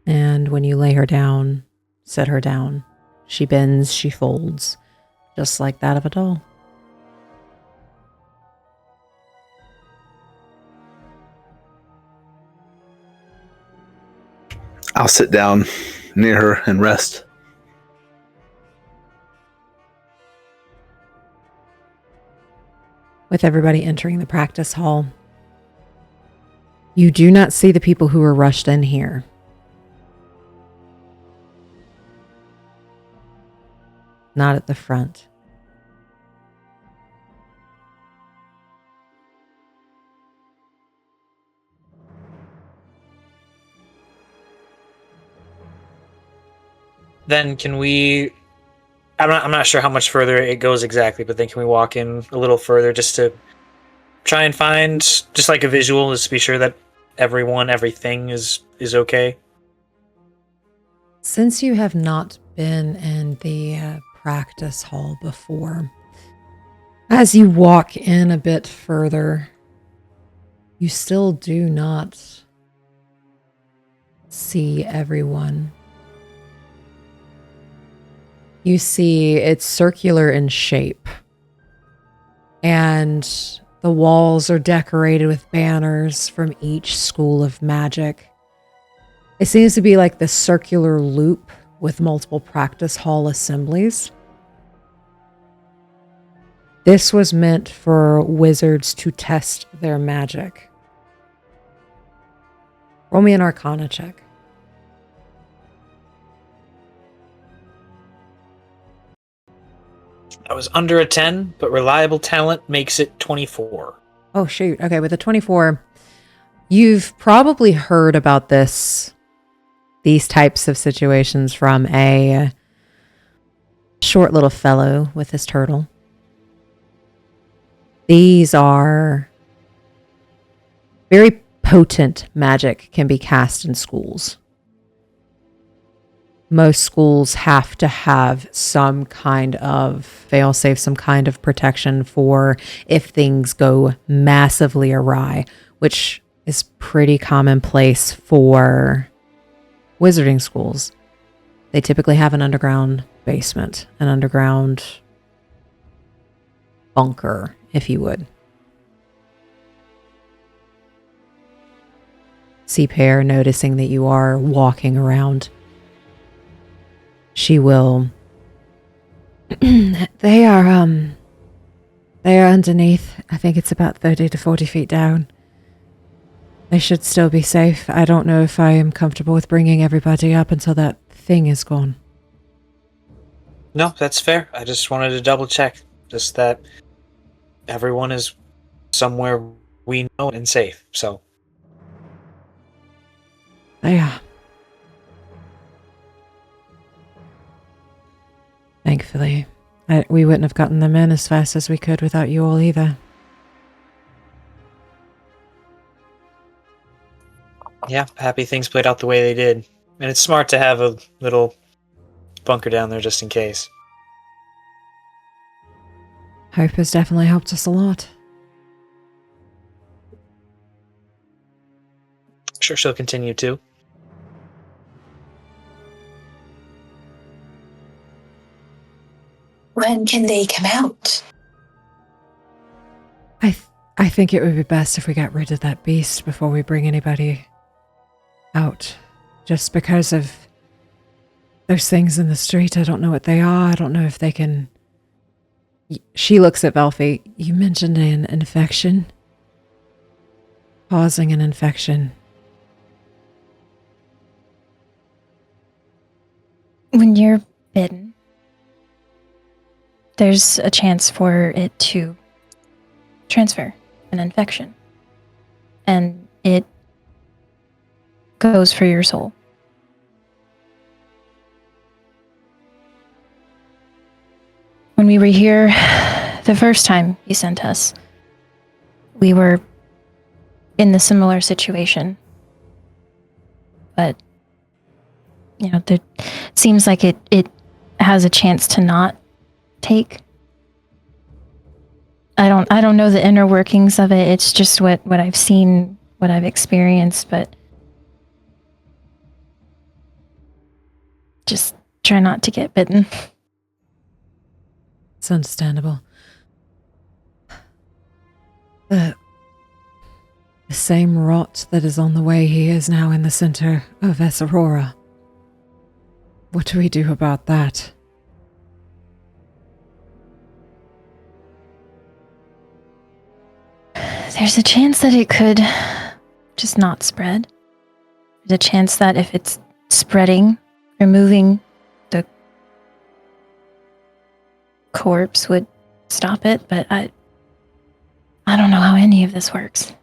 [SPEAKER 1] And when you lay her down, set her down, she bends, she folds, just like that of a doll.
[SPEAKER 4] I'll sit down near her and rest.
[SPEAKER 1] With everybody entering the practice hall, you do not see the people who were rushed in here. Not at the front.
[SPEAKER 2] Then can we... I'm not sure how much further it goes exactly, but then can we walk in a little further just to try and find just like a visual, just to be sure that everything is okay?
[SPEAKER 1] Since you have not been in the practice hall before, as you walk in a bit further, you still do not see everyone. You see it's circular in shape, and the walls are decorated with banners from each school of magic. It seems to be like the circular loop with multiple practice hall assemblies. This was meant for wizards to test their magic. Roll me an Arcana check.
[SPEAKER 2] I was under a 10, but reliable talent makes it 24.
[SPEAKER 1] Oh, shoot. Okay, with a 24, you've probably heard about these types of situations from a short little fellow with his turtle. These are very potent magic can be cast in schools. Most schools have to have some kind of fail-safe, some kind of protection for if things go massively awry, which is pretty commonplace for wizarding schools. They typically have an underground basement, an underground bunker, if you would. Sea Pear, noticing that you are walking around, she will. They are underneath. I think it's about 30 to 40 feet down. They should still be safe. I don't know if I am comfortable with bringing everybody up until that thing is gone.
[SPEAKER 2] No, that's fair. I just wanted to double check. Just that everyone is somewhere we know and safe, so.
[SPEAKER 1] Yeah. Thankfully. We wouldn't have gotten them in as fast as we could without you all either.
[SPEAKER 2] Yeah, happy things played out the way they did. And it's smart to have a little bunker down there just in case.
[SPEAKER 1] Hope has definitely helped us a lot.
[SPEAKER 2] Sure, she'll continue to.
[SPEAKER 5] When can they come out?
[SPEAKER 1] I think it would be best if we got rid of that beast before we bring anybody out. Just because of those things in the street. I don't know what they are. I don't know if they can... She looks at Velphie. You mentioned an infection. Causing an infection.
[SPEAKER 3] When you're bitten, there's a chance for it to transfer an infection. And it goes for your soul. When we were here the first time you sent us, we were in the similar situation. But, you know, it seems like it has a chance to not take. I don't know the inner workings of it. It's just what I've seen, what I've experienced, but just try not to get bitten.
[SPEAKER 1] It's understandable. The same rot that is on the way he is now in the center of Esarora. What do we do about that?
[SPEAKER 3] There's a chance that it could just not spread. There's a chance that if it's spreading, removing the corpse would stop it, but I don't know how any of this works.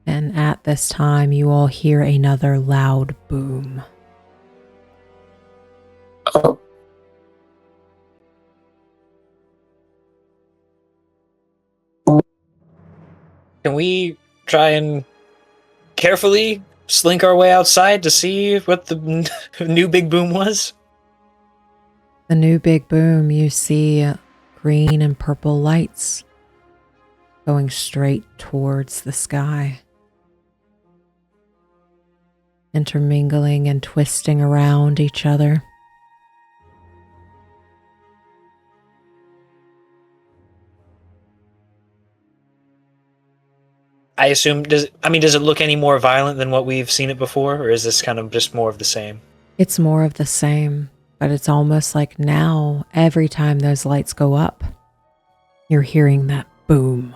[SPEAKER 1] And at this time, you all hear another loud boom.
[SPEAKER 5] Oh.
[SPEAKER 2] Can we try and carefully slink our way outside to see what the new big boom was?
[SPEAKER 1] The new big boom, you see green and purple lights going straight towards the sky, intermingling and twisting around each other.
[SPEAKER 2] I assume, does it look any more violent than what we've seen it before, or is this kind of just more of the same?
[SPEAKER 1] It's more of the same, but it's almost like now, every time those lights go up, you're hearing that boom.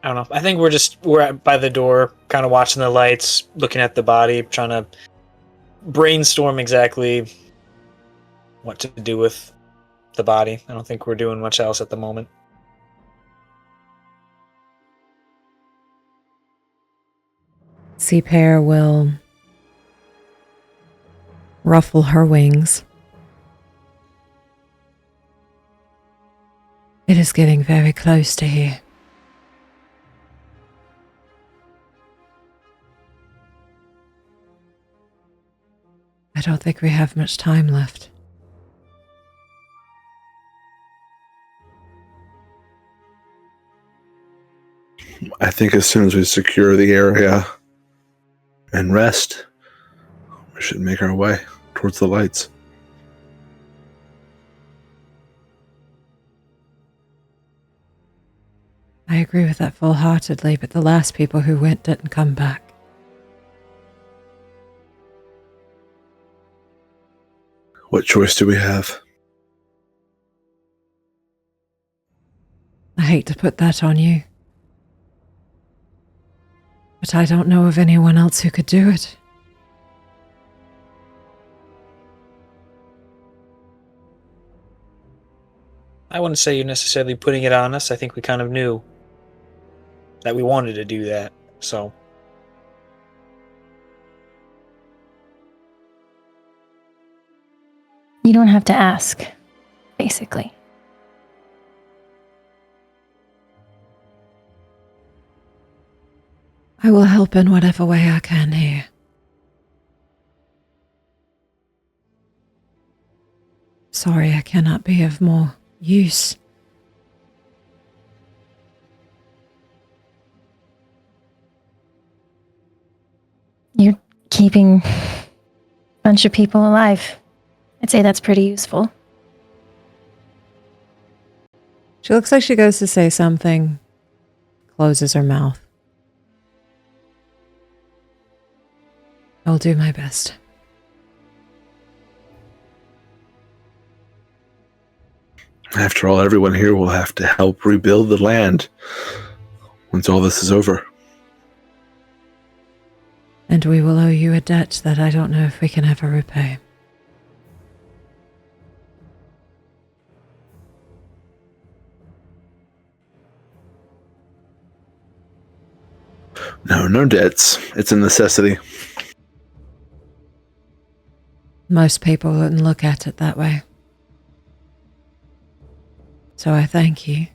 [SPEAKER 2] I don't know. I think we're by the door, kind of watching the lights, looking at the body, trying to brainstorm exactly what to do with the body. I don't think we're doing much else at the moment.
[SPEAKER 1] Seapair will ruffle her wings. It is getting very close to here. I don't think we have much time left.
[SPEAKER 4] I think as soon as we secure the area and rest, we should make our way towards the lights.
[SPEAKER 1] I agree with that full-heartedly, but the last people who went didn't come back.
[SPEAKER 4] What choice do we have?
[SPEAKER 1] I hate to put that on you, but I don't know of anyone else who could do it.
[SPEAKER 2] I wouldn't say you're necessarily putting it on us. I think we kind of knew that we wanted to do that, so...
[SPEAKER 3] You don't have to ask, basically.
[SPEAKER 1] I will help in whatever way I can here. Sorry, I cannot be of more use.
[SPEAKER 3] You're keeping a bunch of people alive. I'd say that's pretty useful.
[SPEAKER 1] She looks like she goes to say something, closes her mouth. I'll do my best.
[SPEAKER 4] After all, everyone here will have to help rebuild the land once all this is over.
[SPEAKER 1] And we will owe you a debt that I don't know if we can ever repay.
[SPEAKER 4] No debts. It's a necessity.
[SPEAKER 1] Most people wouldn't look at it that way. So I thank you.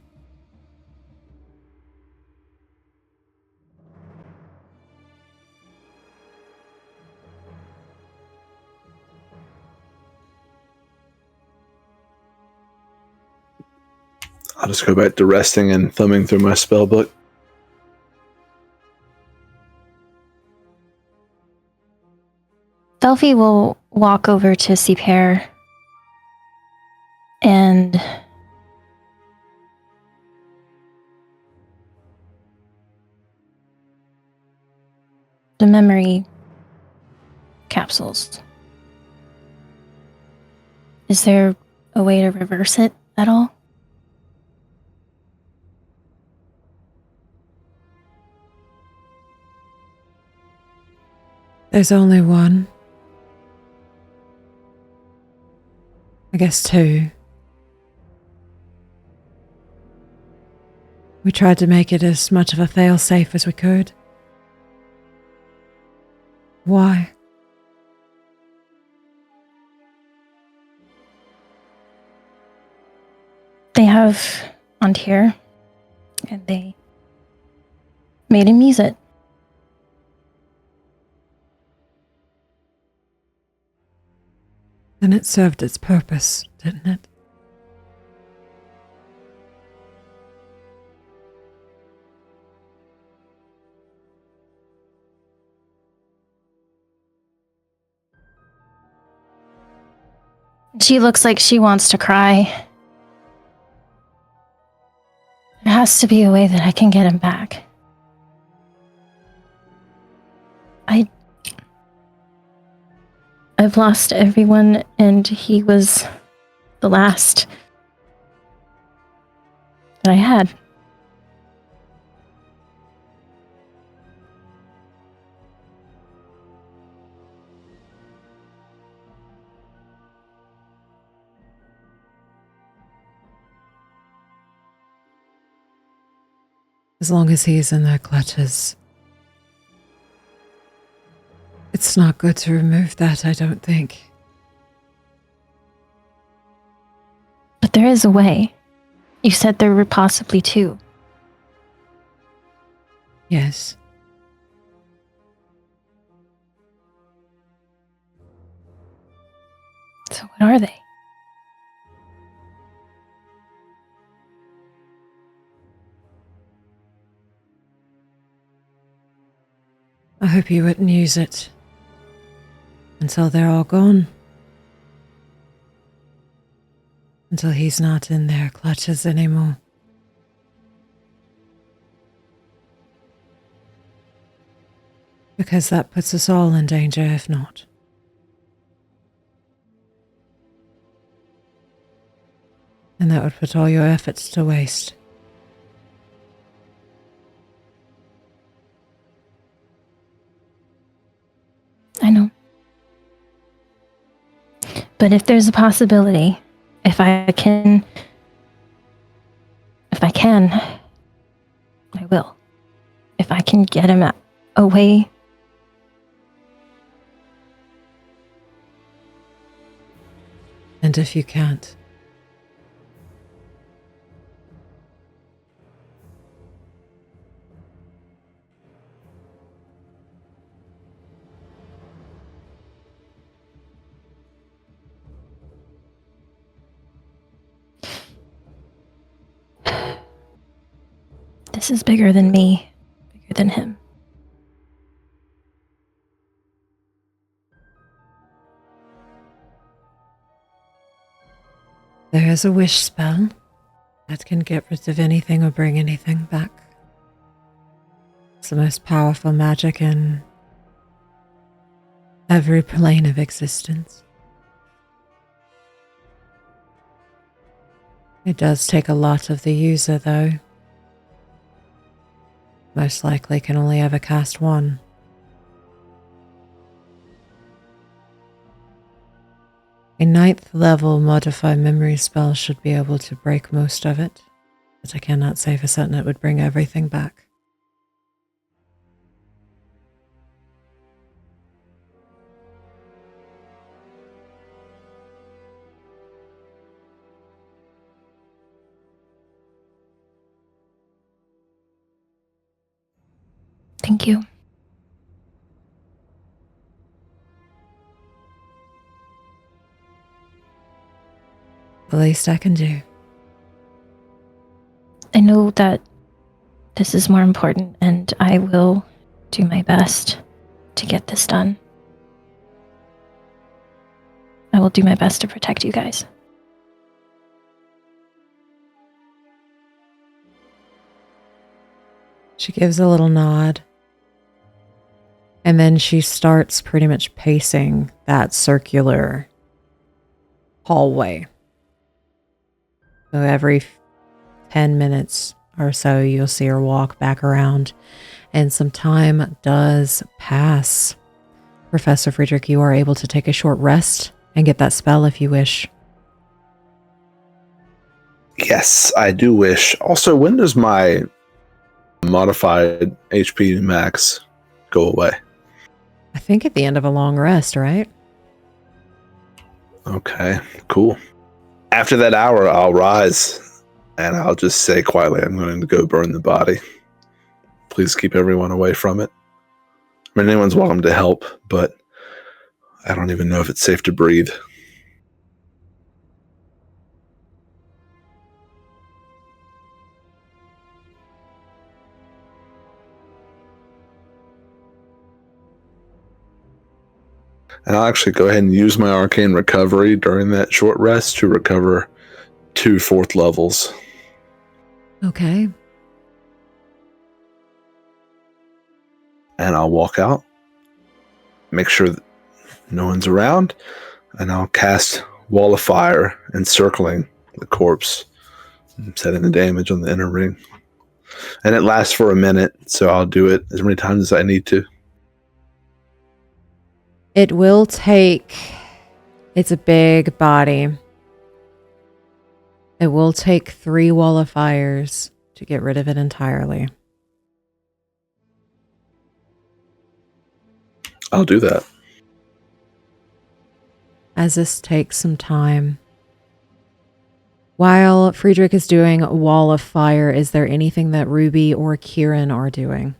[SPEAKER 4] I'll just go back to resting and thumbing through my spell book.
[SPEAKER 3] Velphie will walk over to Seapair and the memory capsules. Is there a way to reverse it at all?
[SPEAKER 1] There's only one. I guess two. We tried to make it as much of a fail-safe as we could. Why?
[SPEAKER 3] They have on here, and they made him use it.
[SPEAKER 1] Then it served its purpose, didn't it?
[SPEAKER 3] She looks like she wants to cry. There has to be a way that I can get him back. I've lost everyone, and he was the last that I had.
[SPEAKER 1] As long as he's in their clutches. It's not good to remove that, I don't think.
[SPEAKER 3] But there is a way. You said there were possibly two.
[SPEAKER 1] Yes.
[SPEAKER 3] So what are they?
[SPEAKER 1] I hope you wouldn't use it until they're all gone. Until he's not in their clutches anymore. Because that puts us all in danger if not. And that would put all your efforts to waste.
[SPEAKER 3] I know. But if there's a possibility, if I can, I will. If I can get him away.
[SPEAKER 1] And if you can't,
[SPEAKER 3] This is bigger than me, bigger than him.
[SPEAKER 1] there is a wish spell that can get rid of anything or bring anything back. It's the most powerful magic in every plane of existence. It does take a lot of the user, though. Most likely can only ever cast one. A 9th level modify memory spell should be able to break most of it, but I cannot say for certain it would bring everything back.
[SPEAKER 3] Thank you.
[SPEAKER 1] The least I can do.
[SPEAKER 3] I know that this is more important, and I will do my best to get this done. I will do my best to protect you guys.
[SPEAKER 1] She gives a little nod. And then she starts pretty much pacing that circular hallway. So every 10 minutes or so, you'll see her walk back around. And some time does pass. Professor Friedrich, you are able to take a short rest and get that spell if you wish.
[SPEAKER 4] Yes, I do wish. Also, when does my modified HP max go away?
[SPEAKER 1] I think at the end of a long rest, right?
[SPEAKER 4] Okay, cool. After that hour, I'll rise and I'll just say quietly, I'm going to go burn the body. Please keep everyone away from it. I mean, anyone's welcome to help, but I don't even know if it's safe to breathe. And I'll actually go ahead and use my arcane recovery during that short rest to recover 2 4th levels.
[SPEAKER 1] Okay.
[SPEAKER 4] And I'll walk out, make sure that no one's around, and I'll cast Wall of Fire encircling the corpse, setting the damage on the inner ring. And it lasts for a minute, so I'll do it as many times as I need to.
[SPEAKER 1] It will take... It's a big body. It will take 3 Wall of Fires to get rid of it entirely.
[SPEAKER 4] I'll do that.
[SPEAKER 1] As this takes some time, while Friedrich is doing a wall of fire, is there anything that Ruby or Quirin are doing?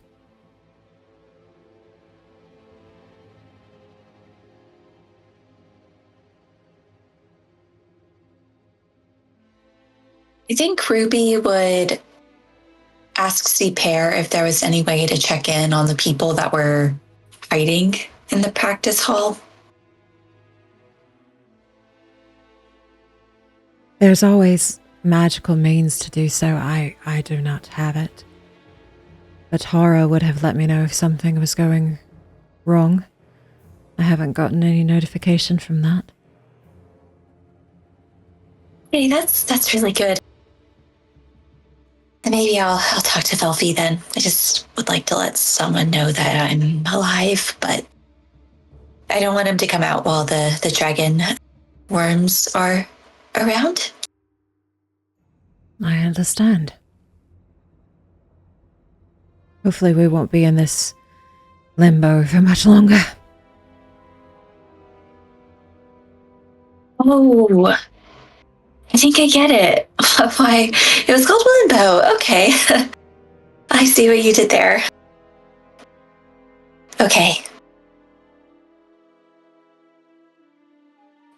[SPEAKER 5] I think Ruby would ask the pair if there was any way to check in on the people that were fighting in the practice hall.
[SPEAKER 1] There's always magical means to do so. I do not have it. But Tara would have let me know if something was going wrong. I haven't gotten any notification from that.
[SPEAKER 5] Hey, that's really good. And maybe I'll talk to Velphie then. I just would like to let someone know that I'm alive, but I don't want him to come out while the dragon worms are around.
[SPEAKER 1] I understand. Hopefully we won't be in this limbo for much longer.
[SPEAKER 5] Oh, I think I get it. Why it was called Limbo. Okay. I see what you did there. Okay.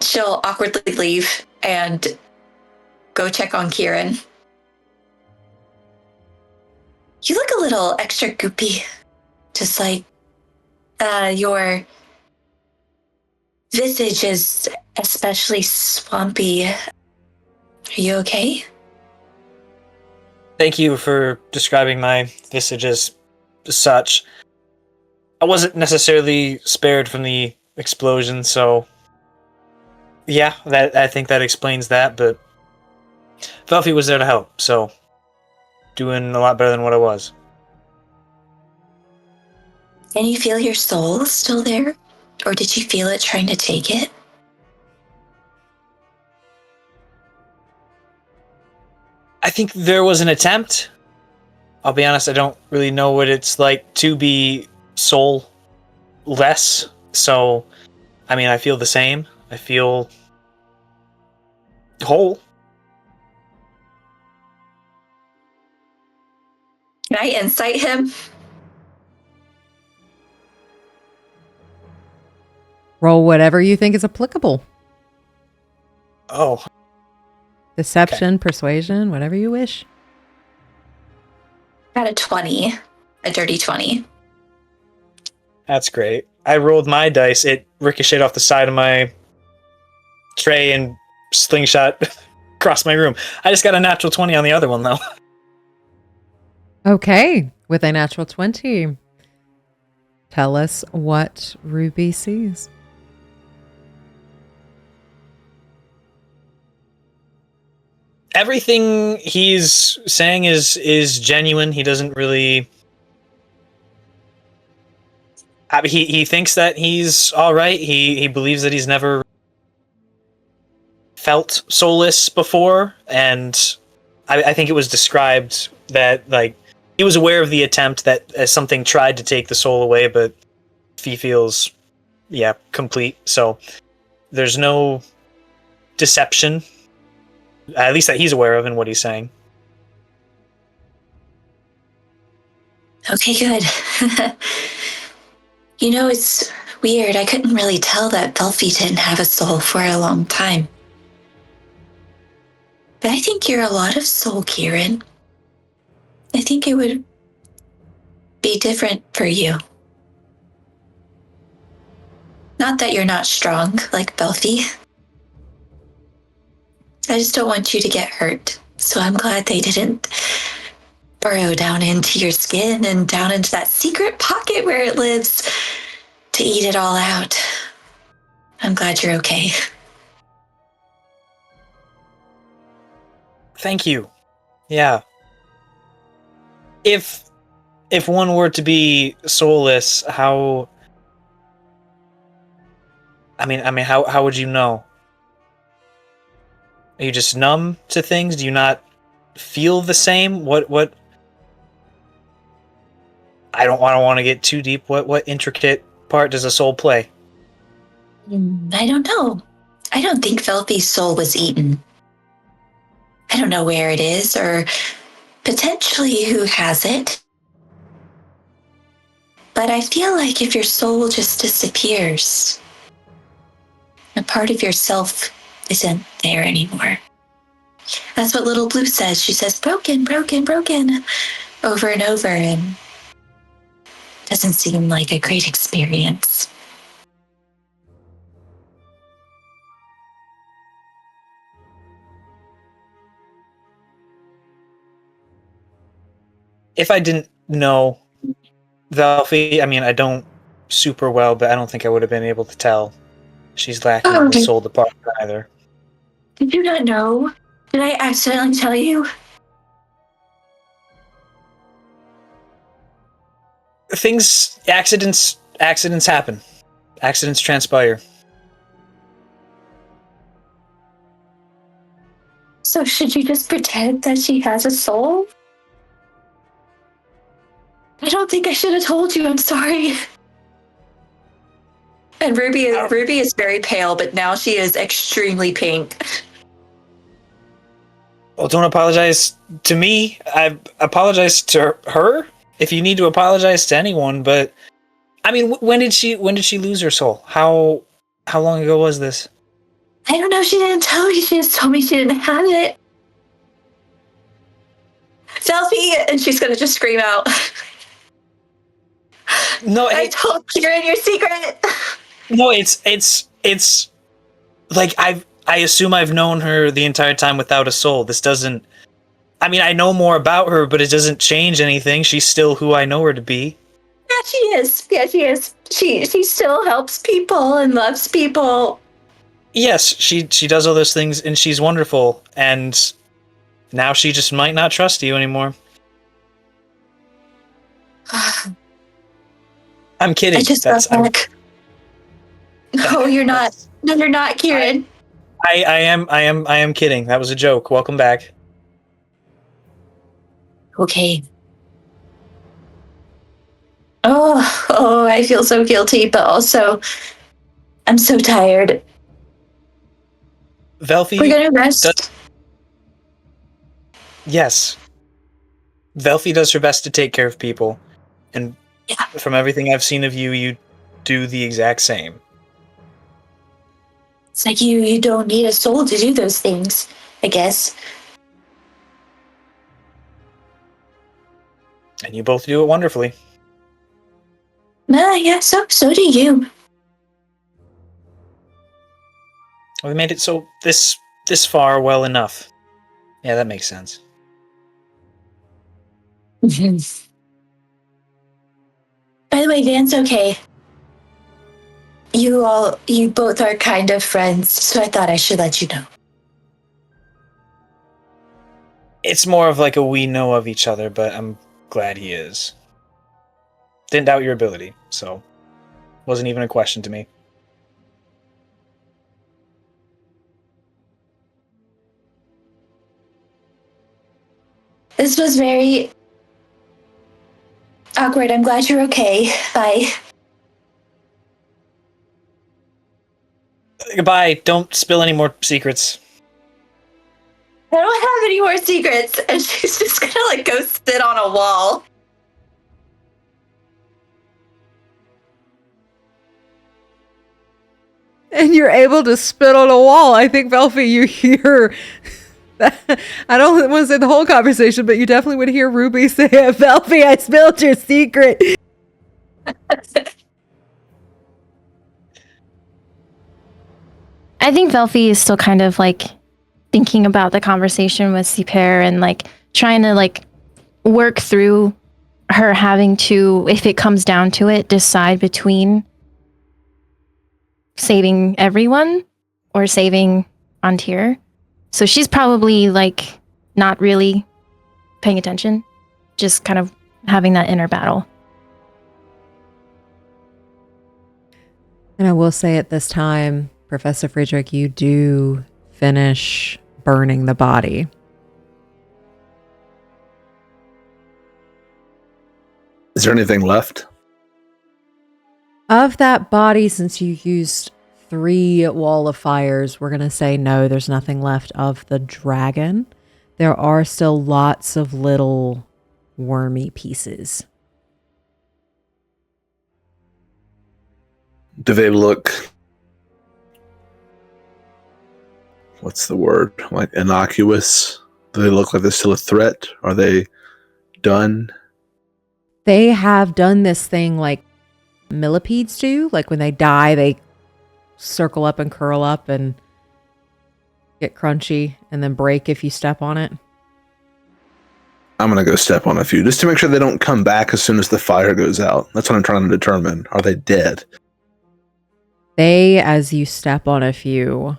[SPEAKER 5] She'll awkwardly leave and go check on Quirin. You look a little extra goopy. Just like your visage is especially swampy. Are you okay?
[SPEAKER 2] Thank you for describing my visage as such. I wasn't necessarily spared from the explosion, so yeah, I think that explains that, but Velphie was there to help, so doing a lot better than what I was.
[SPEAKER 5] Can you feel your soul still there? Or did you feel it trying to take it?
[SPEAKER 2] I think there was an attempt. I'll be honest, I don't really know what it's like to be soul-less, so, I mean, I feel the same. I feel whole.
[SPEAKER 5] Can I insight him?
[SPEAKER 1] Roll whatever you think is applicable.
[SPEAKER 2] Oh,
[SPEAKER 1] Deception, persuasion, whatever you wish.
[SPEAKER 5] Got a 20. A dirty 20.
[SPEAKER 2] that's great. I rolled my dice. It ricocheted off the side of my tray and slingshot across my room. I just got a natural 20 on the other one, though.
[SPEAKER 1] Okay, with a natural 20. Tell us what Ruby sees.
[SPEAKER 2] Everything he's saying is genuine. He doesn't really... I mean, he thinks that he's all right. He believes that he's never felt soulless before, and I think it was described that, like, he was aware of the attempt that as something tried to take the soul away, but he feels, complete. So there's no deception, at least that he's aware of in what he's saying.
[SPEAKER 5] Okay, good. You know, it's weird. I couldn't really tell that Velphie didn't have a soul for a long time. But I think you're a lot of soul, Quirin. I think it would be different for you. Not that you're not strong like Velphie. I just don't want you to get hurt. So I'm glad they didn't burrow down into your skin and down into that secret pocket where it lives to eat it all out. I'm glad you're okay.
[SPEAKER 2] Thank you. Yeah. If one were to be soulless, how would you know? Are you just numb to things? Do you not feel the same? What I don't want to get too deep. What intricate part does a soul play?
[SPEAKER 5] I don't know. I don't think Velphie's soul was eaten. I don't know where it is or potentially who has it. But I feel like if your soul just disappears, a part of yourself isn't there anymore. That's what Little Blue says. She says, broken, broken, broken, over and over, and doesn't seem like a great experience.
[SPEAKER 2] If I didn't know Velphie, I mean, I don't super well, but I don't think I would have been able to tell. She's lacking the soul department either.
[SPEAKER 5] Did you not know? Did I accidentally tell you?
[SPEAKER 2] Accidents happen. Accidents transpire.
[SPEAKER 5] So should you just pretend that she has a soul? I don't think I should have told you. I'm sorry. And Ruby is very pale, but now she is extremely pink.
[SPEAKER 2] Well, don't apologize to me. I apologize to her. If you need to apologize to anyone, but I mean, when did she lose her soul? How long ago was this?
[SPEAKER 5] I don't know. She didn't tell me. She just told me she didn't have it. Velphie, and she's gonna just scream out.
[SPEAKER 2] No,
[SPEAKER 5] I told Quirin your secret.
[SPEAKER 2] No, it's like I assume I've known her the entire time without a soul. This doesn't. I mean, I know more about her, but it doesn't change anything. She's still who I know her to be.
[SPEAKER 5] Yeah, she is. Yeah, she is. She still helps people and loves people.
[SPEAKER 2] Yes, she does all those things, and she's wonderful. And now she just might not trust you anymore. I'm kidding.
[SPEAKER 5] I just got back. No, you're not. No, you're not, Quirin.
[SPEAKER 2] I am kidding. That was a joke. Welcome back.
[SPEAKER 5] Okay. Oh, I feel so guilty, but also I'm so tired.
[SPEAKER 2] Velphie,
[SPEAKER 5] we're gonna rest.
[SPEAKER 2] Yes. Velphie does her best to take care of people. And from everything I've seen of you, you do the exact same.
[SPEAKER 5] It's like you don't need a soul to do those things, I guess.
[SPEAKER 2] And you both do it wonderfully.
[SPEAKER 5] Yeah, so do you.
[SPEAKER 2] Well, we made it so this far well enough. Yeah, that makes sense.
[SPEAKER 5] By the way, Van's okay. You both are kind of friends, so I thought I should let you know.
[SPEAKER 2] It's more of like a we know of each other, but I'm glad he is. Didn't doubt your ability, so wasn't even a question to me.
[SPEAKER 5] This was very awkward. I'm glad you're okay. Bye.
[SPEAKER 2] Goodbye. Don't spill any more secrets.
[SPEAKER 5] I don't have any more secrets. And she's just gonna go sit on a wall.
[SPEAKER 1] And you're able to spit on a wall. I think, Velphie, you hear that. I don't want to say the whole conversation, but you definitely would hear Ruby say, Velphie, I spilled your secret.
[SPEAKER 3] I think Velphie is still kind of thinking about the conversation with Ciper and trying to work through her having to, if it comes down to it, decide between saving everyone or saving Antir. So she's probably not really paying attention, just kind of having that inner battle.
[SPEAKER 1] And I will say at this time, Professor Friedrich, you do finish burning the body.
[SPEAKER 4] Is there anything left?
[SPEAKER 1] Of that body, since you used 3 wall of fires, we're going to say no, there's nothing left of the dragon. There are still lots of little wormy pieces.
[SPEAKER 4] Do they look, what's the word, like innocuous? Do they look like they're still a threat? Are they done?
[SPEAKER 1] They have done this thing like millipedes do. Like when they die, they circle up and curl up and get crunchy and then break if you step on it.
[SPEAKER 4] I'm going to go step on a few just to make sure they don't come back as soon as the fire goes out. That's what I'm trying to determine. Are they dead?
[SPEAKER 1] They, as you step on a few,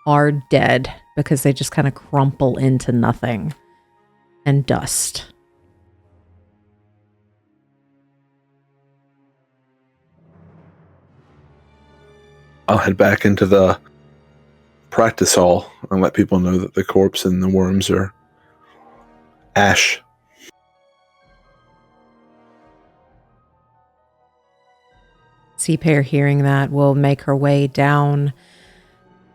[SPEAKER 1] are dead because they just kind of crumple into nothing and dust.
[SPEAKER 4] I'll head back into the practice hall and let people know that the corpse and the worms are ash.
[SPEAKER 1] Seapair, hearing that, will make her way down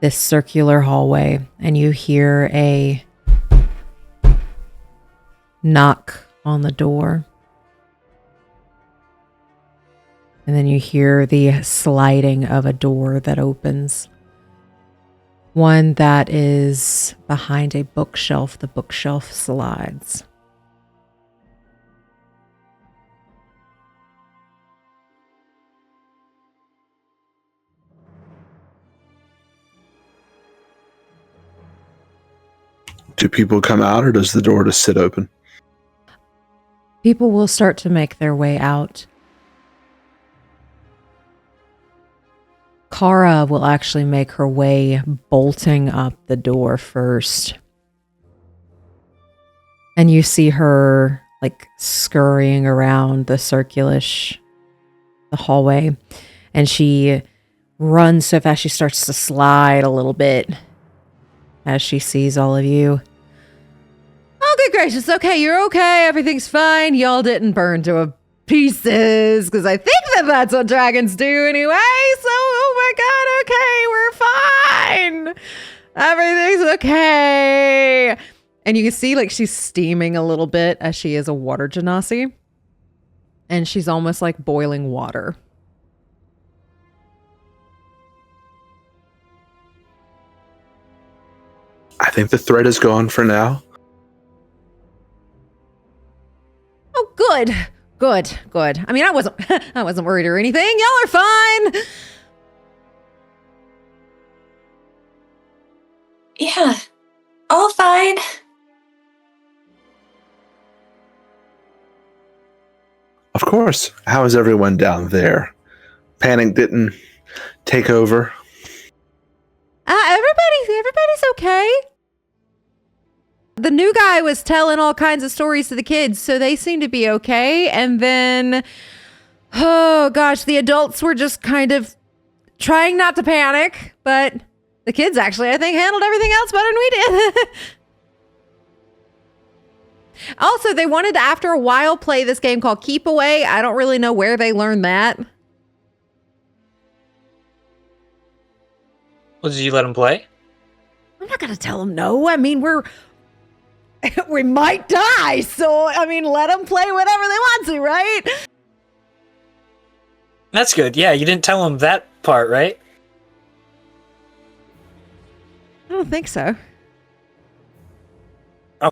[SPEAKER 1] this circular hallway, and you hear a knock on the door. And then you hear the sliding of a door that opens. One that is behind a bookshelf. The bookshelf slides.
[SPEAKER 4] Do people come out or does the door just sit open?
[SPEAKER 1] People will start to make their way out. Kara will actually make her way bolting up the door first. And you see her like scurrying around the the hallway. And she runs so fast she starts to slide a little bit as she sees all of you. Oh, good gracious. Okay, you're okay. Everything's fine. Y'all didn't burn to pieces, because I think that's what dragons do anyway. So, oh my god, okay, we're fine. Everything's okay. And you can see like she's steaming a little bit as she is a water genasi. And she's almost like boiling water.
[SPEAKER 4] I think the threat is gone for now.
[SPEAKER 1] Oh, good. Good. I mean, I wasn't worried or anything. Y'all are fine.
[SPEAKER 5] Yeah, all fine.
[SPEAKER 4] Of course. How is everyone down there? Panic didn't take over.
[SPEAKER 1] Everybody's okay. The new guy was telling all kinds of stories to the kids, so they seem to be okay. And then, oh gosh, the adults were just kind of trying not to panic, but the kids actually, I think, handled everything else better than we did. Also, they wanted to, after a while, play this game called Keep Away. I don't really know where they learned that.
[SPEAKER 2] Well, did you let him play?
[SPEAKER 1] I'm not going to tell them no. I mean, we might die. So, I mean, let them play whatever they want to, right?
[SPEAKER 2] That's good. Yeah, you didn't tell him that part, right?
[SPEAKER 1] I don't think so.
[SPEAKER 2] Oh.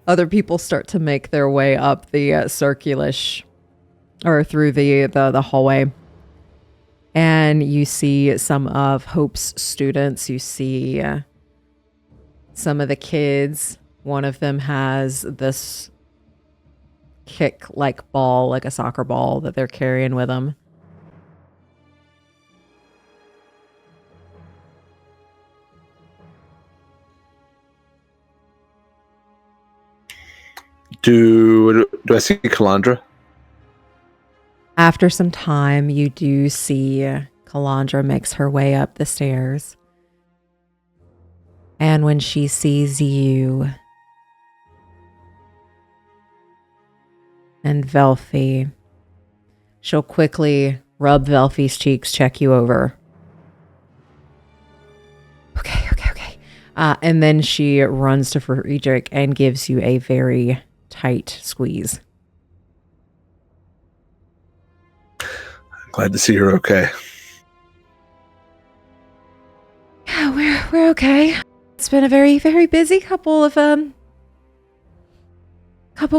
[SPEAKER 1] Other people start to make their way up the circulish, or through the hallway. And you see some of Hope's students. You see some of the kids. One of them has this kick-like ball, like a soccer ball, that they're carrying with them.
[SPEAKER 4] Do I see Kalandra?
[SPEAKER 1] After some time, you do see Kalandra makes her way up the stairs. And when she sees you and Velphie, she'll quickly rub Velphie's cheeks, check you over. Okay. And then she runs to Friedrich and gives you a very tight squeeze.
[SPEAKER 4] I'm glad to see you're okay.
[SPEAKER 1] Yeah, we're okay. It's been a very, very busy couple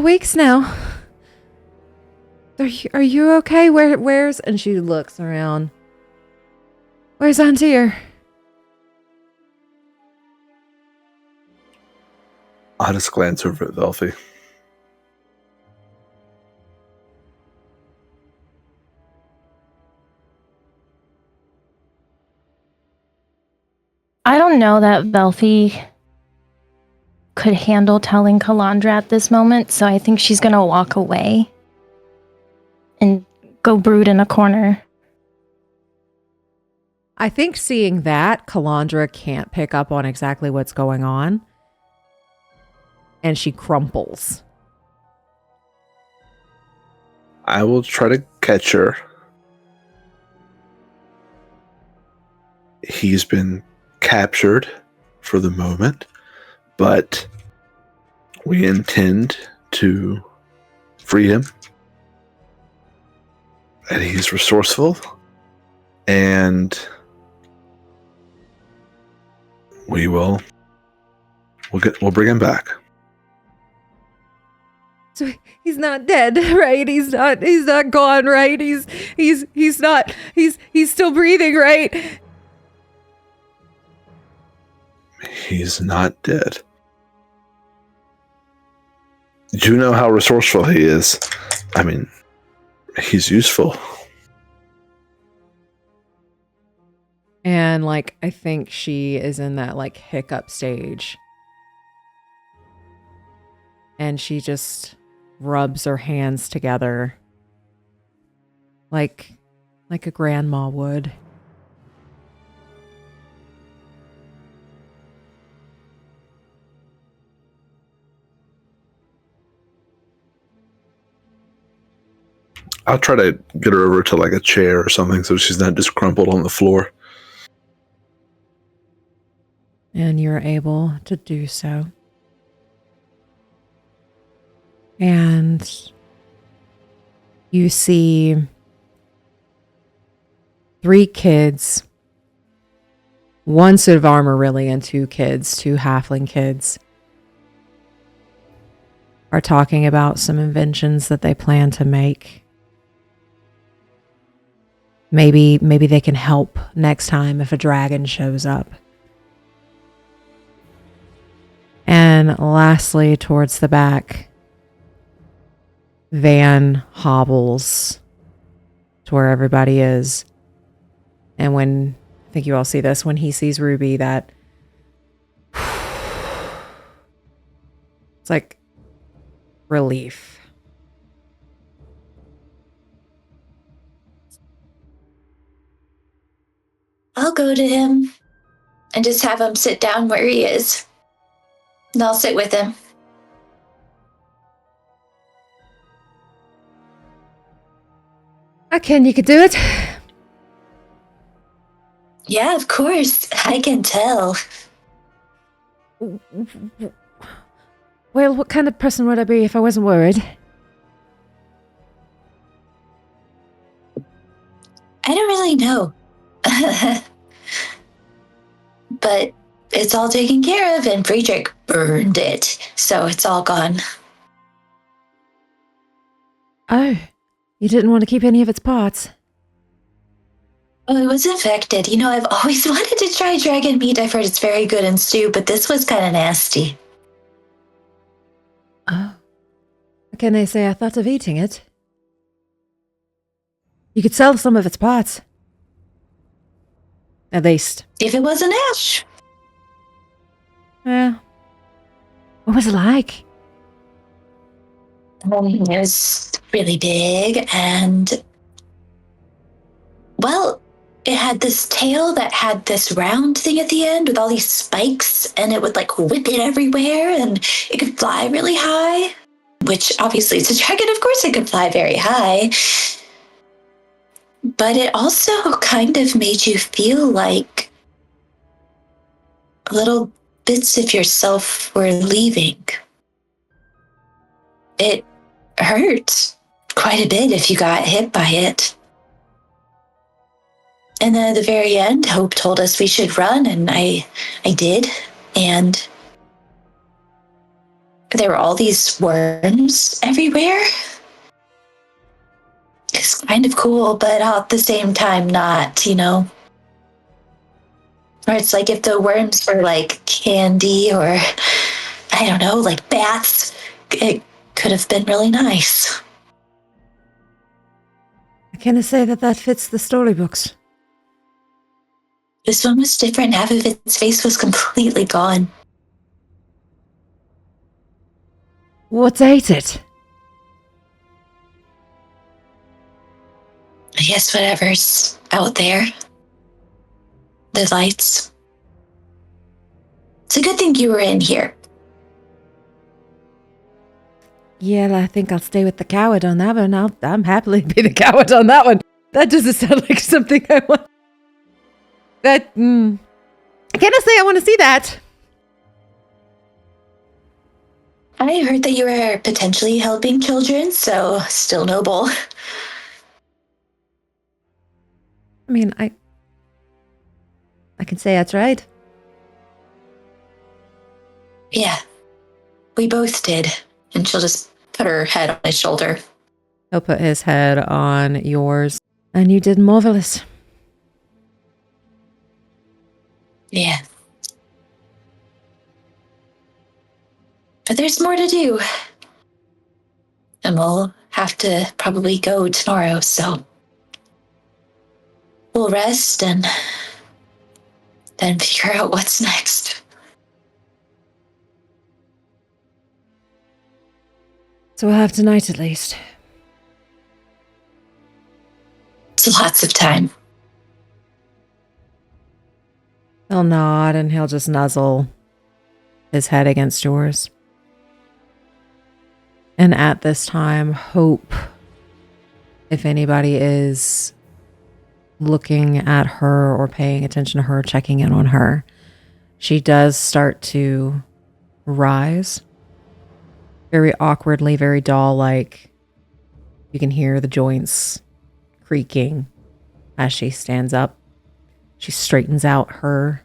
[SPEAKER 1] weeks now. Are you okay? Where's and she looks around. Where's Antir?
[SPEAKER 4] I'll just glance over at Velphie.
[SPEAKER 3] I don't know that Velphie could handle telling Kalandra at this moment, so I think she's gonna walk away and go brood in a corner.
[SPEAKER 1] I think seeing that, Kalandra can't pick up on exactly what's going on. And she crumples.
[SPEAKER 4] I will try to catch her. He's been captured for the moment, but we intend to free him. And he's resourceful, and we'll bring him back.
[SPEAKER 1] So he's not dead, right? He's not gone, right? He's still breathing, right?
[SPEAKER 4] He's not dead. Do you know how resourceful he is? I mean, he's useful.
[SPEAKER 1] And I think she is in that hiccup stage. And she just rubs her hands together like a grandma would.
[SPEAKER 4] I'll try to get her over to a chair or something so she's not just crumpled on the floor.
[SPEAKER 1] And you're able to do so. And you see 3 kids, 1 suit of armor really, and 2 kids, 2 halfling kids, are talking about some inventions that they plan to make. Maybe they can help next time if a dragon shows up. And lastly, towards the back, Van hobbles to where everybody is. And when, I think you all see this, when he sees Ruby, that it's like relief.
[SPEAKER 5] I'll go to him and just have him sit down where he is. And I'll sit with him.
[SPEAKER 1] Ken, you could do it.
[SPEAKER 5] Yeah, of course. I can tell.
[SPEAKER 1] Well, what kind of person would I be if I wasn't worried?
[SPEAKER 5] I don't really know. But it's all taken care of, and Friedrich burned it, so it's all gone.
[SPEAKER 1] Oh, you didn't want to keep any of its parts?
[SPEAKER 5] Oh, it was infected. I've always wanted to try dragon meat. I've heard it's very good in stew, but this was kind of nasty.
[SPEAKER 1] Oh. Can they say I thought of eating it? You could sell some of its parts. At least.
[SPEAKER 5] If it wasn't ash.
[SPEAKER 1] Yeah. What was it like?
[SPEAKER 5] It was really big, and well, it had this tail that had this round thing at the end with all these spikes, and it would whip it everywhere, and it could fly really high, which obviously it's a dragon, of course it could fly very high. But it also kind of made you feel like little bits of yourself were leaving. It hurt quite a bit if you got hit by it. And then at the very end, Hope told us we should run, and I did. And there were all these worms everywhere. It's kind of cool, but at the same time not, you know? Or it's like if the worms were like candy or, I don't know, like bats, it could have been really nice.
[SPEAKER 1] I can't say that fits the storybooks.
[SPEAKER 5] This one was different. Half of its face was completely gone.
[SPEAKER 1] What ate it?
[SPEAKER 5] I guess whatever's out there. The lights. It's a good thing you were in here.
[SPEAKER 1] Yeah, I think I'll stay with the coward on that one. I'm happily be the coward on that one. That doesn't sound like something I want. Can I say I want to see that?
[SPEAKER 5] I heard that you were potentially helping children, so still noble.
[SPEAKER 1] I mean, I can say that's right.
[SPEAKER 5] Yeah, we both did. And she'll just put her head on his shoulder.
[SPEAKER 1] He'll put his head on yours. And you did marvelous.
[SPEAKER 5] Yeah. But there's more to do. And we'll have to probably go tomorrow, so we'll rest and then figure out what's next.
[SPEAKER 1] So we'll have tonight at least.
[SPEAKER 5] It's lots of time.
[SPEAKER 1] He'll nod and he'll just nuzzle his head against yours. And at this time, Hope, if anybody is looking at her or paying attention to her, checking in on her, she does start to rise. Very awkwardly, very doll-like. You can hear the joints creaking as she stands up. She straightens out her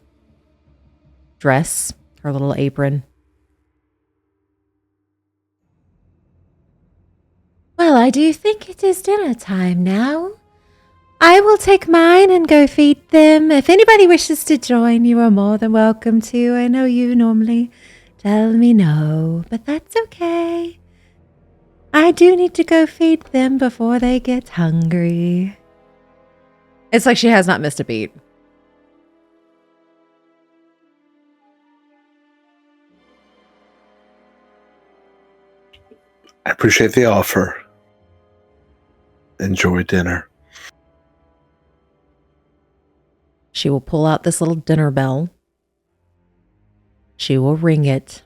[SPEAKER 1] dress, her little apron. Well, I do think it is dinner time now. I will take mine and go feed them. If anybody wishes to join, you are more than welcome to. I know you normally tell me no, but that's okay. I do need to go feed them before they get hungry. It's like she has not missed a beat.
[SPEAKER 4] I appreciate the offer. Enjoy dinner.
[SPEAKER 1] She will pull out this little dinner bell. She will ring it.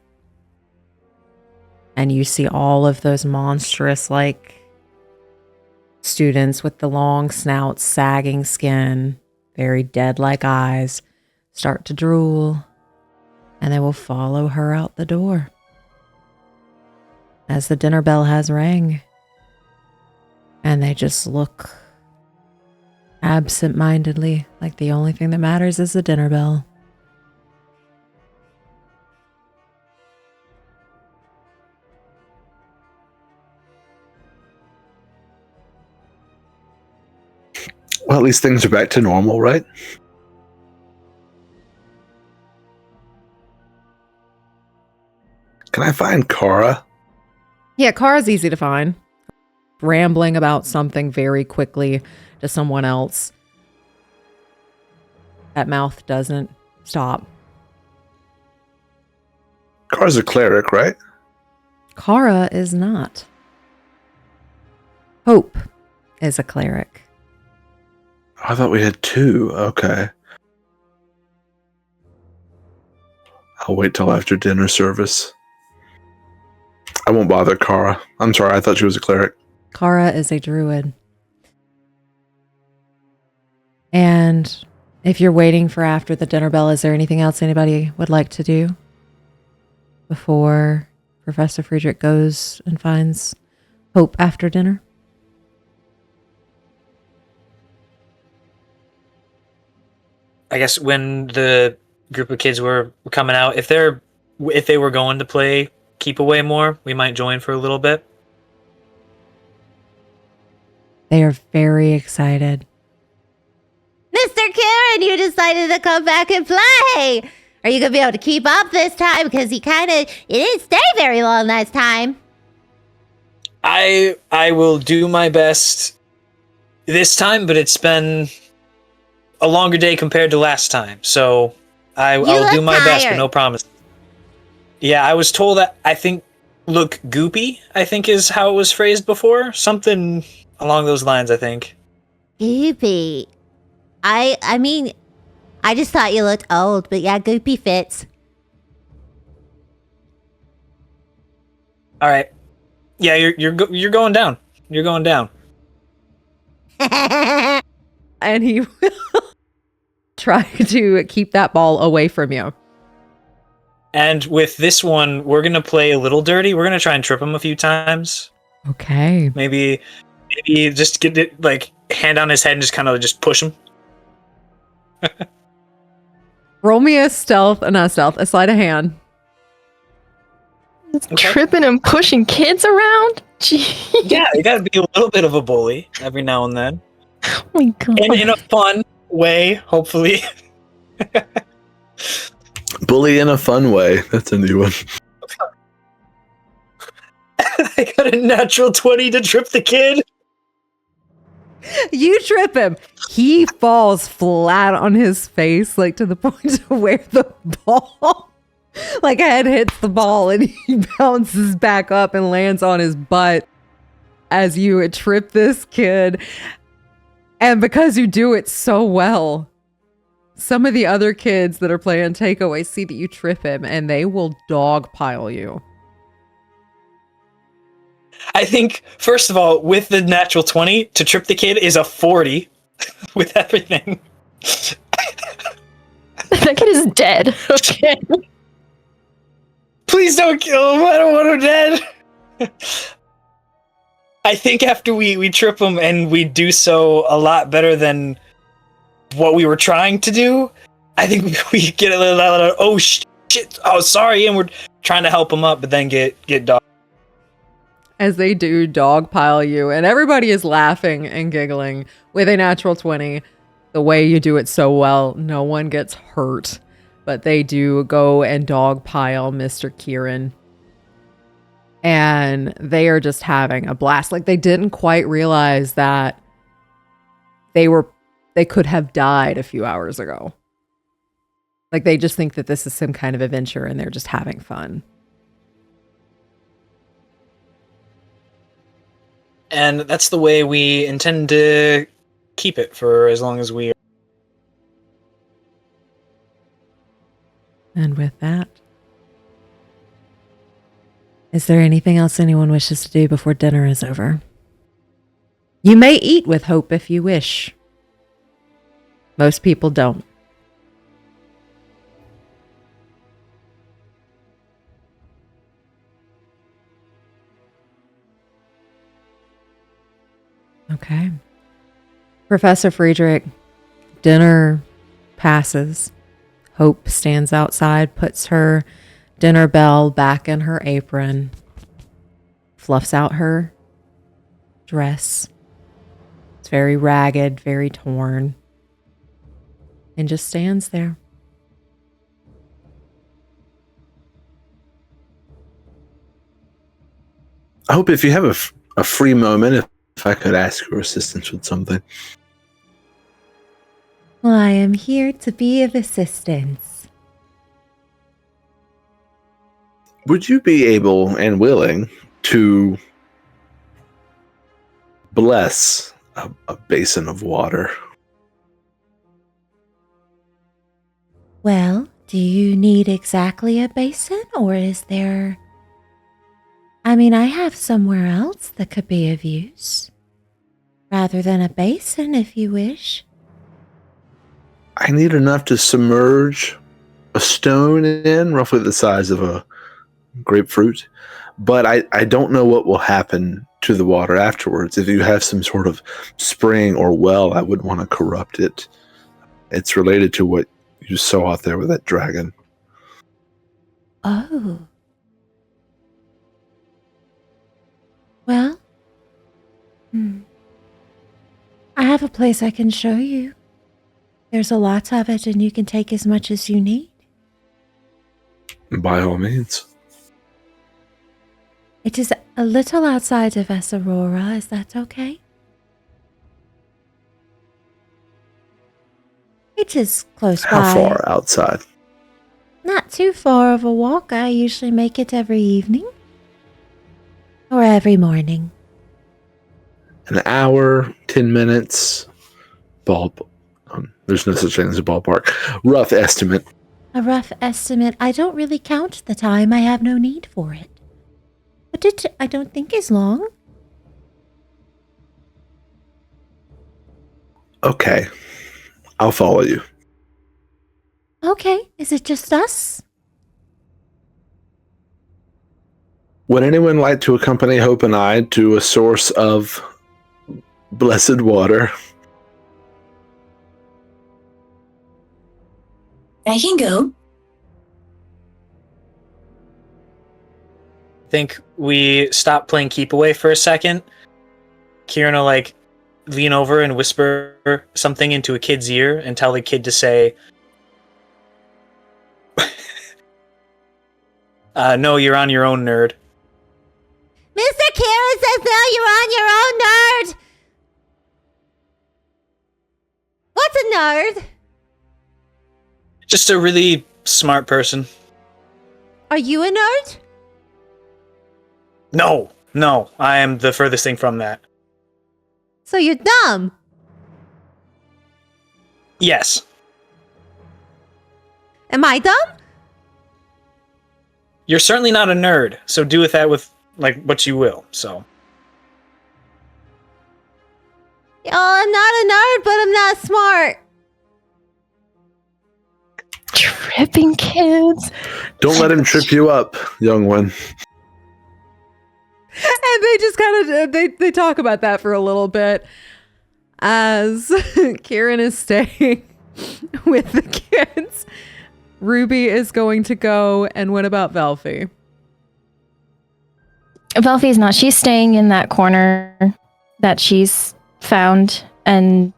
[SPEAKER 1] And you see all of those monstrous, like, students with the long snouts, sagging skin, very dead-like eyes, start to drool. And they will follow her out the door. As the dinner bell has rang. And they just look absent-mindedly, like the only thing that matters is the dinner bell.
[SPEAKER 4] Well, at least things are back to normal, right? Can I find Kara?
[SPEAKER 1] Yeah, Kara's easy to find. Rambling about something very quickly to someone else. That mouth doesn't stop.
[SPEAKER 4] Kara's a cleric, right?
[SPEAKER 1] Kara is not. Hope is a cleric.
[SPEAKER 4] I thought we had two. Okay. I'll wait till after dinner service. I won't bother Kara. I'm sorry, I thought she was a cleric.
[SPEAKER 1] Kara is a druid. And if you're waiting for after the dinner bell, is there anything else anybody would like to do before Professor Friedrich goes and finds Hope after dinner?
[SPEAKER 2] I guess when the group of kids were coming out, if they were going to play keep away more, we might join for a little bit.
[SPEAKER 1] They are very excited.
[SPEAKER 6] Mr. Quirin, you decided to come back and play. Are you going to be able to keep up this time? Because you didn't stay very long last time.
[SPEAKER 2] I will do my best this time, but it's been a longer day compared to last time, so I'll do my best, but no promise. Yeah, I was told that I think look goopy, I think is how it was phrased before. Something along those lines, I think.
[SPEAKER 6] Goopy. I mean, I just thought you looked old, but yeah, goopy fits.
[SPEAKER 2] All right. Yeah, you're going down. You're going down.
[SPEAKER 1] And he will try to keep that ball away from you.
[SPEAKER 2] And with this one, we're going to play a little dirty. We're going to try and trip him a few times.
[SPEAKER 1] Okay.
[SPEAKER 2] Maybe just get it, like, hand on his head and just kind of just push him.
[SPEAKER 1] Roll me a sleight of hand.
[SPEAKER 2] Okay.
[SPEAKER 3] Tripping and pushing kids around? Gee.
[SPEAKER 2] Yeah, you got to be a little bit of a bully every now and then.
[SPEAKER 3] Oh my god.
[SPEAKER 2] And in a fun way, hopefully.
[SPEAKER 4] Bully in a fun way. That's a new one.
[SPEAKER 2] I got a natural 20 to trip the kid.
[SPEAKER 1] You trip him. He falls flat on his face, like to the point of where the ball, like head hits the ball and he bounces back up and lands on his butt as you trip this kid. And because you do it so well, some of the other kids that are playing takeaway see that you trip him and they will dogpile you.
[SPEAKER 2] I think, first of all, with the natural 20, to trip the kid is a 40 with everything.
[SPEAKER 3] That kid is dead. Okay.
[SPEAKER 2] Please don't kill him. I don't want him dead. I think after we trip him and we do so a lot better than what we were trying to do, I think we get a little, oh shit, oh sorry, and we're trying to help him up, but then get dog.
[SPEAKER 1] As they do dogpile you, and everybody is laughing and giggling with a natural 20. The way you do it so well, no one gets hurt, but they do go and dogpile Mr. Quirin. And they are just having a blast. Like, they didn't quite realize that they could have died a few hours ago. Like, they just think that this is some kind of adventure and they're just having fun.
[SPEAKER 2] And that's the way we intend to keep it for as long as we are.
[SPEAKER 1] And with that, is there anything else anyone wishes to do before dinner is over? You may eat with Hope if you wish. Most people don't. Okay. Professor Friedrich, dinner passes. Hope stands outside, puts her dinner bell back in her apron, fluffs out her dress. It's very ragged, very torn, and just stands there.
[SPEAKER 4] I hope if you have a free moment, if I could ask your assistance with something.
[SPEAKER 6] Well, I am here to be of assistance.
[SPEAKER 4] Would you be able and willing to bless a basin of water?
[SPEAKER 6] Well, do you need exactly a basin, or is there... I mean, I have somewhere else that could be of use. Rather than a basin, if you wish.
[SPEAKER 4] I need enough to submerge a stone in, roughly the size of a grapefruit. But I don't know what will happen to the water afterwards. If you have some sort of spring or well, I wouldn't want to corrupt it. It's related to what you saw out there with that dragon.
[SPEAKER 6] Oh. Well, I have a place I can show you. There's a lot of it, and you can take as much as you need.
[SPEAKER 4] By all means.
[SPEAKER 6] It is a little outside of Esarora. Is that okay? It is close by.
[SPEAKER 4] How far outside?
[SPEAKER 6] Not too far of a walk. I usually make it every evening. Or every morning.
[SPEAKER 4] An hour, 10 minutes. There's no such thing as a ballpark. Rough estimate.
[SPEAKER 6] A rough estimate. I don't really count the time. I have no need for it. But it, I don't think, is long.
[SPEAKER 4] Okay. I'll follow you.
[SPEAKER 6] Okay. Is it just us?
[SPEAKER 4] Would anyone like to accompany Hope and I to a source of blessed water?
[SPEAKER 5] I can go.
[SPEAKER 2] I think we stop playing keep away for a second. Quirin will like lean over and whisper something into a kid's ear and tell the kid to say, no, you're on your own, nerd.
[SPEAKER 6] Mr. Quirin says no, you're on your own, nerd! What's a nerd?
[SPEAKER 2] Just a really smart person.
[SPEAKER 6] Are you a nerd?
[SPEAKER 2] No, I am the furthest thing from that.
[SPEAKER 6] So you're dumb?
[SPEAKER 2] Yes.
[SPEAKER 6] Am I dumb?
[SPEAKER 2] You're certainly not a nerd, so do with that like what you will, so.
[SPEAKER 6] Oh, I'm not a nerd, but I'm not smart.
[SPEAKER 3] Tripping kids.
[SPEAKER 4] Don't let him trip you up, young one.
[SPEAKER 1] And they just kind of they talk about that for a little bit as Quirin is staying with the kids. Ruby is going to go, and what about Velphie?
[SPEAKER 3] Velphie's not. She's staying in that corner that she's found and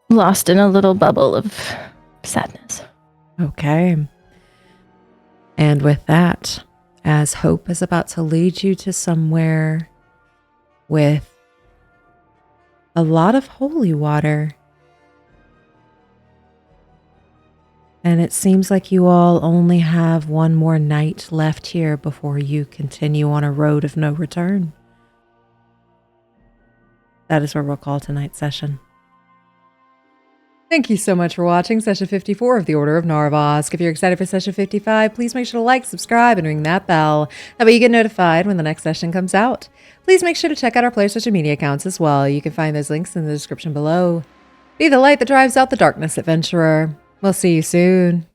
[SPEAKER 3] lost in a little bubble of sadness.
[SPEAKER 1] Okay. And with that, as Hope is about to lead you to somewhere with a lot of holy water, and it seems like you all only have one more night left here before you continue on a road of no return. That is where we'll call tonight's session. Thank you so much for watching Session 54 of the Order of Narvosc. If you're excited for Session 55, please make sure to like, subscribe, and ring that bell. That way you get notified when the next session comes out. Please make sure to check out our player social media accounts as well. You can find those links in the description below. Be the light that drives out the darkness, adventurer. We'll see you soon.